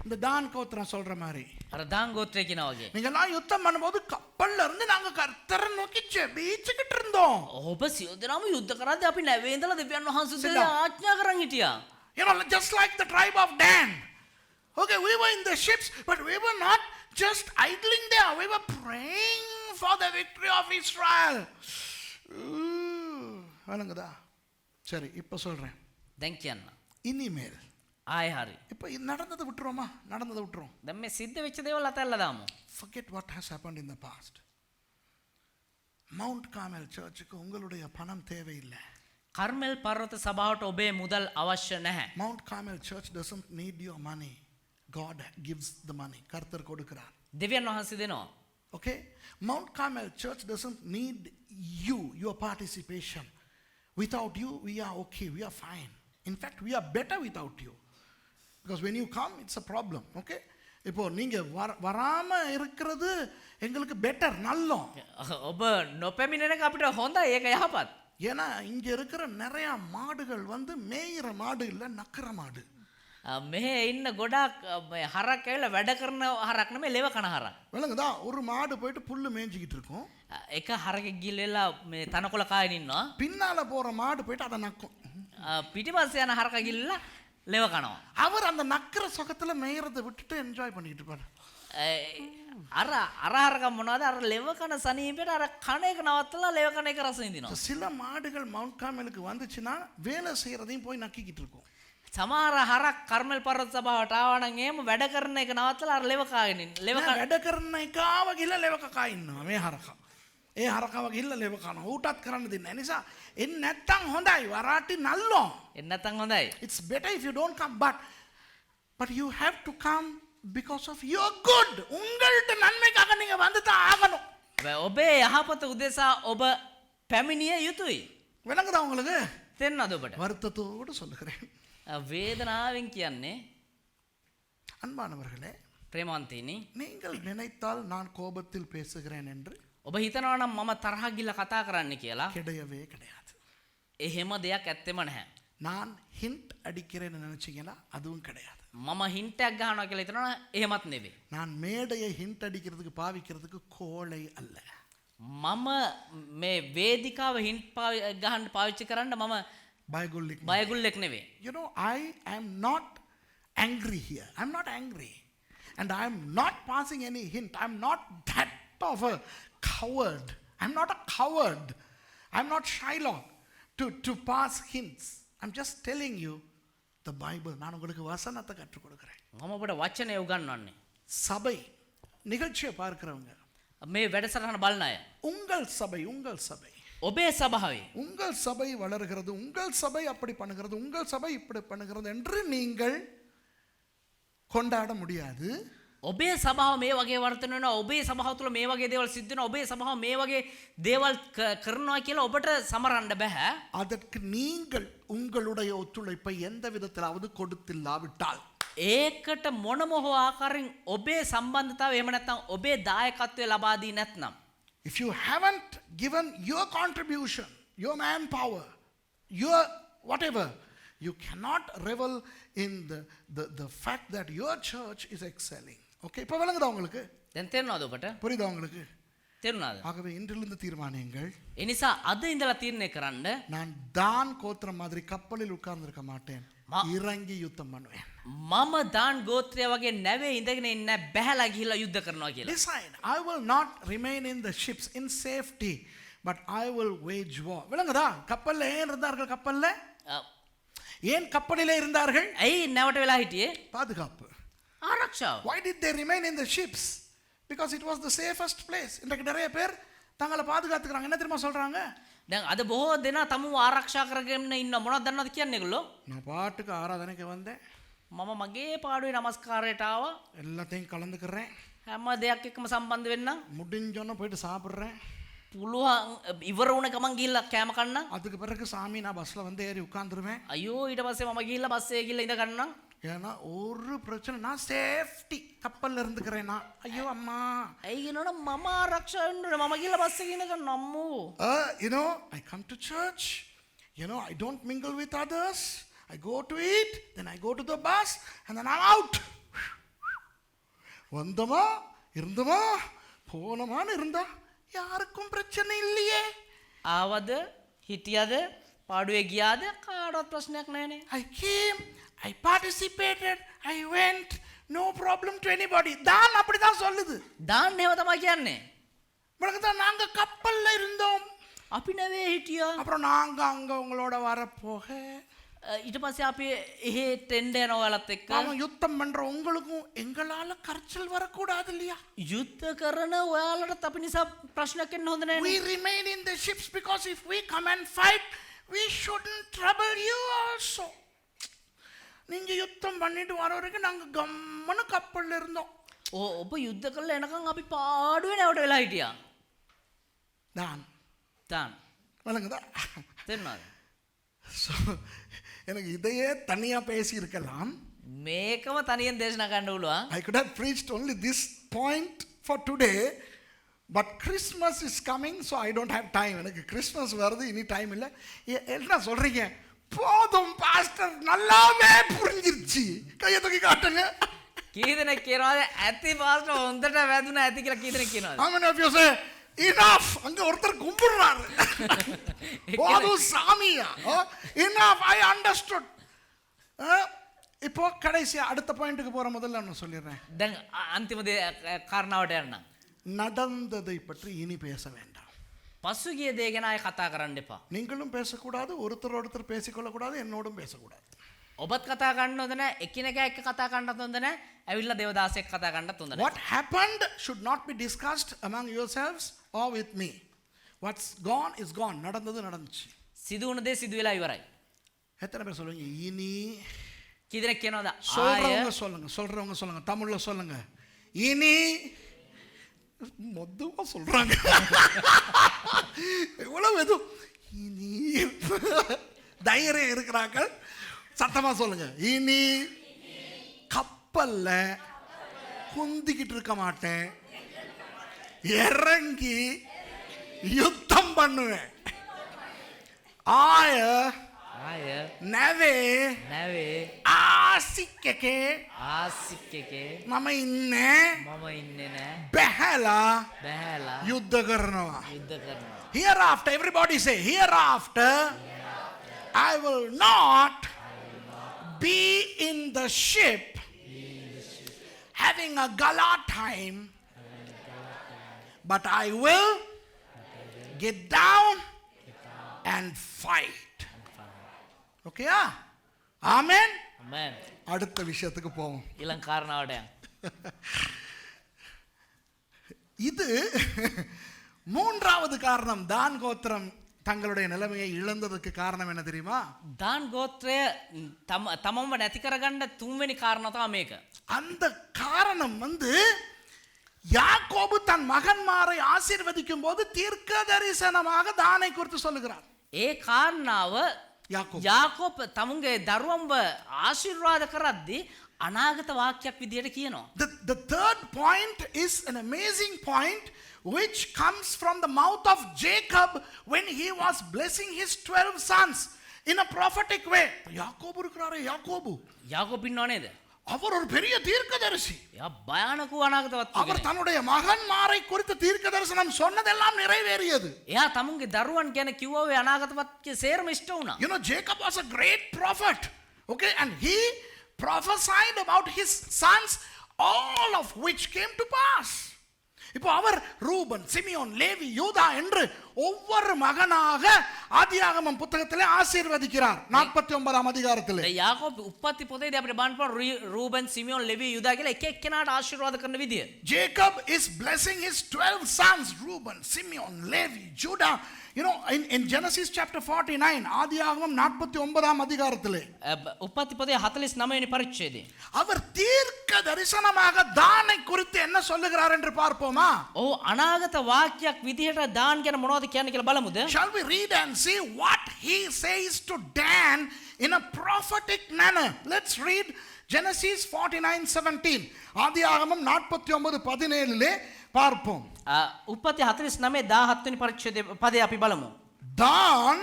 இந்த தான் கோத்திரம் சொல்ற மாதிரி අර දාන් ගෝත්‍රය කියනවා වගේ. நீங்க எல்லாம் யுத்தம் பண்ணும்போது கப்பல்ல இருந்து நாங்க கர்த்தரை நோக்கி ஜெபிச்சுக்கிட்டு இருந்தோம் ඔබ සියලු දෙනාම යුද්ධ කරද්දී අපි නැවේ ඉඳලා දෙවියන් වහන්සේ Sit down. යාඥා කරන් හිටියා. you know just like the tribe of Dan okay we were in the ships but we were not just idling there we were praying for the victory of Israel வணங்குதா சரி இப்போ சொல்றேன் දැන් කියන්න. இனிமேல் ආයෙ හරි. இப்போ இது நடந்ததை விட்டுருவோமா நடந்ததை விட்டுருவோம் දැන් මේ සිද්ධ වෙච්ච දේවල් අතහැරලා දාමු. forget what has happened in the past mount Carmel சர்ச்சுக்கு உங்களுடைய பணம் தேவையில்லை කර්මෙල් පර්වත සභාවට ඔබේ මුදල් අවශ්‍ය නැහැ. Mount Carmel Church doesn't need your money. God gives the money. கர்த்தர் கொடுக்கிறார். දෙවියන් වහන්සේ දෙනවා. Okay? Mount Carmel Church doesn't need your participation. Without you, we are okay. We are fine. In fact, we are better without you. Because when you come, it's a problem. Okay? இப்போ நீங்க வராம இருக்கிறது எங்களுக்கு better நல்லோம். ඔබ නොපැමිණෙන එක අපිට හොඳයි. ඒක යහපත්. ஏன்னா இங்க இருக்கிற நிறைய மாடுகள் வந்து மேயிற மாடு இல்ல நக்கற மாடு මෙහෙ ඉන්න ගොඩක් හරක් ඇවිල්ලා වැඩ කරන හරක් නෙමෙයි ලෙව කන හරක්. விளங்குதா ஒரு மாடு போயிட்டு புல்லு மேய்ஞ்சிக்கிட்டு இருக்கும் එක හරකෙක් ගිල්ලෙලා මේ තනකොළ කාගෙන ඉන්නවා. பின்னால போற மாடு போயிட்டு அதை நக்கும் පිටිපස්සේ යන හරක ගිල්ලලා ලෙව කනවා. அவர் அந்த நக்கிற சுகத்துல மேயறதை விட்டுட்டு என்ஜாய் பண்ணிக்கிட்டு இருப்பாரு අර හරක මොනවද අර ලෙව කන සනීපෙට අර කන එක නවත්තලා ලෙව කන එක රස විඳිනවා. சில மாடுகள் மவுண்ட் கார்மெலுக்கு வந்துச்சுன்னா வேலை செய்யறதையும் போய் நக்கிக்கிட்டு இருக்கும். සමහර හරක් කර්මල් පර්වත සභාවට ආවා නම් එහෙම වැඩ කරන එක නවත්තලා අර ලෙව කාගෙන ඉන්න. ලෙව වැඩ කරන එකාව ගිහලා ලෙව කකා ඉන්නවා මේ හරකා. ඒ හරකව ගිහලා ලෙව කනවා. ඌටත් කරන්න දෙන්නේ නැහැ. නිසා එන්නේ නැත්තම් හොඳයි. වරාටි නල්ලෝ. එන්න නැත්තම් හොඳයි. It's better if you don't come but you have to come because of your good. உங்கள்ட்ட நன்மைக்காக நீங்க வந்து தான் ஆகணும். ඔබේ යහපත උදෙසා ඔබ පැමිණිය යුතුයි. விளங்குதா உங்களுக்கு? තෙන්නද ඔබට? வருத்தத்தோடு சொல்லுகிறேன். වේදනාවෙන් කියන්නේ அன்பானவர்களே, ප්‍රේමවන්තයිනි நீங்கள் நினைத்தால் நான் கோபத்தில் பேசுகிறேன் என்று ඔබ හිතනවා නම් මම තරහ ගිල්ල කතා කරන්න කියලා கிடையவே கிடையாது. එහෙම දෙයක් ඇත්තෙම නැහැ. நான் ஹிண்ட் அடிக்கிறேன்னு நினைச்சீங்கன்னா அதுவும் கிடையாது. මම හින්ටයක් ගහනවා කියලා හිතනවා එහෙමත් නෙවෙයි. நான் மேடையை ஹிண்ட் அடிக்கிறதுக்கு பாவிக்கிறதுக்கு கோழை அல்ல. මම මේ වේදිකාව හින්ට් ගහන්න පාවිච්චි කරන්න මම பயகுல்லிக். බයගුල්ලෙක් නෙවෙයි. You know, I am not angry here. I'm not angry. And I'm not passing any hint. I'm not that of a coward. I'm not a coward. I'm not Shylock to pass hints. I'm just telling you the Bible. நான் உங்களுக்கு வசனத்தை கற்றுக் கொடுக்கிறேன். මම ඔබට වචනය උගන්වන්නේ. சபை நிகழ்ச்சியை பார்க்கிறவங்க, මේ වැඩසටහන බලන අය. உங்கள் சபை, உங்கள் சபை, ඔබේ සභාවේ உங்கள் சபை வளர்கிறது, உங்கள் சபை அப்படி பண்ணுகிறது, உங்கள் சபை இப்படி பண்ணுகிறது என்று நீங்கள் கொண்டாட முடியாது. ඔබේ සභාව මේ වගේ වර්තන වෙනවා, ඔබේ සභාව තුළ මේ වගේ දේවල් සිද්ධ වෙනවා, ඔබේ සභාව මේ වගේ දේවල් කරනවා කියලා ඔබට සමරන්න බෑ. அதற்கு நீங்கள் உங்களுடைய ஒத்துழைப்பை எந்த விதத்திலாவது கொடுத்தில்லாவிட்டால், ඒකට මොනම හෝ ආකාරයෙන් ඔබේ සම්බන්ධතාවය එහෙම නැත්නම් ඔබේ දායකත්වය ලබා දී නැත්නම්, if you haven't given your contribution, your manpower, your whatever, you cannot revel in the fact that your church is excelling. Okay, இப்போ விளங்குதா உங்களுக்கு? දැන් තේරෙනවද ඔබට? புரியுதா உங்களுக்கு? තේරුණාද? ஆகவே இன்றிலிருந்து தீர்மானியுங்கள். ඒ නිසා අද ඉඳලා තීරණය කරන්න நான் தான் கோத்திரம் மாதிரி கப்பலில் உட்கார்ந்திருக்க மாட்டேன், இறங்கி யுத்தம் பண்ணுவேன். මම දාන් ගෝත්‍රය වගේ නැවේ ඉඳගෙන ඉන්න බැහැලා ගිහිල්ලා යුද්ධ කරනවා කියලා. Decide, I will not remain in the ships in safety, but I will wage war. விளங்குதா? கப்பல்ல ஏன் இருந்தார்கள்? கப்பல்ல ஏன் கப்பலிலே இருந்தார்கள்? ඇයි නැවට වෙලා හිටියේ? பாதுகாப்பு. ආරක්ෂාව. Why did they remain in the ships? Because it was the safest place. இன்றைக்கு நிறைய பேர் தங்களை பாதுகாத்துக்கிறாங்க. என்ன தெரியுமா சொல்றாங்க? දැන් අද බොහෝ දෙනා තමුව ආරක්ෂා කරගෙන ඉන්න මොනවද දන්නවද කියන්නේ ඒගොල්ලෝ? நான் பாட்டுக்கு ஆராதனைக்கு வந்தேன், මම මගේ පාඩුවේ නමස්කාරයට ආවා. எல்லாத்தையும் கலந்துக்கிறேன், හැම දෙයක් එක්කම සම්බන්ධ වෙන්න. முடிஞ்சோன்னு போயிட்டு சாப்பிட்றேன், පුළුවන් ඉවර වුණ ගමන් ගිහිල්ලා කෑම කන්න. அதுக்கு பிறகு சாமி நான் பஸ்ஸில் வந்து ஏறி உட்காந்துருவேன். අයියෝ ඊට පස්සේ මම ගිහිල්ලා බස් එකේ ගිහිල්ලා ඉඳ ගන්නම්. ஏன்னா ஒரு பிரச்சனை, நான் சேஃப்டி கப்பலில் இருந்துக்கிறேன்னா. ஐயோ அம்மா, ඇයි කියනවනම් මම ආරක්ෂා වෙන්න ඕනේ. මම ගිහිල්ලා බස් එකේ ඉඳ ගන්න අම්මෝ. you know, I come to church, you know, I don't mingle with others, I go to eat, then I go to the bus, and then I'm out. வந்தமா இருந்தமா போனமான்னு இருந்தா யாருக்கும் பிரச்சனை இல்லையே. ආවද හිටියද පාඩුවේ ගියාද කාටවත් ප්‍රශ්නයක් නැහැනේ. I came, I participated, I went, no problem to anybody. தான் அப்படிதான் சொல்லுது. දාන්න ඒව තමයි කියන්නේ. உங்களுக்கு தான் நாங்க கப்பல்ல இருந்தோம், අපි නැවේ හිටියා. அப்புறம் நாங்க அங்க உங்களோட வரப்போக ඊට පස්සේ අපි එහෙ ටෙන්ඩ යනවා ඔයාලත් එක්ක. அவன் யுத்தம் பண்ற உங்களுக்கும் எங்களால கரைச்சல் வரக்கூடாது இல்லையா? යුද්ධ කරන ඔයාලටත් අපි නිසා ප්‍රශ්නයක් එන්න හොඳ නැහැ. We remain in the ships because if we come and fight, we shouldn't trouble you also. நீங்க யுத்தம் பண்ணிட்டு வர வரைக்கும் நாங்க கம்மனு கப்பல்ல இருந்தோம். ඔබ යුද්ධ කරලා එනකන් අපි පාඩුවේ නැවට වෙලා හිටියා. தான் තාන් வழங்குதா? තේරුණාද? So, எனக்கு இதையே தனியா பேசி இருக்கலாம். මේකම තනියෙන් දේශනා කරන්න පුළුවන්. I could have preached only this point for today, but Christmas is coming, so I don't have time. எனக்கு கிறிஸ்மஸ் வருது, இனி டைம் இல்லை. என்ன சொல்றீங்க? போதும் பாஸ்டர், நல்லாவே புரிஞ்சிருச்சு. கையை தூக்கி காட்டுங்க. කී දෙනෙක් කියනවාද ඇති පාස්ටර් හොඳට වැදුනා ඇති කියලා කී දෙනෙක් කියනවාද? How many of you say enough? அங்க ஒருத்தர் கும்பிடுறாரு. போதும் சாமியா. Enough, I understood. இப்போ கடைசி அடுத்த பாயிண்ட்டுக்கு போற முதல்ல நான் சொல்லிடுறேன். දැන් අන්තිම කාරණාවට යන්න. நடந்ததை பற்றி இனி பேச வேண்டாம். පසුගිය දේ ගැන අය කතා කරන්න එපා. நீங்களும் பேசக்கூடாது, ஒருத்தர் பேசிக்கொள்ளக்கூடாது, என்னோடும் பேசக்கூடாது. ඔබත් කතා කරන්න හොඳ නැහැ, එකිනෙකා එක්ක කතා කරන්නත් හොඳ නැහැ, ඇවිල්ලා දේවදාසෙක් කතා කරන්නත් හොඳ නැහැ. What happened should not be discussed among yourselves or with me. What's gone is gone. நடந்தது நடந்துச்சு. සිදු වුණ දේ සිදු වෙලා ඉවරයි. எத்தனை பேர் சொல்லுவீங்க இனி කීදෙනෙක් කියනවද ආය சொல்றவங்க சொல்லுங்க, சொல்றவங்க சொல்லுங்க, தமிழ்ல சொல்லுங்க. இனி மொத்தமா சொல்றாங்க. எவ்வளவு எது இனி தைரியம் இருக்கிறாங்க, சத்தமா சொல்லுங்க. இனி கப்பல்ல குந்திக்கிட்டு இருக்க மாட்டேன், இறங்கி யுத்தம் பண்ணுவேன். ஆய நவே නැවේ ஆசிக்கே ආසික්කකේ මම ඉන්න මම ඉන්නේ නෑ බැහැලා බැහැලා යුද්ධ කරනවා. යුද්ධ කරනවා Hereafter, everybody say, hereafter I will not be in the ship having a gala time, but I will get down and fight. Okay? Amen. ආමෙන් அடுத்த விஷயத்துக்கு போவோம். ඊළඟ කාරණාවට යන්න இது மூன்றாவது காரணம். தான் கோத்திரம் தங்களுடைய நிலைமையை இழந்ததுக்கு காரணம் என்ன தெரியுமா? දාන් ගෝත්‍රය තමම නැති කරගන්න තුන්වෙනි කාරණා තමයි මේක. அந்த காரணம் யாக்கோபு தன் மகன்மாரை ஆசீர்வதிக்கும் போது தீர்க்க தரிசனமாக தானை குறித்து சொல்லுகிறார். ඒ කාරණාව யாக்கோபு යාකෝබ් තමුන්ගේ දරුවන්ව ආශිර්වාද කරද්දී අනාගත වාක්‍යයක් විදියට කියනවා. The third point is an amazing point which comes from the mouth of Jacob when he was blessing his 12 sons in a prophetic way. யாக்கோபு இருக்கிறாரே, யாக்கோபு යාකෝබ් ඉන්නව නේද? அவர் ஒரு பெரிய தீர்க்கதரிசி. එයා භයානක අනාගතවත් அவர் தன்னுடைய மகன்மாரை குறித்து தீர்க்க தரிசனம் சொன்னதெல்லாம் நிறைவேறியது. එයා තමුන්ගේ දරුවන් ගැන කිව්වා වේ අනාගතවත් සේරම ඉෂ්ට වුණා. You know, Jacob was a great prophet. Okay, and he prophesied about his sons, all of which came to pass. இப்போ அவர் ரூபன், சிமியோன், லேவி, யூதா என்று ஒவ்வொரு மகனாக ஆதியாகமம் புத்தகத்திலே ஆசீர்வதிக்கிறார். 49ஆம் அதிகாரத்திலே යාකෝබ් උප්පත්ති පොතේදී අපිට බලන්න පුළුවන් රූබන්, සිමියෝන්, ලෙවි, යුදා කියලා එක එක්කෙනාට ආශිර්වාද කරන විදිය. Jacob is blessing his 12 sons, Reuben, Simeon, Levi, Judah. You know, in Genesis chapter 49, ஆதியாகமம் 49ஆம் அதிகாரத்திலே උප්පත්ති පොතේ 49 වෙනි පරිච්ඡේදයේ அவர் தீர்க்க தரிசனமாக தானை குறித்து என்ன சொல்லுகிறார் என்று பார்ப்போமா? ඔව් අනාගත වාක්‍යයක් විදියට දාන් ගැන මොනවද කියන්නේ කියලා බලමුද? Shall we read and see what he says to Dan in a prophetic manner? Let's read Genesis 49:17. ஆதியாகமம் 49:17 பார்ப்போம். උප්පත්ති 49 17 වෙනි පරිච්ඡේදයේ පදේ අපි බලමු. தான்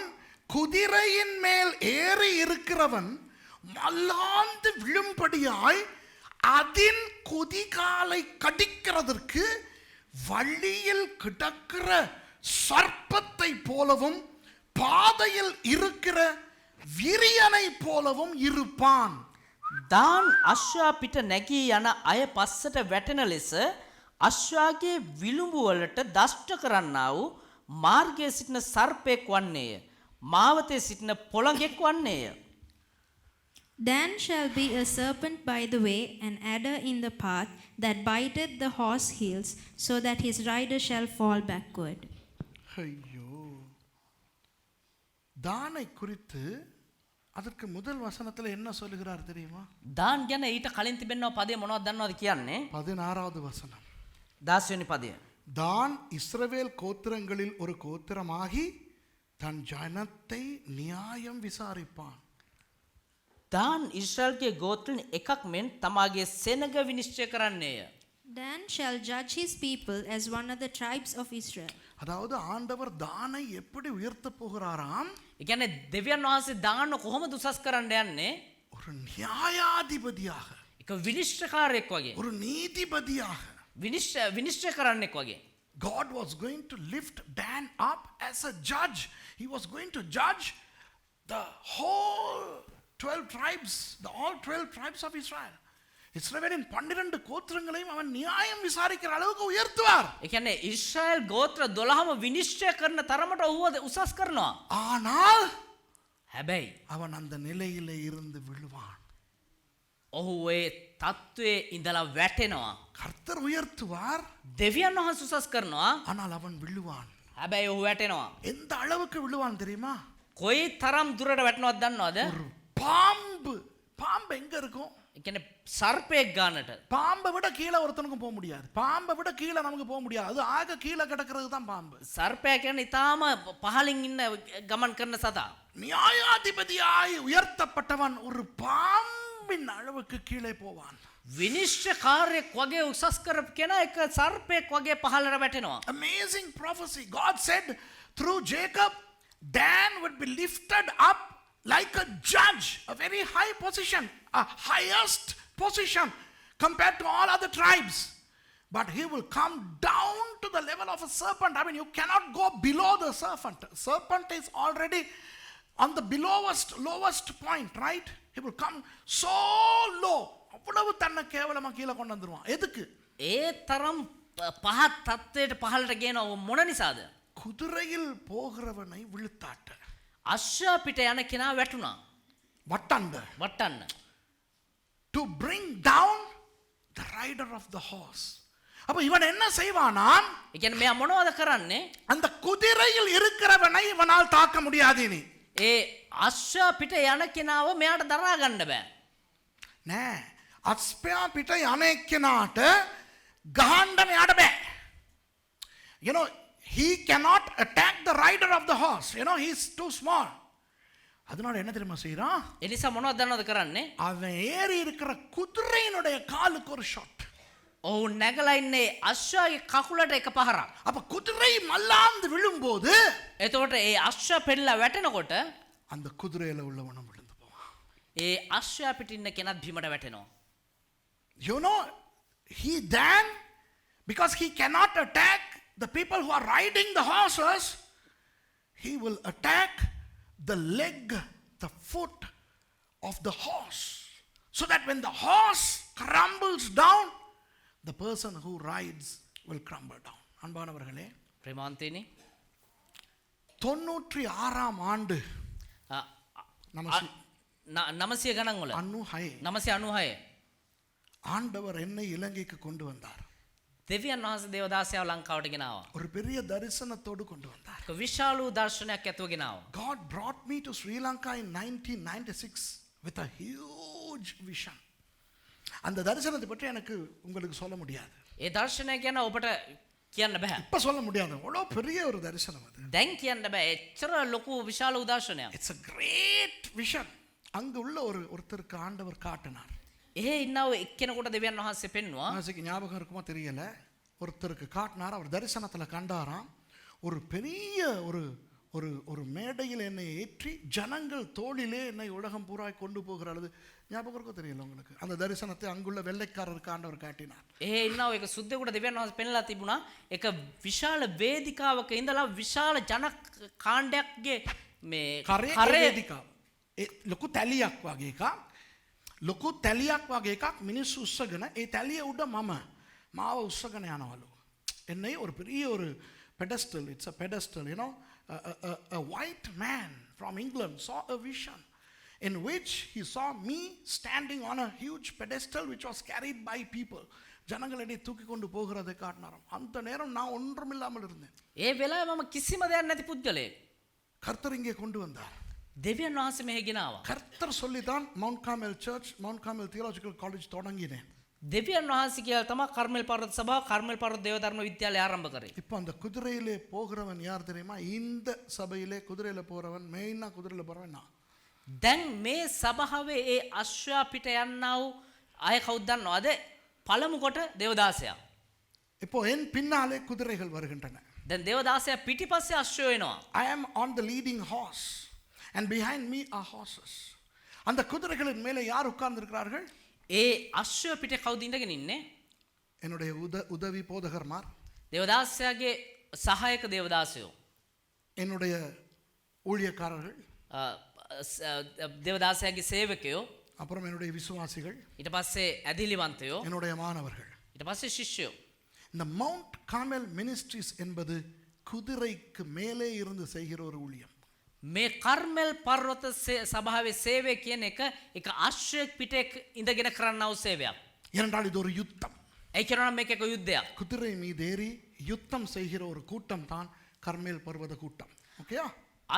குதிரையின் மேல் ஏறி இருக்கிறவன் மல்லாந்து விழும்படியாய் அதின் குதிகாலை கடிக்கிறதற்கு வழியில் கிடக்கிற சர்ப்பத்தை போலவும் பாதையில் இருக்கிற விரியனை போலவும் இருப்பான். දාන් අශ්වයා පිට නැගී යන අය පස්සට වැටෙන ලෙස අශ්වයාගේ විලුඹු වලට දෂ්ට කරන්නා වූ මාර්ගයේ සිටින සර්පෙක් වන්නේය. මාවතේ සිටින පොළඟෙක් වන්නේය. Dan shall be a serpent by the way, an adder in the path, that biteth the horse heels, so that his rider shall fall backward. ஐயோ, தானை குறித்து அதற்கு முதல் வசனத்தில் என்ன சொல்லுகிறார் தெரியுமா? දාන් ගැන ඊට කලින් තිබෙනවා පදේ මොනවද දන්නවද කියන්නේ? 16வது வசனம். 10 වෙනි පදය. தான் இஸ்ரவேல் கோத்திரங்களில் ஒரு கோத்திரமாகி தன் ஜனத்தை நியாயம் விசாரிப்பான். දාන් ඉස්රායල්ගේ ගෝත්‍රෙන් එකක් මෙන් තමාගේ සෙනග විනිශ්චය කරන්නේය. Dan shall judge his people as one of the tribes of Israel. அதாவது ஆண்டவர் தானை எப்படி உயர்த்த போகிறாராம்? ඒ කියන්නේ දෙවියන් වහන්සේ දාන්න කොහොමද උසස් කරන්න යන්නේ? ஒரு நியாயாதிபதியாக, එක විනිශ්චයකාරයෙක් වගේ. ஒரு நீதிபதியாக. විනිශ්චය කරන්නෙක් වගේ. God was going to lift Dan up as a judge. He was going to judge the whole 12 tribes, all 12 tribes of Israel. இஸ்ரவேலின் 12 கோத்திரங்களையும் அவன் நியாயம் விசாரிக்கிற அளவுக்கு உயர்த்துவார். ඒ කියන්නේ ඉස්රායල් ගෝත්‍ර 12ම විනිශ්චය කරන තරමට ඔහුව උසස් කරනවා. ஆனால் හැබැයි அவன் அந்த நிலையிலே இருந்து விழுவான். ඔහු ඒ තත්ත්වයේ ඉඳලා වැටෙනවා. கர்த்தர் உயர்த்துவார், දෙවියන් වහන්සේ උසස් කරනවා. ஆனால் அவன் விழுவான். හැබැයි ඔහු වැටෙනවා. எந்த அளவுக்கு விழுவான் தெரியுமா? කොයි තරම් දුරට වැටෙනවද දන්නවද? ஒரு பாம்பு பாம்பு எங்க இருக்கும்? ඒ කියන්නේ සර්පයෙක් ගන්නට பாம்பை விட கீழே ஒருத்தனுக்கும் போக முடியாது. பாம்பை விட கீழே நமக்கு போக முடியாது. அது ஆக கீழே கிடக்கிறது தான் பாம்பு. සර්පයා කියන්නේ ඊටාම පහලින් ඉන්න ගමන් කරන සතා. நியாயாதிபதியாய் உயர்த்தப்பட்டவன் ஒரு பாம்பின் அளவுக்கு கீழே போவான். විනිශ්චයකාරයෙක් වගේ උසස් කරපු කෙනා එක සර්පයෙක් වගේ පහළට වැටෙනවා. Amazing prophecy. God said through Jacob, Dan would be lifted up like a judge, a very high position, a highest position compared to all other tribes. But he will come down to the level of a serpent. I mean, you cannot go below the serpent. Serpent is already on the lowest point, right? He will come so low. அவ்வளவு தன்னை கேவலமா கீழே கொண்டு வந்துருவான். எதுக்கு? ඒ තරම් පහත් තත්ත්වයට පහළට ගේනවා මොන නිසාද? குதிரையில் போகிறவனை விழுத்தாட்ட. අශ්වයා පිට යන කෙනා වැටුණා. වටන්න. To bring down the rider of the horse. அப்ப இவன் என்ன செய்வானாம்? ඒ කියන්නේ මෙයා මොනවද කරන්නේ? அந்த குதிரையில் இருக்கிறவனை இவனால் தாக்க முடியாது நீ. ඒ අශ්වයා පිට යන කෙනාව මෙයාට දරා ගන්න බෑ. නෑ. අස්පයා පිට යන එක්කෙනාට ගහන්න මෙයාට බෑ. You know, he cannot attack the rider of the horse. You know, he's too small. அதனால என்ன தெரியுமா செய்றான்? ඒ නිසා මොනවද දන්නවද කරන්නේ? அவன் ஏறி இருக்கிற குதிரையினுடைய காலுக்கு ஒரு ஷாட். ඔව් නැගලා ඉන්නේ අශ්වයාගේ කකුලට එක පහරක්. அப்ப குதிரை மல்லாந்து விழும்போது එතකොට ඒ අශ්වයා පෙරලා වැටෙනකොට அந்த குதிரையில உள்ளவனும் விழுந்து போவான். ඒ අශ්වයා පිට ඉන්න කෙනත් බිමට වැටෙනවා. You know, he then, because he cannot attack the people who are riding the horses, he will attack the leg, the foot of the horse, so that when the horse crumbles down, the person who rides will crumble down. அன்பானவர்களே, ප්‍රේමාන්තේනි 96ஆம் ஆண்டு 900 ගණන් වල 996 ஆண்டவர் என்னை இலங்கைக்கு கொண்டு வந்தார். දෙවියන් වහන්සේ දේවදාසයාව ලංකාවට ගෙනාවා. ஒரு பெரிய தரிசனத்தோடு கொண்டு வந்தார். විශාල දර්ශනයක් ඇතුව ගෙනාවා. God brought me to Sri Lanka in 1996 with a huge vision. அந்த தரிசனத்தை பற்றி எனக்கு உங்களுக்கு சொல்ல முடியாது. ඒ දර්ශනය ගැන ඔබට කියන්න බෑ. இப்ப சொல்ல முடியாது. அவ்வளோ பெரிய ஒரு தரிசனம் அது. දැන් කියන්න බෑ. එච්චර ලොකු විශාල උදර්ශනයක්. It's a great vision. அங்க உள்ள ஒருத்தருக்கு ஆண்டவர் காட்டினார். එහෙ ඉන්නව එක්කෙනෙකුට දෙවියන් වහන්සේ පෙන්වුවා. ஆசைக்கு ஞாபகம் இருக்குமா தெரியல. ஒருத்தருக்கு காட்டினார். அவர் தரிசனத்துல கண்டாராம். ஒரு பெரிய ஒரு மேடையில் என்னை ஏற்றி ஜனங்கள் தோளிலே என்னை உலகம் பூராய் கொண்டு போகிற அளவு ஞாபகம் இருக்கோ தெரியல உங்களுக்கு. அந்த தரிசனத்தை அங்குள்ள வெள்ளைக்காரருக்கு ஆண்டவர் காட்டினார். එහෙ ඉන්නව එක සුද්දෙකුට දෙවියන් වහන්සේ පෙන්ලා තිබුණා. එක විශාල වේදිකාවක ඉඳලා විශාල ජන කාණ්ඩයක්ගේ මේ කරේ වේදිකාව. ඒ ලොකු තැලියක් වගේ එකක්. ලොකු තැලියක් වගේ එකක් මිනිස්සු උස්සගෙන ඒ තැලිය උඩ මාව උස්සගෙන යනවලු. என்னை ஒரு பெரிய ஒரு pedestal, it's a pedestal, you know, a white man from England saw a vision in which he saw me standing on a huge pedestal which was carried by people. ஜனங்கள் என்னை தூக்கி கொண்டு போகிறதை காட்டினாராம். அந்த நேரம் நான் ஒன்றுமில்லாமல் இருந்தேன். ඒ වෙලාවේ මම කිසිම දෙයක් නැති පුද්ගලයෙක්. கர்த்தர் இங்கே கொண்டு வந்தார். දෙවියන් වහන්සේ මෙහෙ ගෙනාවා. கர்த்தர் சொல்லிதான் Mount Carmel Church, Mount Carmel Theological College தொடங்கினேன். දෙවියන් වහන්සේ කියලා තමයි කර්මෙල් පර්වත සභාව කර්මෙල් පර්වත දේව ධර්ම විද්‍යාලය ආරම්භ කරේ. இப்போ அந்த குதிரையிலே போகிறவன் யார் தெரியுமா? இந்த சபையிலே குதிரையில போறவன் மெயினா குதிரையில போறவன் நான். දැන් මේ සභාවේ ඒ අශ්වයා පිට යන්නා වූ අය කවුද දන්නවද? පළමු කොට දේවදාසයා. இப்போ என் பின்னாலே குதிரைகள் வருகின்றன. දැන් දේවදාසයා පිටිපස්සේ අශ්වයෝ එනවා. I am on the leading horse and behind me are horses. அந்த குதிரைகளின் மேலே யார் உட்கார்ந்திருக்கிறார்கள்? ඒ අශ්වය පිට කවුද ඉඳගෙන ඉන්නේ? என்னுடைய உதவி போதகர்மார், දේවදාසයාගේ සහායක දේවදාසයෝ, என்னுடைய ஊழியக்காரர்கள், දේවදාසයාගේ සේවකයෝ, அப்புறம் என்னுடைய விசுவாசிகள், ඊට පස්සේ ඇදිලිවන්තයෝ, என்னுடைய மாணவர்கள். ඊට පස්සේ ශිෂ්‍යයෝ. இந்த மவுண்ட் கார்மெல் மினிஸ்ட்ரிஸ் என்பது குதிரைக்கு மேலே இருந்து செய்கிற ஒரு ஊழியம். මේ කර්මෙල් පර්වත සභාවේ සේවය කියන එක අශ්වයෙක් පිටේ ඉඳගෙන කරන්නා වූ සේවයක්. ஏனென்றால் இது ஒரு யுத்தம். ඒ කියනවා මේක එක යුද්ධයක්. குதிரை மீது ஏறி யுத்தம் செய்கிற ஒரு கூட்டம் தான் கர்மேல் பர்வத கூட்டம். ஓகேயா?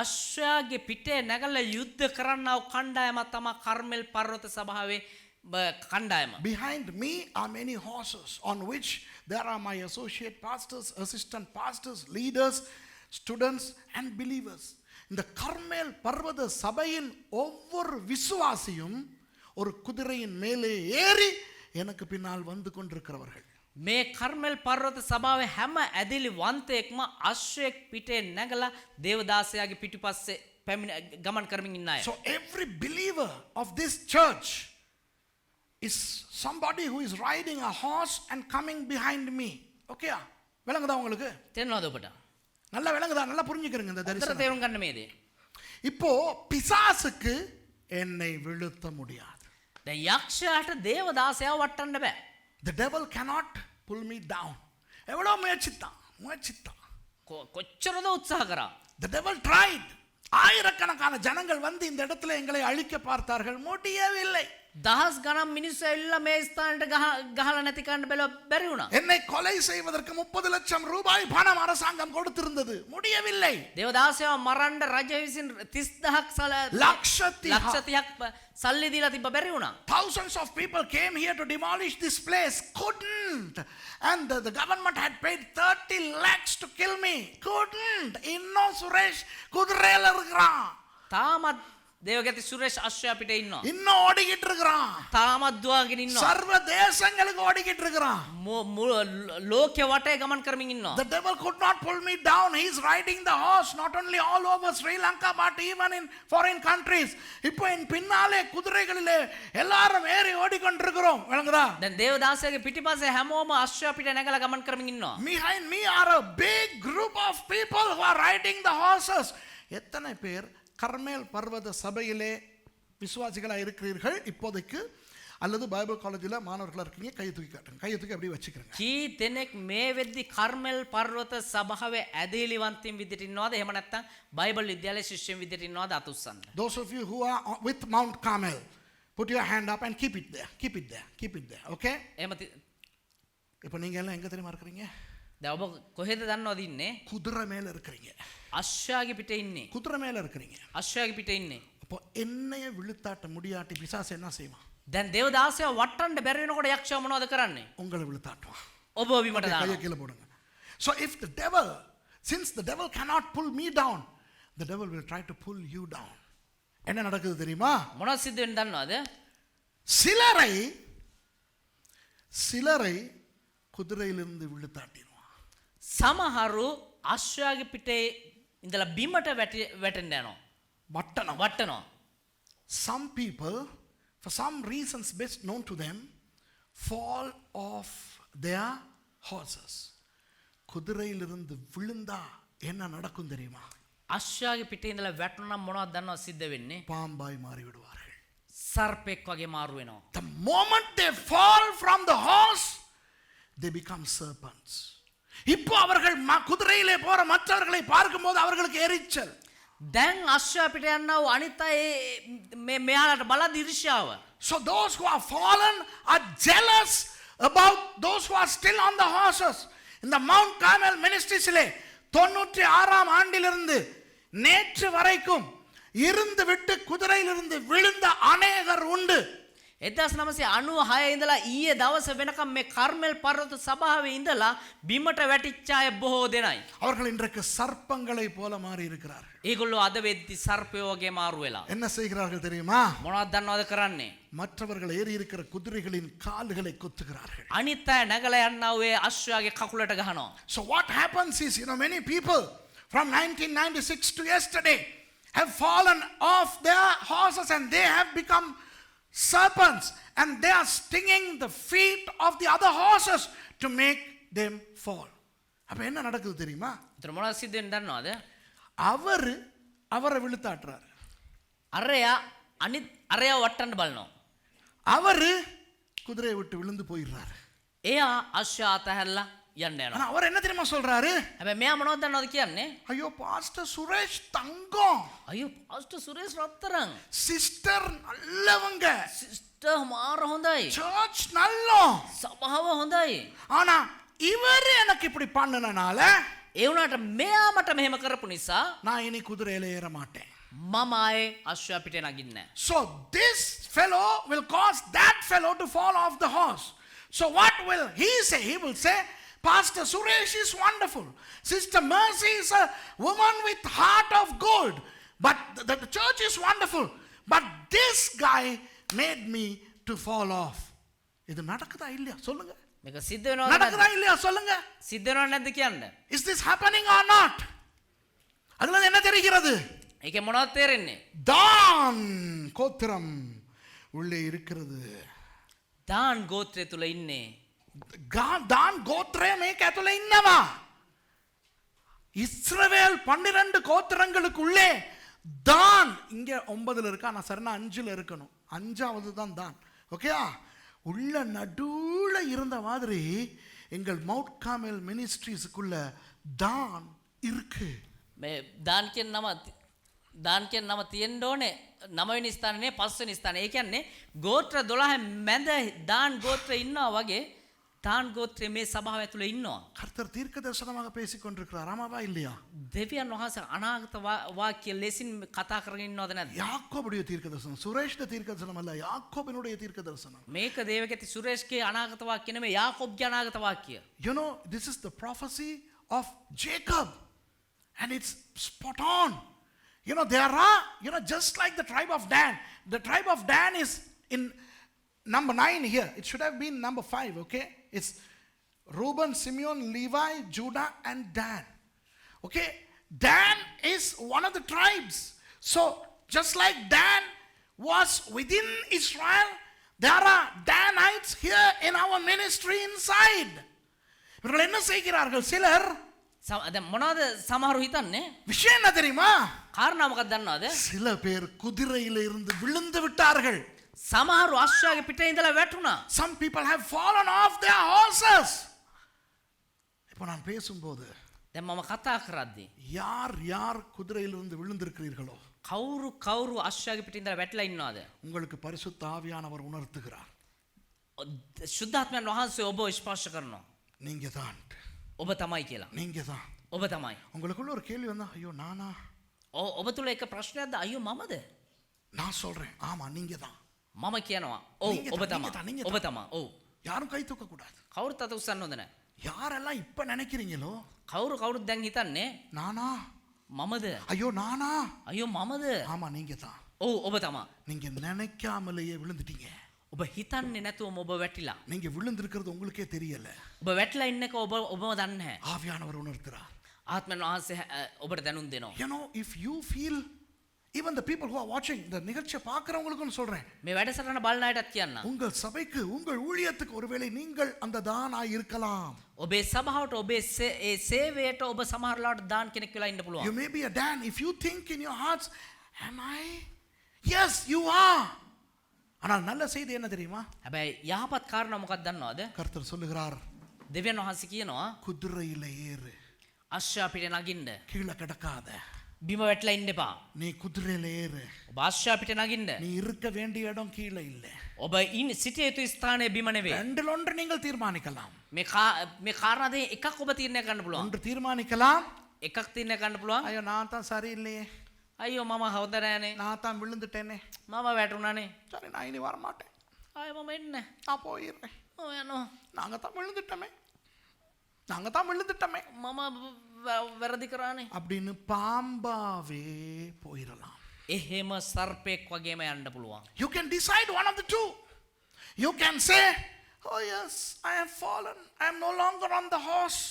අශ්වයාගේ පිටේ නැගලා යුද්ධ කරන්නව කණ්ඩායම තමයි කර්මෙල් පර්වත සභාවේ කණ්ඩායම. Behind me are many horses on which there are my associate pastors, assistant pastors, leaders, students and believers. இந்த கர்மேல் பர்வத சபையின் ஒவ்வொரு விசுவாசியும் ஒரு குதிரையின் மேலே ஏறி எனக்கு பின்னால் வந்து கொண்டிருக்கிறவர்கள். මේ කර්මෙල් පර්වත සභාවේ හැම ඇදිලි වන්තයෙක්ම අශ්වයෙක් පිටේ නැගලා දේවදාසයාගේ පිටිපස්සේ ගමන් කරමින් ඉන්න අය. So every believer of this church is somebody who is riding a horse and coming behind me. Okay? விளங்குதா உங்களுக்கு? තේරෙනවද ඔබට? நல்லா விளங்குதா? நல்லா புரிஞ்சுக்கிறீங்க இந்த අතර தரிசனம். තේරුම් ගන්න මේ දේ. இப்போ பிசாசுக்கு என்னை வீழ்த்த முடியாது. දැන් යක්ෂයාට දේවදාසයාව වටන්න බෑ. The devil cannot pull me down. எவ்வளோ முயற்சித்தான். කොච්චරද උත්සාහ කරා. The devil tried. ஆயிரக்கணக்கான ஜனங்கள் வந்து இந்த இடத்துல எங்களை அழிக்க பார்த்தார்கள், முடியவில்லை. දහස් ගණන් මිනිස්සු ඇවිල්ලා මේ ස්ථානට ගහලා නැති කරන්න බැරි වුණා. என்னை கொலை செய்வதற்கு 30 லட்சம் ரூபாய் பணம் அரசாங்கம் கொடுத்திருந்தது, முடியவில்லை. දේවදාසයාව මරන්න රජ විසින් 30000ක් ලක්ෂ 30ක් සල්ලි දීලා තිබ්බ බැරි වුණා. Thousands of people came here to demolish this place, couldn't. And the government had paid 30 lakhs to kill me, couldn't. இன்னும் சுரேஷ் குதிரையில இருக்கிறான். තාමත් දේවගති සුරේෂ් අශ්වයා පිටේ ඉන්නවා. இன்னும் ஓடிக்கிட்டு இருக்கிறான். තාමත් දුවගෙන ඉන්නවා. சர்வ தேசங்களுக்கு ஓடிக்கிட்டு இருக்கிறான். ලෝකෙ වටේ ගමන් කරමින් ඉන්නවා. The devil could not pull me down. He is riding the horse not only all over Sri Lanka but even in foreign countries. இப்போ என் பின்னாலே குதிரைகளிலே எல்லாரும் ஏறி ஓடிக்கொண்டிருக்கிறோம். விளங்குதா? දැන් දේවදාසයාගේ පිටිපස්සේ හැමෝම අශ්වයා පිටේ නැගලා ගමන් කරමින් ඉන්නවා. Behind me are a big group of people who are riding the horses. எத்தனை பேர் கர்மேல் பர்வத சபையிலே விசுவாசிகளாக இருக்கிறீர்கள் இப்போதைக்கு? அல்லது பைபிள் காலேஜில் மாணவர்களாக இருக்கீங்க, கையை தூக்கி காட்டுங்க. கையை தூக்கி அப்படியே வச்சுக்கிறேங்க. කී දෙනෙක් මේ වෙද්දි කර්මෙල් පර්වත සභාවේ ඇදහිලිවන්තයින් විදිහට ඉන්නවද? එහෙම නැත්නම් බයිබල් විද්‍යාලයේ ශිෂ්‍යයන් විදිහට ඉන්නවද? අත උස්සන්න. Those of you who are with Mount Carmel, put your hand up and keep it there. Keep it there. Keep it there. Okay? එහෙම இப்போ நீங்க எல்லாம் எங்க தெரியுமா இருக்கிறீங்க? දැන් ඔබ කොහෙද දන්නවද ඉන්නේ? குதிரை மேல இருக்கிறீங்க. අශ්වයාගේ පිටේ ඉන්නේ. குதிரை மேல இருக்கிறீங்க. අශ්වයාගේ පිටේ ඉන්නේ. அப்போ என்னைய விழுத்தாட்ட முடியாட்டி பிசாசு என்ன செய்வான்? දැන් දේවදාසයා වටන්න බැරි වෙනකොට යක්ෂයා මොනවද කරන්නේ? உங்களை விழுத்தாட்டுவான். ඔබ බිමට கையை දානවා. கீழே போடுங்க. So if the devil, since the devil cannot pull me down, the devil will try to pull you down. என்ன நடக்குது தெரியுமா? මොනවද සිද්ධ වෙන්නේ දන්නවද? சிலரை குதிரையிலிருந்து விழுத்தாட்டிடுவான். සමහරු අශ්වයාගේ පිටේ ඉඳලා බිමට වැටෙන්න යනවා. වටනවා. Some people, for some reasons best known to them, fall off their horses. குதிரையிலிருந்து விழுந்தா என்ன நடக்கும் தெரியுமா? අශ්වයාගේ පිටේ ඉඳලා වැටුණා මොනවද දන්නවද සිද්ධ වෙන්නේ? பாம்பாய் மாறி விடுவார்கள். සර්පෙක් වගේ මාරු වෙනවා. The moment they fall from the horse, they become serpents. இப்போ அவர்கள் குதிரையிலே போற மற்றவர்களை பார்க்கும்போது அவர்களுக்கு எரிச்சல். දැන් අශ්වයා පිට යනවා අනිත් අය මෙයාලට බලද්දි ඉරිෂාව. So those who have fallen are jealous about those who are still on the horses. In the Mount Carmel ministriesலே 96ஆம் ஆண்டிலிருந்து நேற்று வரைக்கும் இருந்து விட்டு குதிரையிலிருந்து விழுந்த அநேகர் உண்டு. 1996 ඉඳලා ඊයේ දවස වෙනකම් මේ කර්මෙල් පර්වත සභාවේ ඉඳලා බිමට වැටිච්ච අය බොහෝ දෙනයි. அவர்கள் இன்றைக்கு சர்ப்பங்களை போல மாறி இருக்கிறார்கள். ඒගොල්ලෝ අද වෙද්දි සර්පයෝ වගේ මාරු වෙලා. என்ன செய்கிறார்கள் தெரியுமா? මොනවද දන්නවද කරන්නේ? மற்றவர்கள் ஏறி இருக்கிற குதிரைகளின் கால்களை குத்துகிறார்கள். අනිත් අය නැගලා යනවා ඔය අශ්වයාගේ කකුලට ගහනවා. So what happens is, many people from 1996 to yesterday have fallen off their horses and they have become serpents and they are stinging the feet of the other horses to make them fall. அப்ப என்ன நடக்குது தெரியுமா? ඒතර මොනවද සිද්ධ වෙන්නේ දන්නවද? அவரை விழுத்தாட்டுறாரு. අරයා වටන්න බලනවා. அவரு குதிரையை விட்டு விழுந்து போயிடுறாரு. එයා අශ්වයා අතහැරලා යන්න යනවා. ஆனா அவர் என்ன தெரியுமா சொல்றாரு? හැබැයි මෙයා මොනවද දන්නවද කියන්නේ? ஐயோ பாஸ்டர் சுரேஷ் தங்கம். අයියෝ පාස්ටර් සුරේෂ් රත්තරන්. சிஸ்டர் நல்லவங்க. සිස්ටර් මාර හොඳයි. சர்ச் நல்லம். සභාව හොඳයි. ஆனா இவர் எனக்கு இப்படி பண்ணனனால ඒ වුණාට මෙයා මට මෙහෙම කරපු නිසා நான் இனி குதிரையில ஏற மாட்டேன். මම ආයේ අශ්වයා පිටේ නගින්නේ නැහැ. So this fellow will cause that fellow to fall off the horse. So what will he say? He will say, Pastor Suresh is wonderful. Sister Mercy is a woman with heart of gold. But the church is wonderful. But this guy made me to fall off. இது நடக்குதா இல்லையா சொல்லுங்க? මේක සිද්ධ වෙනවද நடக்குதா இல்லையா சொல்லுங்க? සිද්ධ වෙනවද නැද්ද කියන්න. Is this happening or not? அதுல என்ன தெரிகிறது? ඒකේ මොනවද තේරෙන්නේ? தான் கோத்திரம் உள்ளே இருக்கிறது. දාන් ගෝත්‍රය තුල ඉන්නේ. தான் கோத்திரே මේක ඇතුලේ ඉන්නවා. இஸ்ரவேல் 12 கோத்திரங்களுக்குள்ளே தான் இங்க 9ல இருக்கு. ஆனா சரினா 5ல இருக்கணும். 5வது தான். ஓகேயா? உள்ள நடுவுல இருந்த மாதிரி எங்கள் மவுண்ட் கார்மெல் மினிஸ்ட்ரீஸ்க்குள்ள தான் இருக்கு. මේ දාන් කියන නම තියෙන්න ඕනේ 9 වෙනි ස්ථානේ 5 වෙනි ස්ථානේ. ඒ කියන්නේ ගෝත්‍ර 12 මැද දාන් ගෝත්‍රය ඉන්නවා වගේ දාන් ගෝත්‍රයේ මේ සභාව ඇතුලේ ඉන්නවා. கர்த்தர் தீர்க்க தரிசனமாக பேசிக் கொண்டிருக்கிறார். ஆமாவா இல்லையா? දෙවියන් වහන්සේ අනාගත වාක්‍ය ලෙසින් කතා කරගෙන ඉන්නවද නැද්ද? யாக்கோபுடைய தீர்க்க தரிசனம், சுரேஷ்ட தீர்க்க தரிசனம் அல்ல, யாக்கோபினுடைய தீர்க்க தரிசனம். මේක දේවකති සුරේෂ්ගේ අනාගත වාක්‍ය නෙමෙයි යාකෝබ්ගේ අනාගත වාක්‍ය. You know, this is the prophecy of Jacob, and it's spot on. You know, there are, just like the tribe of Dan. The tribe of Dan is in number 9 here. It should have been number 5, okay? It's Reuben, Simeon, Levi, Judah, and Dan. Okay? Dan is one of the tribes. So, just like Dan was within Israel, there are Danites here in our ministry inside. இவர்கள் என்ன செய்கிறார்கள்? சிலர் දැන් මොනවද සමහරු හිතන්නේ? விஷயம் என்ன தெரியுமா? කාරණා මොකක්ද දන්නවද? சில பேர் குதிரையில இருந்து விழுந்து விட்டார்கள். සමහරු අශ්වයාගේ පිටේ ඉඳලා වැටුණා. Some people have fallen off their horses. இப்போ நான் பேசும்போது දැන් මම කතා කරද්දී யார் குதிரையிலிருந்து விழுந்திருக்கிறீர்களோ කවුරු අශ්වයාගේ පිටේ ඉඳලා වැටලා ඉන්නවද? உங்களுக்கு பரிசுத்த ஆவியானவர் உணர்த்துகிறார். ශුද්ධාත්මයන් වහන්සේ ඔබ ස්පර්ශ කරනවා. நீங்க தான், ඔබ තමයි කියලා. நீங்க தான். ඔබ තමයි. உங்களுக்குள்ள ஒரு கேள்வி வந்தா, ஐயோ நானா? ඔබ තුල එක ප්‍රශ්නයක්ද? අයියෝ මමද? நான் சொல்றேன், ஆமா நீங்க தான். මම කියනවා ඔව් ඔබ තමයි. ඔබ තමයි. ඔව්. யாரும் கை தூக்க கூடாது. කවුරුත් අත උස්සන්න හොඳ නැහැ. யாரெல்லாம் இப்ப நினைக்கிறீங்களோ කවුරුත් දැන් හිතන්නේ நானா? මමද? ஐயோ நானா? අයියෝ මමද? ஆமா நீங்க தான். ඔව් ඔබ තමයි. நீங்க நினைக்காமலேயே விழுந்துட்டீங்க. ඔබ හිතන්නේ නැතුවම ඔබ වැටිලා. நீங்க விழுந்திருக்கிறது உங்களுக்கே தெரியல. ඔබ වැටලා ඉන්නක ඔබම දන්නේ නැහැ. ஆவியானவர் உணர்த்துறார். ආත්මයන් වහන්සේ ඔබට දැනුම් දෙනවා. You know, if you feel, even the people who are watching the நிகழ்ச்சியை பார்க்கறவங்களுக்கும் சொல்றேன், මේ වැඩසටහන බලන අයටත් කියන්න. உங்கள் சபைக்கு உங்கள் ஊழியத்துக்கு ஒருவேளை நீங்கள் அந்த தானாய் இருக்கலாம். ඔබේ සභාවට ඔබේ ඒ සේවයට ඔබ සමහරලාට දාන කෙනෙක් වෙලා ඉන්න You පුළුවන්. may be a Dan. If you think in your hearts, am I? Yes, you are. ஆனால் நல்ல செய்தி என்ன தெரியுமா? හැබැයි යහපත් කාරණා මොකක්ද දන්නවද? கர்த்தர் சொல்லுகிறார், දෙවියන් වහන්සේ කියනවා குதிரையில ஏறு, අශ්වයා පිට නගින්න. கீழே கிடக்காத. බිම වැටලා ඉන්න එපා. நீ குதிரையில ஏறு. ඔබ අශ්වයා පිට නගින්න. நீ இருக்க வேண்டிய இடம் கீழே இல்லை. ඔබ සිටිය යුතු ස්ථානය බිම නෙවෙයි. ரெண்டில் ஒன்று நீங்கள் தீர்மானிக்கலாம். මේ කාරණා දෙක එකක් ඔබ තීරණය කරන්න පුළුවන්. ஒன்று தீர்மானிக்கலாம், එකක් තීරණය කරන්න පුළුවන්. ஐயோ நான் தான் சரியில்லையே, අයියෝ මම හොඳ නෑනේ. நான் தான் விழுந்துட்டேனே, මම වැටුණානේ. சரி நான் இனி வரமாட்டேன், ආයෙ මම එන්නේ නැහැ. நான் போயிடுறேன், මම යනවා. நாங்க தான் விழுந்துட்டோமே, මම වැරදි කරානේ. அப்படின்னு பாம்பாவே போயிடலாம். එහෙම සර්පෙක් වගේම යන්න පුළුවන්. You can decide one of the two. You can say, oh yes, I have fallen, I am no longer on the horse,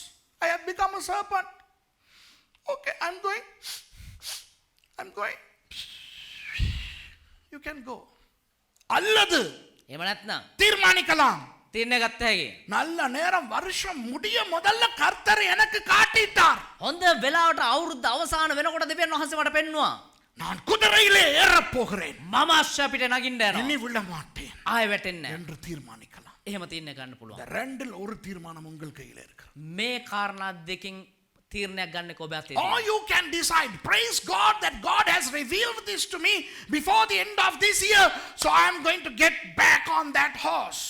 I have become a serpent. Okay, I'm going. You can go. அல்லது එහෙම නැත්නම් தீர்மானிக்கலாம், තීරණය ගත්ත හැකි. நல்ல நேரம் வருஷம் முடிய முதல்ல கர்த்தர் எனக்கு காட்டிட்டார், හොඳ වෙලාවට අවුරුද්ද අවසාන වෙනකොට දෙවියන් වහන්සේ මට පෙන්නුවා. நான் குதிரையிலே ஏறப் போகிறேன், මම අශ්වයා පිට නගින්න இனி යනවා. விழ மாட்டேன் ආයෙ වැටෙන්නේ නැහැ. என்று தீர்மானிக்கலாம். එහෙම තීරණය ගන්න இந்த පුළුවන්. ரெண்டில் ஒரு தீர்மானம் உங்கள் கையில் இருக்கு. මේ කාරණා දෙකෙන් තීරණයක් ගන්න ඔබ අතේ Or තියෙනවා. you can decide, praise God that God has revealed this to me before the end of this year, so I am going to get back on that horse.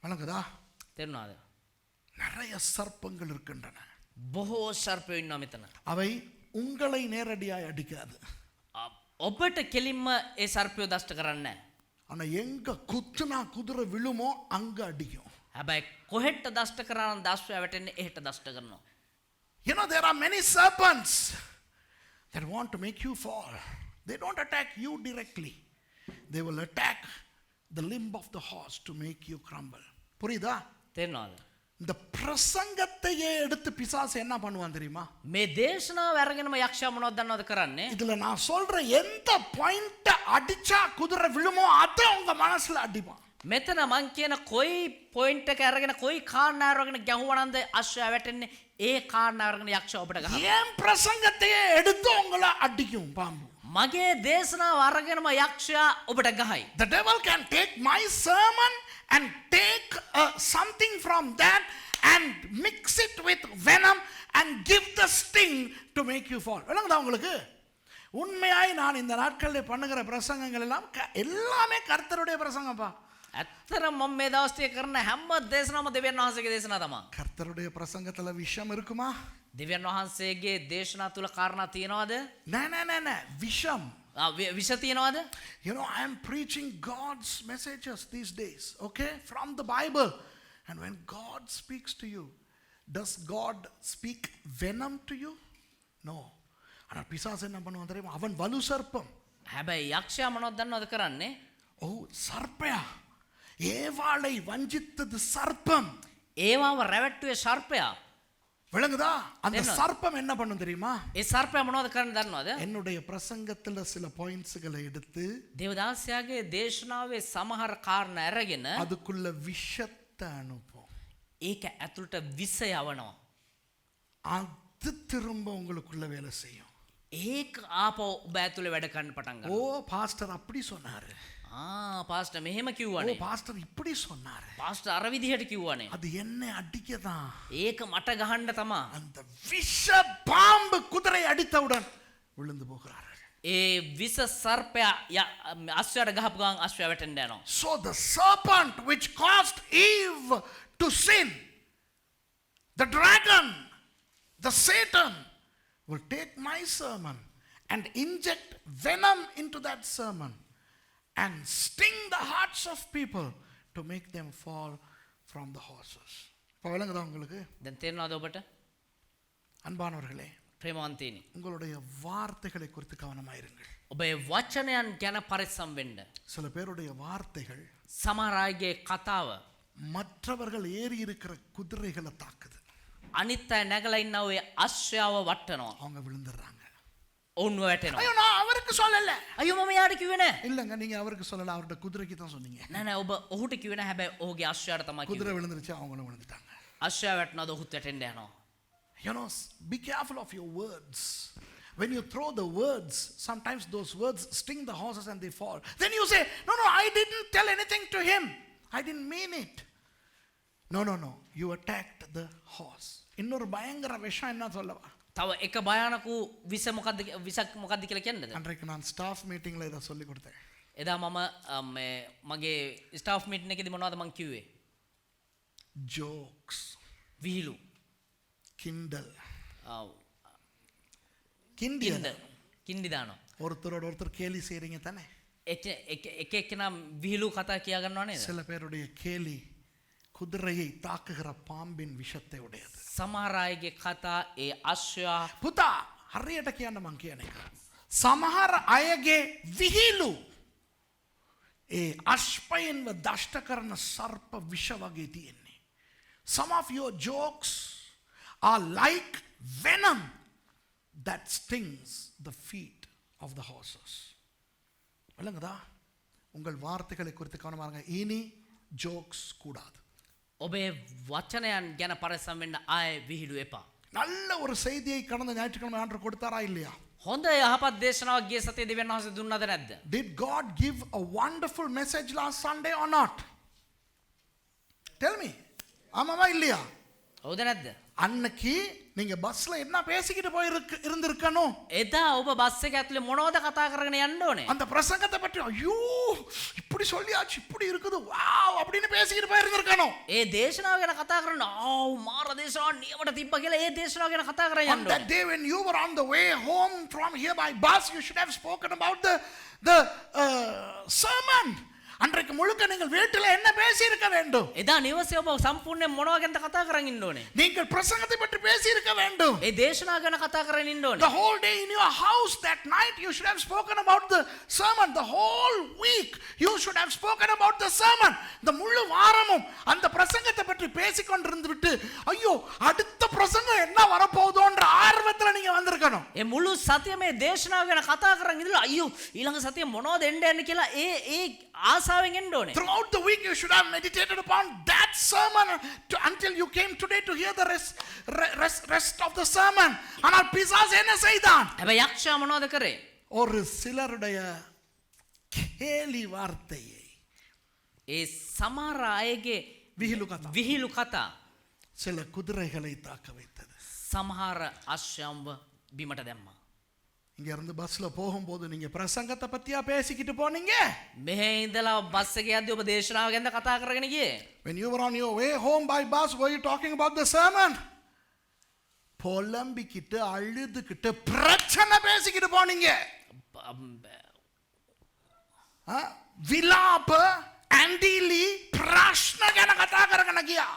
வணங்குதா? තේරුණාද? நிறைய சர்ப்பங்கள் இருக்கின்றன. බොහෝ සර්පයෝ ඉන්නවා මෙතන. அவை உங்களை நேரடியாய் அடிக்காது. ඔබට කෙලින්ම ඒ සර්පයෝ දෂ්ට කරන්නේ නැහැ. ஆனா எங்க குத்துனா குதிரை விழுமோ அங்க அடிக்கும். හැබැයි කොහෙට දෂ්ට කරා නම් දස්වැ වැටෙන්නේ එහෙට දෂ්ට කරනවා. You know, there are many serpents that want to make you fall. They don't attack you directly. They will attack the limb of the horse to make you crumble. புரியுதா? තේරෙනවද? இந்த பிரசங்கத்தையே எடுத்து பிசாசு என்ன பண்ணுவான் தெரியுமா? මේ දේශනාව අරගෙනම යක්ෂයා මොනවද දන්නවද කරන්නේ? இதுல நான் சொல்ற எந்த பாயிண்ட் அடிச்சா குதிரை விழுமோ அதை உங்க மனசுல அடிப்பான். මෙතන මං කියන කොයි පොයින්ට් එක අරගෙන කොයි කාරණාව අරගෙන ගැහුවනන්ද අශ්වයා වැටෙන්නේ ඒ කාරණාව අරගෙන යක්ෂයා ඔබට ගහනවා. ஏன் பிரசங்கத்தையே எடுத்து உங்களை அடிக்கும் பாம்பு. මගේ දේශනාව අරගෙනම යක්ෂයා ඔබට ගහයි. The devil can take my sermon and take something from that and mix it with venom and give the sting to make you fall. விளங்குதா உங்களுக்கு? உண்மையாய் நான் இந்த நாட்களில் பண்ணுகிற பிரசங்கங்கள் எல்லாம் எல்லாமே கர்த்தருடைய பிரசங்கப்பா. ඇත්තටම මම මේ දවස් ටික කරන හැම දේශනාවම දෙවියන් වහන්සේගේ දේශනා තමයි. கர்த்தருடைய பிரசங்கத்துல விஷம் இருக்குமா? දෙවියන් වහන්සේගේ දේශනා තුල කාරණා තියනවද? நே விஷம். විෂ තියනවද? You know, I am preaching God's messages these days, okay, from the Bible. And when God speaks to you, does God speak venom to you? No. ஆனால் பிசாசு என்ன பண்ணுவான் தெரியுமா? அவன் வலு சர்ப்பம். හැබැයි යක්ෂයා මොනවද දන්නවද කරන්නේ? ஓ சர்ப்பயா, ஏவாளை வஞ்சித்தது சர்ப்பம். ඒවාව රැවට්ටුවේ සර්පයා. விளங்குதா? அந்த என்ன? சர்ப்பம் என்ன பண்ணும் தெரியுமா? ඒ සර්පයා මොනවද කරන්නේ දන්නවද? என்னுடைய பிரசங்கத்துல சில பாயிண்ட்ஸ்களை எடுத்து දේවදාසයාගේ දේශනාවේ සමහර කාරණා අරගෙන அதுக்குள்ள விஷத்தை அனுப்பும். ඒක ඇතුළට විස යවනවා. அது திரும்ப உங்களுக்குள்ள வேலை செய்யும். ඒක ආපහු ඔබ ඇතුලේ වැඩ කරන්න පටන් ஓ ගන්නවා. பாஸ்டர் அப்படி சொன்னாரு. පාස්ටර් මෙහෙම ஓ කිව්වනේ. பாஸ்டர் இப்படி சொன்னாரு. පාස්ටර් අර විදිහට කිව්වනේ. அது என்ன அடிக்கதான். ඒක මට ගහන්න තමා. அந்த விஷ பாம்பு குதிரை அடித்தவுடன் விழுந்து போகிறார்கள். ඒ විස සර්පයා අශ්වයාට ගහපු ගමන් අශ්වයා වැටෙන්න යනවා. So the serpent which caused Eve to sin, the dragon, the Satan will take my sermon and inject venom into that sermon and sting the hearts of people to make them fall from the horses. இப்போ விளங்குதா உங்களுக்கு? දැන් තේරෙනවද ඔබට? அன்பானவர்களே, ප්‍රේමවන්තයනි. உங்களுடைய வார்த்தைகளை குறித்து கவனமாயிருங்கள். ඔබේ වචනයන් ගැන පරිස්සම් වෙන්න. சில பேருடைய வார்த்தைகள் සමහර අයගේ කතාව மற்றவர்கள் ஏறி இருக்கிற குதிரைகளை தாக்குது. අනිත් අය නැගලා ඉන්න ඔය අශ්වයාව වටනවා. அவங்க விழுந்துடுறாங்க. ඔවුන්ව වැටෙනවා. ஐயோ நான் அவருக்கு சொல்லல. අයියෝ මම යාට කිව්වේ නෑ. இல்லங்க, நீங்க அவருக்கு சொல்லல, அவருடைய குதிரைக்கு தான் சொன்னீங்க. නෑ නෑ ඔබ ඔහුට කිව්වේ නෑ. හැබැයි ඔහුගේ අශ්වයාට තමයි කිව්වේ. குதிரை விழுந்துருச்சு, அவங்களும் விழுந்துட்டாங்க. අශ්වයා වැටෙනවද ඔහුත් වැටෙන්න යනවා. You know, be careful of your words. When you throw the words, sometimes those words sting the horses and they fall. Then you say, no, I didn't tell anything to him. I didn't mean it. No. You attacked the horse. இன்னொரு பயங்கர விஷயம் என்ன சொல்லவா? තව එක භයානක විස මොකද්ද කියලා කියන්නද? அன்றைக்கு நான் ஸ்டாஃப் மீட்டிங்ல இதை சொல்லி கொடுத்தேன். එදා මම මගේ ස්ටාෆ් මීටින් එකේදී මොනවද මං කිව්වේ? Jokes, විහිළු, கிண்டல், කින්ඩි දානවා. ஒருத்தரோட ஒருத்தர் கேலி செய்றீங்க தானே? එක එක්කෙනා විහිළු කතා කියා ගන්නව නේද? சில பேருடைய கேலி குதிரையை தாக்குகிற பாம்பின் விஷத்தை உடையது. සමහර අයගේ කතා ඒ අශ්වයා පුතා හරියට කියන්න මං කියන එක. සමහර අයගේ විහිළු ඒ අශ්වයෙන්ව දෂ්ට කරන සර්ප විෂ වගේ තියෙන්නේ. Some of your jokes are like venom that stings the feet of the horses. விளங்குதா? உங்கள் வார்த்தைகளை குறித்து கவனமாக இருங்க. இனி ஜோக்ஸ் கூடாது. ඔබේ වචනයන් ගැන පරිස්සම් වෙන්න ආයේ විහිළු එපා. நல்ல ஒரு செய்தியை கடந்த ஞாயிற்றுக்கிழமை ஆண்டவர் கொடுத்தாரா இல்லையா? හොඳ යහපත් දේශනාවක් ගිය සතියේ දෙවියන් වහන්සේ දුන්නද නැද්ද? Did God give a wonderful message last Sunday or not? Tell me. ஆமாவா இல்லையா? හවුද නැද්ද? அன்னைக்கு நீங்க பஸ்ல என்ன பேசிக்கிட்டு போய் இருந்திருக்கணும்? එදා ඔබ බස් එක ඇතුලේ මොනවද කතා කරගෙන යන්න ඕනේ? அந்த பிரசங்கத்தை பற்றி ஐயோ இப்படி அப்படி சொல்லியாச்சு இப்படி இருக்குது வாவ் அப்படின்னு பேசிக்கிட்டு போயிருந்திருக்கணும். ඒ දේශනාව ගැන කතා කරන්න ආව් මාර දේශනාවක් නියමට තිබ්බ කියලා ඒ දේශනාව ගැන කතා කරන්න On that day when you were on the way home from here by bus, you should have spoken about the sermon. அன்றைக்கு முழுக்க நீங்கள் வீட்டில் என்ன பேசி இருக்க வேண்டும்? එදා නිවසේ ඔබ සම්පූර්ණයෙන් මොනවා ගැනද කතා කරන් ඉන්න ඕනේ? நீங்கள் பிரசங்கத்தை பற்றி பேசி இருக்க வேண்டும். ඒ දේශනාව ගැන කතා කරන් ඉන්න ඕනේ. The whole day in your house that night you should have spoken about the sermon. The whole week you should have spoken about the sermon. இந்த முழு வாரமும் அந்த பிரசங்கத்தை பற்றி பேசி கொண்டிருந்து விட்டு ஐயோ அடுத்த பிரசங்கம் என்ன வரப்போகுதோன்ற ஆர்வத்துல நீங்க வந்திருக்கணும். ඒ මුළු සතිය මේ දේශනාව ගැන කතා කරන් ඉඳලා අයියෝ ඊළඟ සතිය මොනවද එන්න යන්නේ කියලා ඒ ආසාවෙන් එන්න ඕනේ. Throughout the week you should have meditated upon that sermon until you came today to hear the rest of the sermon. ஆனால் பிசாசு என்ன செய்தான்? හැබැයි යක්ෂයා මොනවද කරේ? ஒரு சிலருடைய கேலி வார்த்தையை ඒ සමහර අයගේ විහිළු කතා சில குதிரைகளை தாக்க வைத்தது. සමහර අශ්වයන්ව බිමට දැම්මා. இங்க இருந்து பஸ்ல போகும்போது நீங்க பிரசங்கத்தை பத்தியா பேசிக்கிட்டு போனீங்க? මෙහෙ ඉඳලා බස් එකේ යද්දී ඔබ දේශනාව ගැනද කතා කරගෙන ගියේ? When you were on your way home by bus, were you talking about the sermon? புலம்பிக்கிட்டு அழுதுகிட்டு பிரச்சனை பேசிக்கிட்டு போனீங்க. விலாප ඇඳිලි ප්‍රශ්න ගැන කතා කරගෙන ගියා.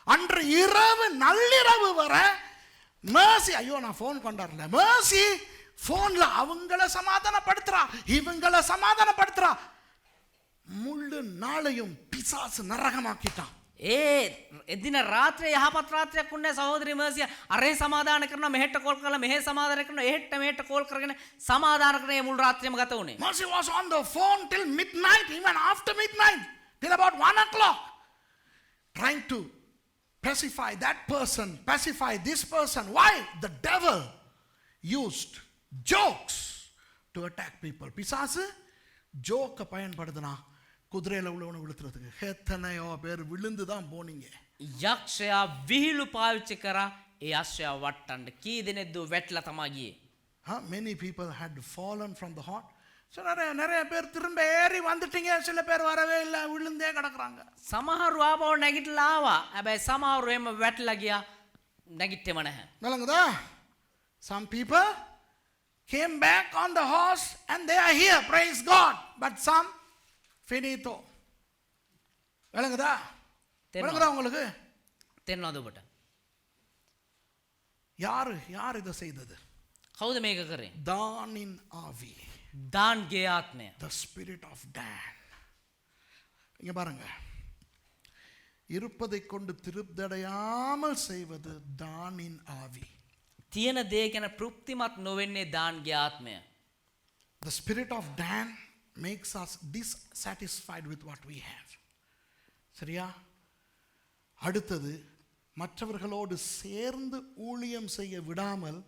அன்று இரவு நள்ளிரவு வர mercy ஐயோ நான் ஃபோன் கொண்டாடல mercy ஃபோன்ல அவங்கள சமாதானப்படுத்துறா இவங்கள சமாதானப்படுத்துறா முழு நாளையும் பிசாசு நரகமாக்கிட்டான். එදින රාත්‍රියේ යහපත් රාත්‍රියක් වුණේ සහෝදරි මර්සිය අරේ සමාදාන කරනවා මෙහෙට කෝල් කරලා මෙහෙ සමාදාන කරනවා එහෙට මෙහෙට කෝල් කරගෙන සමාදාන කරන මේ මුළු රාත්‍රියම ගත වුණේ. Mercy was on the phone till midnight, even after midnight, till about 1 o'clock, trying to pacify that person, pacify this person. Why? The devil used jokes to attack people. பிசாசு ஜோக்க பயன்படுத்தினா குதிரையில உள்ளவனை விழுத்துறதுக்கு. எத்தனையோ பேர் விழுந்து தான் போனீங்க. යක්ෂයා විහිළු පාවිච්චි කරා ඒ අශ්වයා වට්ටන්න කී දෙනෙක්ද වැටලා තමයි ගියේ. Many people had fallen from the horse. So நிறைய பேர் திரும்ப ஏறி வந்துட்டீங்க, சில பேர் வரவே இல்லை, விழுந்தே கிடக்குறாங்க. සමහරු ආපහු නැගිටලා ආවා. හැබැයි සමහරු එම වැටලා ගියා නැගිටෙම නැහැ. விளங்குதா? Some people came back on the horse and they are here, praise God. But some finito. விளங்குதா? விளங்குதா உங்களுக்கு? තේරෙනවද ඔබට? யார் இதை செய்தது? කවුද මේක කරේ? தானின் ஆவி. දාන්ගේ ආත්මය. The spirit of Dan. இங்க பாருங்க, இருப்பதை கொண்டு திருப்தியடையாமல் செய்வது தானின் ஆவி. තියෙන දේ ගැන තෘප්තිමත් නොවෙන්නේ දාන්ගේ ආත්මය. The spirit of Dan makes us dissatisfied with what we have. சரியா? அடுத்தது, மற்றவர்களோடு சேர்ந்து ஊழியம் செய்ய விடாமல்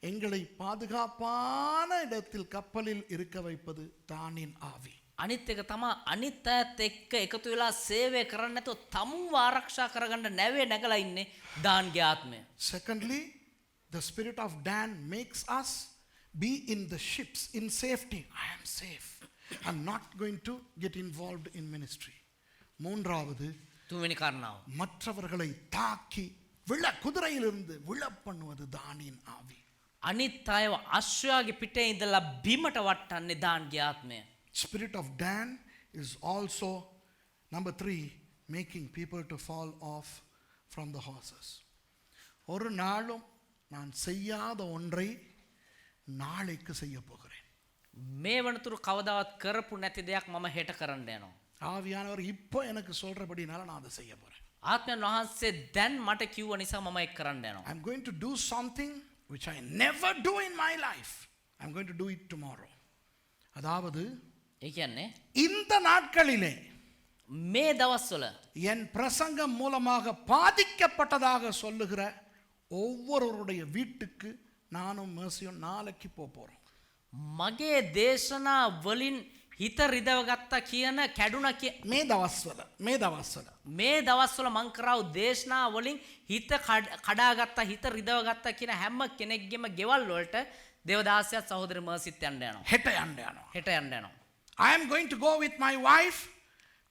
எங்களை பாதுகாப்பான இடத்தில் கப்பலில் இருக்க வைப்பது தானின் ஆவி. අනිත් එක තමයි අනිත් අයත් එක්ක එකතු වෙලා සේවය කරන්න නැතුව තමුන්ව ආරක්ෂා කරගන්න නැවේ නැගලා ඉන්නේ දාන්ගේ ආත්මය. Secondly, the spirit of Dan makes us be in the ships in safety. I am safe. I'm not going to get involved in ministry. மூன்றாவது, තුන්වෙනි කාරණාව. மற்றவர்களை தாக்கி குதிரையிலிருந்து விழ பண்ணுவது தானின் ஆவி. අනිත් අයව අශ්වයාගේ පිටේ ඉඳලා බිමට වට්ටන්නේ දාන්ගේ ආත්මය. Spirit of Dan is also, number 3, making people to fall off from the horses. ஒரு நாளும் நான் செய்யாத ஒன்றை நாளைக்கு செய்ய போகிறேன். මේ වනතුරු කවදාවත් කරපු නැති දෙයක් මම හෙට කරන්න යනවා. ஆவியானவர் இப்போ எனக்கு சொல்றபடினால நான் அதை செய்ய போறேன். ආත්මයන් වහන්සේ දැන් මට කිව්ව නිසා මම ඒක කරන්න යනවා. I'm going to do something which I never do in my life. I'm going to do it tomorrow. அதாவது ඒ කියන්නේ இந்த நாட்களிலே මේ දවස්වල என் பிரசங்கம் மூலமாக பாதிக்கப்பட்டதாக சொல்லுகிற ஒவ்வொருவருடைய வீட்டுக்கு நானும் மேர்சியும் நாளைக்கு போறோம். මගේ දේශනා වලින් හිත රිදවගත්තා කියන කැඩුනා මේ දවස්වල මේ දවස්වල මං කරව දේශනා වලින් හිත කඩාගත්තා හිත රිදවගත්තා කියන හැම කෙනෙක්ගේම ගෙවල් වලට දේවදාසයත් සහෝදර මර්සිත් යන්න යනවා. හෙට යන්න යනවා. හෙට යන්න යනවා. I am going to go with my wife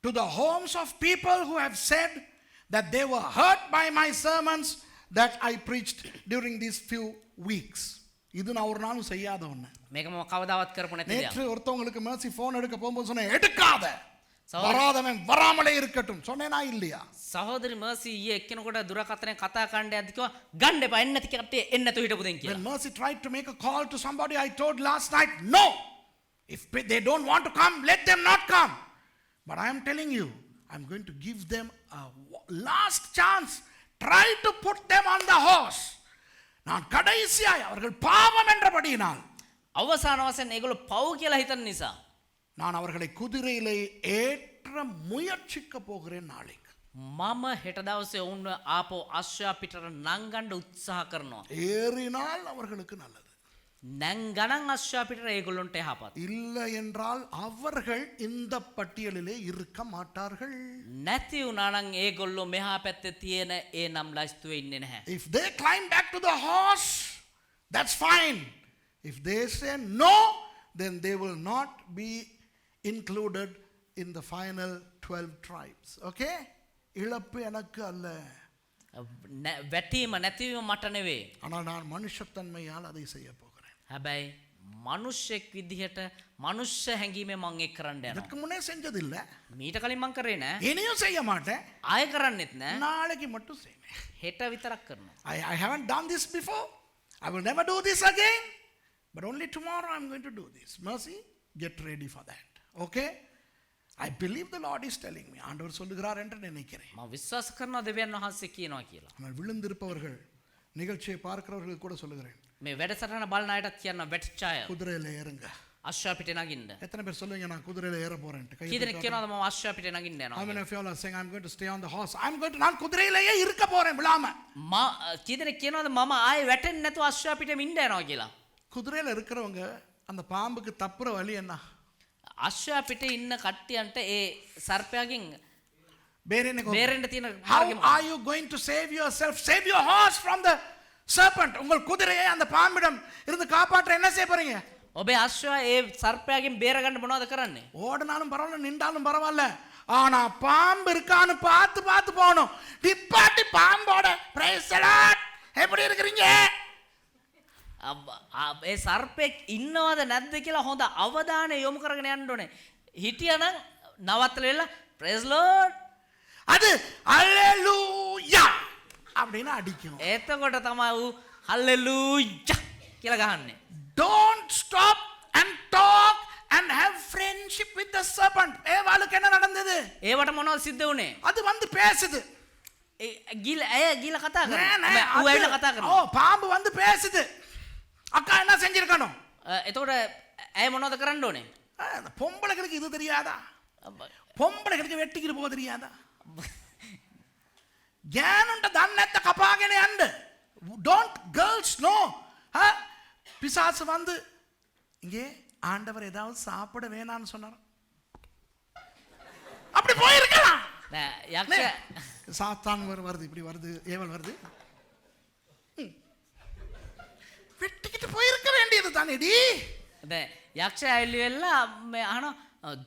to the homes of people who have said that they were hurt by my sermons that I preached during these few weeks. இது நான் ஒரு நாளும் செய்யாத ஒண்ணு. මේක මම කවදාවත් කරපු නැති දෙයක්. நேற்று ஒருத்தவங்களுக்கு mercy ஃபோன் எடுக்க போகும்போது சொன்னேன், எடுக்காத, வராதவன் வராமலே இருக்கட்டும் சொன்னேனா இல்லையா? සහෝදරි මර්සි ඊයේ එක්කෙනෙකුට දුරකථනය කතා කරන්න යද්දි කිව්වා ගන්න එපා එන්න නැති කට්ටිය එන්න නැතුව හිටපු දෙන් කියලා. When Mercy tried to make a call to somebody, I told last night, no, if they don't want to come, let them not come. But I am telling you, I'm going to give them a last chance. Try to put them on the horse. நான் கடைசியாய் அவர்கள் பாவம் என்றபடியினால் අවසාන වශයෙන් ඒගොල්ලෝ පව් කියලා හිතන නිසා நான் அவர்களை குதிரையிலே ஏற்ற முயற்சிக்க போகிறேன் நாளைக்கு. මම හෙට දවසේ ඔවුන්ව ආපහු අශ්වයා පිටට නංගන්න උත්සාහ කරනවා. ஏறினால் அவர்களுக்கு நல்லது. නංගනන් අශ්වයා පිටට ඒගොල්ලොන්ට යහපත්. இல்லை என்றால் அவர்கள் இந்த பட்டியலிலே இருக்க மாட்டார்கள். නැති වුණා නම් ඒගොල්ලෝ මෙහා පැත්තේ තියෙන ඒ නම් ලයිස්තුවේ ඉන්නේ නැහැ. If they climb back to the horse, that's fine. If they say no, then they will not be included in the final 12 tribes. Okay? இழப்பு எனக்கு அல்ல. වැටීම නැතිවීම මට නෙවෙයි. ஆனால் நான் மனுஷத்தன்மையால் அதை செய்ய போகிறேன். හැබැයි මනුෂ්‍යෙක් විදිහට මනුෂ්‍ය හැඟීමෙන් මම ඒක කරන්න යනවා. இதற்கு முன்னே செஞ்சது இல்ல. මීට කලින් මම කරේ නෑ. இனியும் செய்ய மாட்டேன். ආයෙ කරන්නෙත් නෑ. நாளைக்கு மட்டும் செய்வேன். හෙට විතරක් කරනවා. I haven't done this before. I will never do this again. But only tomorrow I'm going to do this. Mercy, get ready for that. Okay? I believe the Lord is telling me. ஆண்டவர் சொல்லுகிறார் என்று நினைக்கிறேன். මම විශ්වාස කරනවා දෙවියන් වහන්සේ කියනවා කියලා. ஆனால் விழுந்திருப்பவர்கள் நிகழ்ச்சியை பார்க்கிறவர்கள் கூட சொல்லுகிறேன். මේ වැඩසටහන බලන අයටත් කියනවා වැටිච්ච අය குதிரையில ஏறுங்க. අශ්වයා පිටේ නගින්න. எத்தனை பேர் சொல்லுவீங்க நான் குதிரையில ஏற போறேன்ட்டு? கை කී දෙනෙක් කියනවාද මම අශ්වයා පිටේ නගින්න How යනවා. many of you all are saying I'm going to stay on the horse? நான் குதிரையிலேயே இருக்க போறேன் விழாம. කී දෙනෙක් කියනවාද මම ආයෙ වැටෙන්නේ නැතුව අශ්වයා පිටේම ඉන්න යනවා කියලා. குதிரையில இருக்கிறவங்க அந்த பாம்புக்கு தப்புற வழி என்ன? අශ්වයා පිටේ ඉන්න කට්ටියන්ට ඒ සර්පයාගෙන් බේරෙන්න තියෙන How මාර්ගෙ are you going to save yourself? Save your horse from the serpent. உங்கள் குதிரையை அந்த பாம்பிடம் இருந்து காப்பாற்ற என்ன செய்ய போறீங்க? ඔබේ අශ්වයා ඒ සර්පයාගෙන් බේර ගන්න මොනවද කරන්නේ? ஓடினாலும் பரவாயில்ல, நின்றாலும் பரவாயில்ல, ஆனா பாம்பு இருக்கான்னு பார்த்து பார்த்து போகணும். டிப்பாட்டி பாம்போட பிரைஸ் தி லார்ட், எப்படி இருக்கீங்க? ඒ සර්පෙක් ඉන්නවද නැද්ද කියලා හොඳ අවධානය යොමු කරගෙන යන්න ඕනේ. හිටියනම් නවත්තලා ප්‍රයිස් ලෝඩ් அது அல்லேலூயா அப்படின்னு அடிக்கும். එතකොට තමයි ඌ හල්ලෙලූයා කියලා ගහන්නේ. Don't stop and talk and have friendship with the serpent. ஏவாளுக்கு என்ன நடந்தது? ඒවට මොනවද සිද්ධ වුනේ? அது வந்து பேசுது. ගිල කතා කරනවා. ඌ ඇවිල්ලා කතා ஓ, කරනවා. பாம்பு வந்து பேசுது. அக்கா என்ன செஞ்சிருக்கணும்? එතකොට ඇය මොනවද කරන්න ඕනේ? அந்த பொம்பளைகளுக்கு இது தெரியாதா? பொம்பளைகளுக்கு வெட்டிக்கிட்டு போக தெரியாதா? ஞானண்ட தன்னத்தை கப்பாගෙන යන්න. Don't girls know. பிசாசு வந்து இங்கே ஆண்டவர் ஏதாவது சாப்பிட வேணான்னு சொன்னார், அப்படி போயிருக்கலாம். சாத்தான் வருது, இப்படி வருது, ஏவல் வருது, வெட்டிக்கிட்டு போயிருக்க வேண்டியது தானேடி. යක්ෂ ඇවිල්ලි වෙලා අහනවා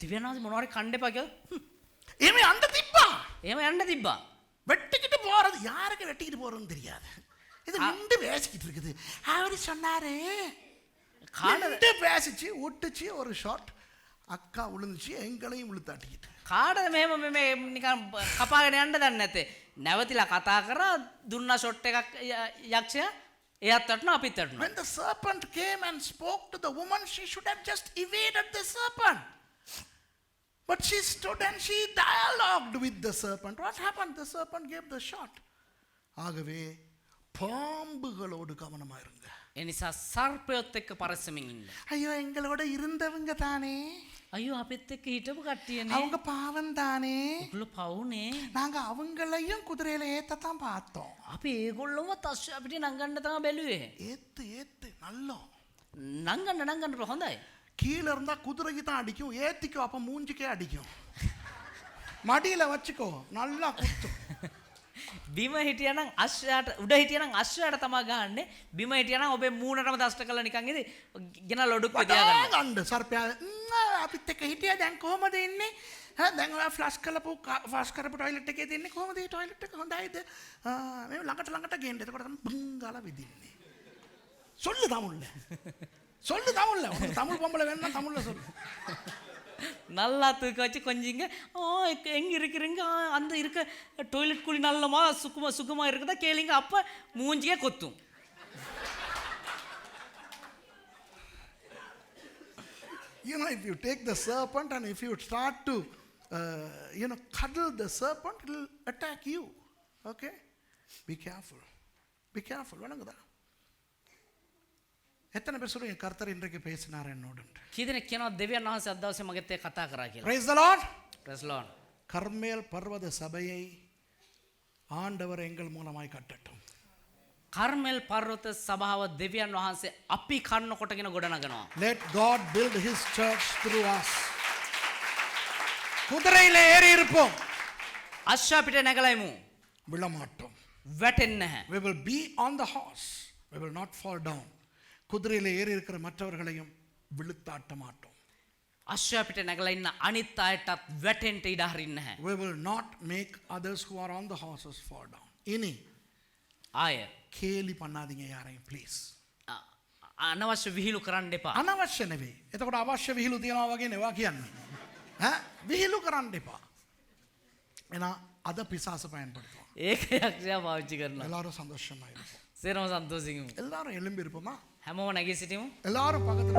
දිව්‍යනාථ මොනවාරි කන්න එපා කියලා. ஏமே அந்த திப்பா එහෙම යන්න තිබ්බා. வெட்டிக்கிட்டு போறது, யாருக்கு வெட்டிக்கிட்டு போறதுன்னு தெரியாது. இது நின்று பேசிக்கிட்டு இருக்குது. அவரு சொன்னாரு, காண்டு பேசிச்சு விட்டுச்சு, ஒரு ஷாட் அக்கா விழுந்துச்சு, எங்களையும் விழுத்தாட்டிக்கிட்டு. කාටද මෙහෙම මේ නිකන් කපාගෙන යන්න දන්නේ නැත්තේ? නැවතිලා කතා කරා දුන්නා ෂොට් එකක් යක්ෂයා. එයාත් වටනවා අපිත් වටනවා. When the serpent came and spoke to the woman, she should have just evaded the serpent. But she stood and she dialogued with the serpent. What happened? The serpent gave the shot. ஆகவே பாம்புகளோடு கவனமா இருங்க. ඒ නිසා සර්පයොත් එක්ක පරිස්සමින් ඉන්න. ஐயோ, எங்களோட இருந்தவங்க தானே, අයියෝ අපිත් එක්ක හිටපු කට්ටියනේ. அவங்க பாவம் தானே, ඒගොල්ලෝ පවුනේ. நாங்க அவங்களையும் குதிரையில ஏத்தத்தான் பார்த்தோம். අපි ඒගොල්ලොම තස්ස අපිට නංගන්න තමයි බැලුවේ. ஏத்து ஏத்து நல்லோ. නංගන්න හොඳයි. கீழே இருந்தா குதிரைக்கு தான் அடிக்கும், ஏத்திக்கோ அப்ப மூஞ்சிக்கே அடிக்கும். மடியில வச்சுக்கோ, நல்லா குத்தும். බිම හිටියනම් අශ්වයාට, උඩ හිටියනම් අශ්වයාට තමයි ගහන්නේ. බිම හිටියනම් ඔබේ මූණටම දෂ්ට කරලා නිකන් ඉතින් ගෙන ලොඩුක් විදියා ගන්න. கண்டு சர்ப்பியா අපිත් එක්ක හිටියා දැන් කොහමද ඉන්නේ? දැන් ඔයා ෆ්ලෂ් කරපු টয়ලට් එකේ දෙන්නේ කොහමද? මේ টয়ලට් එක හොඳයිද? මේ ළඟට ගේන්න. එතකොට තමයි බං ගාලා විදින්නේ. சொல்லு தமிழ்ல. சொல்லு தமிழ்ல. உனக்கு தமிழ் பொம்பளை வேணும்னா தமிழ்ல சொல்லு. நல்லா தூக்க வச்சு கொஞ்சிங்க எங்க இருக்கிறீங்க அந்த இருக்க டாய்லெட் குழி நல்லமா சுகமா இருக்குதா கேளுங்க அப்ப மூஞ்சியே கொத்தும். You know, if you take the serpent and if you start to, cuddle the serpent, it will attack you. Okay? Be careful. Be careful. வணங்குதா? எத்தனை பேர் சொல்லுங்க கர்த்தர் இன்றைக்கு பேசினார் என்னோடு? කීදෙනෙක් කියනවා දෙවියන් වහන්සේ අද දවසේ මගෙත් එක්ක කතා කරා කියලා. Praise the Lord. Praise Lord. கர்மேல் பர்வத சபையை ஆண்டவர் எங்கள் மூலமாய் கட்டட்டும். කර්මෙල් පර්වත සභාව දෙවියන් වහන්සේ අපි කන්න කොටගෙන ගොඩනගනවා. Let God build his church through us. குதிரையிலே ஏறி இருப்போம். අශ්වයා පිට නැගලයිමු. விழமாட்டோம். වැටෙන්නේ නැහැ. We will be on the horse. We will not fall down. குதிரையிலே ஏறி இருக்கிற மற்றவர்களையும் விழுத்தாட்ட மாட்டோம். අශ්වයා පිට නැගලා ඉන්න අනිත් අයටත් වැටෙන්න ඉඩ හරින්නේ නැහැ. We will not make others who are on the horses fall down. இனி ආය கேலி பண்ணாதீங்க யாரையும் ப்ளீஸ். අනවශ්‍ය විහිළු කරන්න එපා. අනවශ්‍ය නෙවෙයි. එතකොට අවශ්‍ය විහිළු තියනවා වගේ නෙවා කියන්නේ. විහිළු කරන්න එපා. එහෙනම් අද පිசாස பயன்படுத்துவோம். ඒක යක්ෂයා පාවිච්චි කරනවා. எல்லாரும் சந்தோஷமா இருப்போம். සේරම සන්තෝෂින් ඉමු. எல்லாரும் எழும்பி இருப்போமா? හැමෝම නැගී සිටිමු. எல்லாரும் பக்கத்துல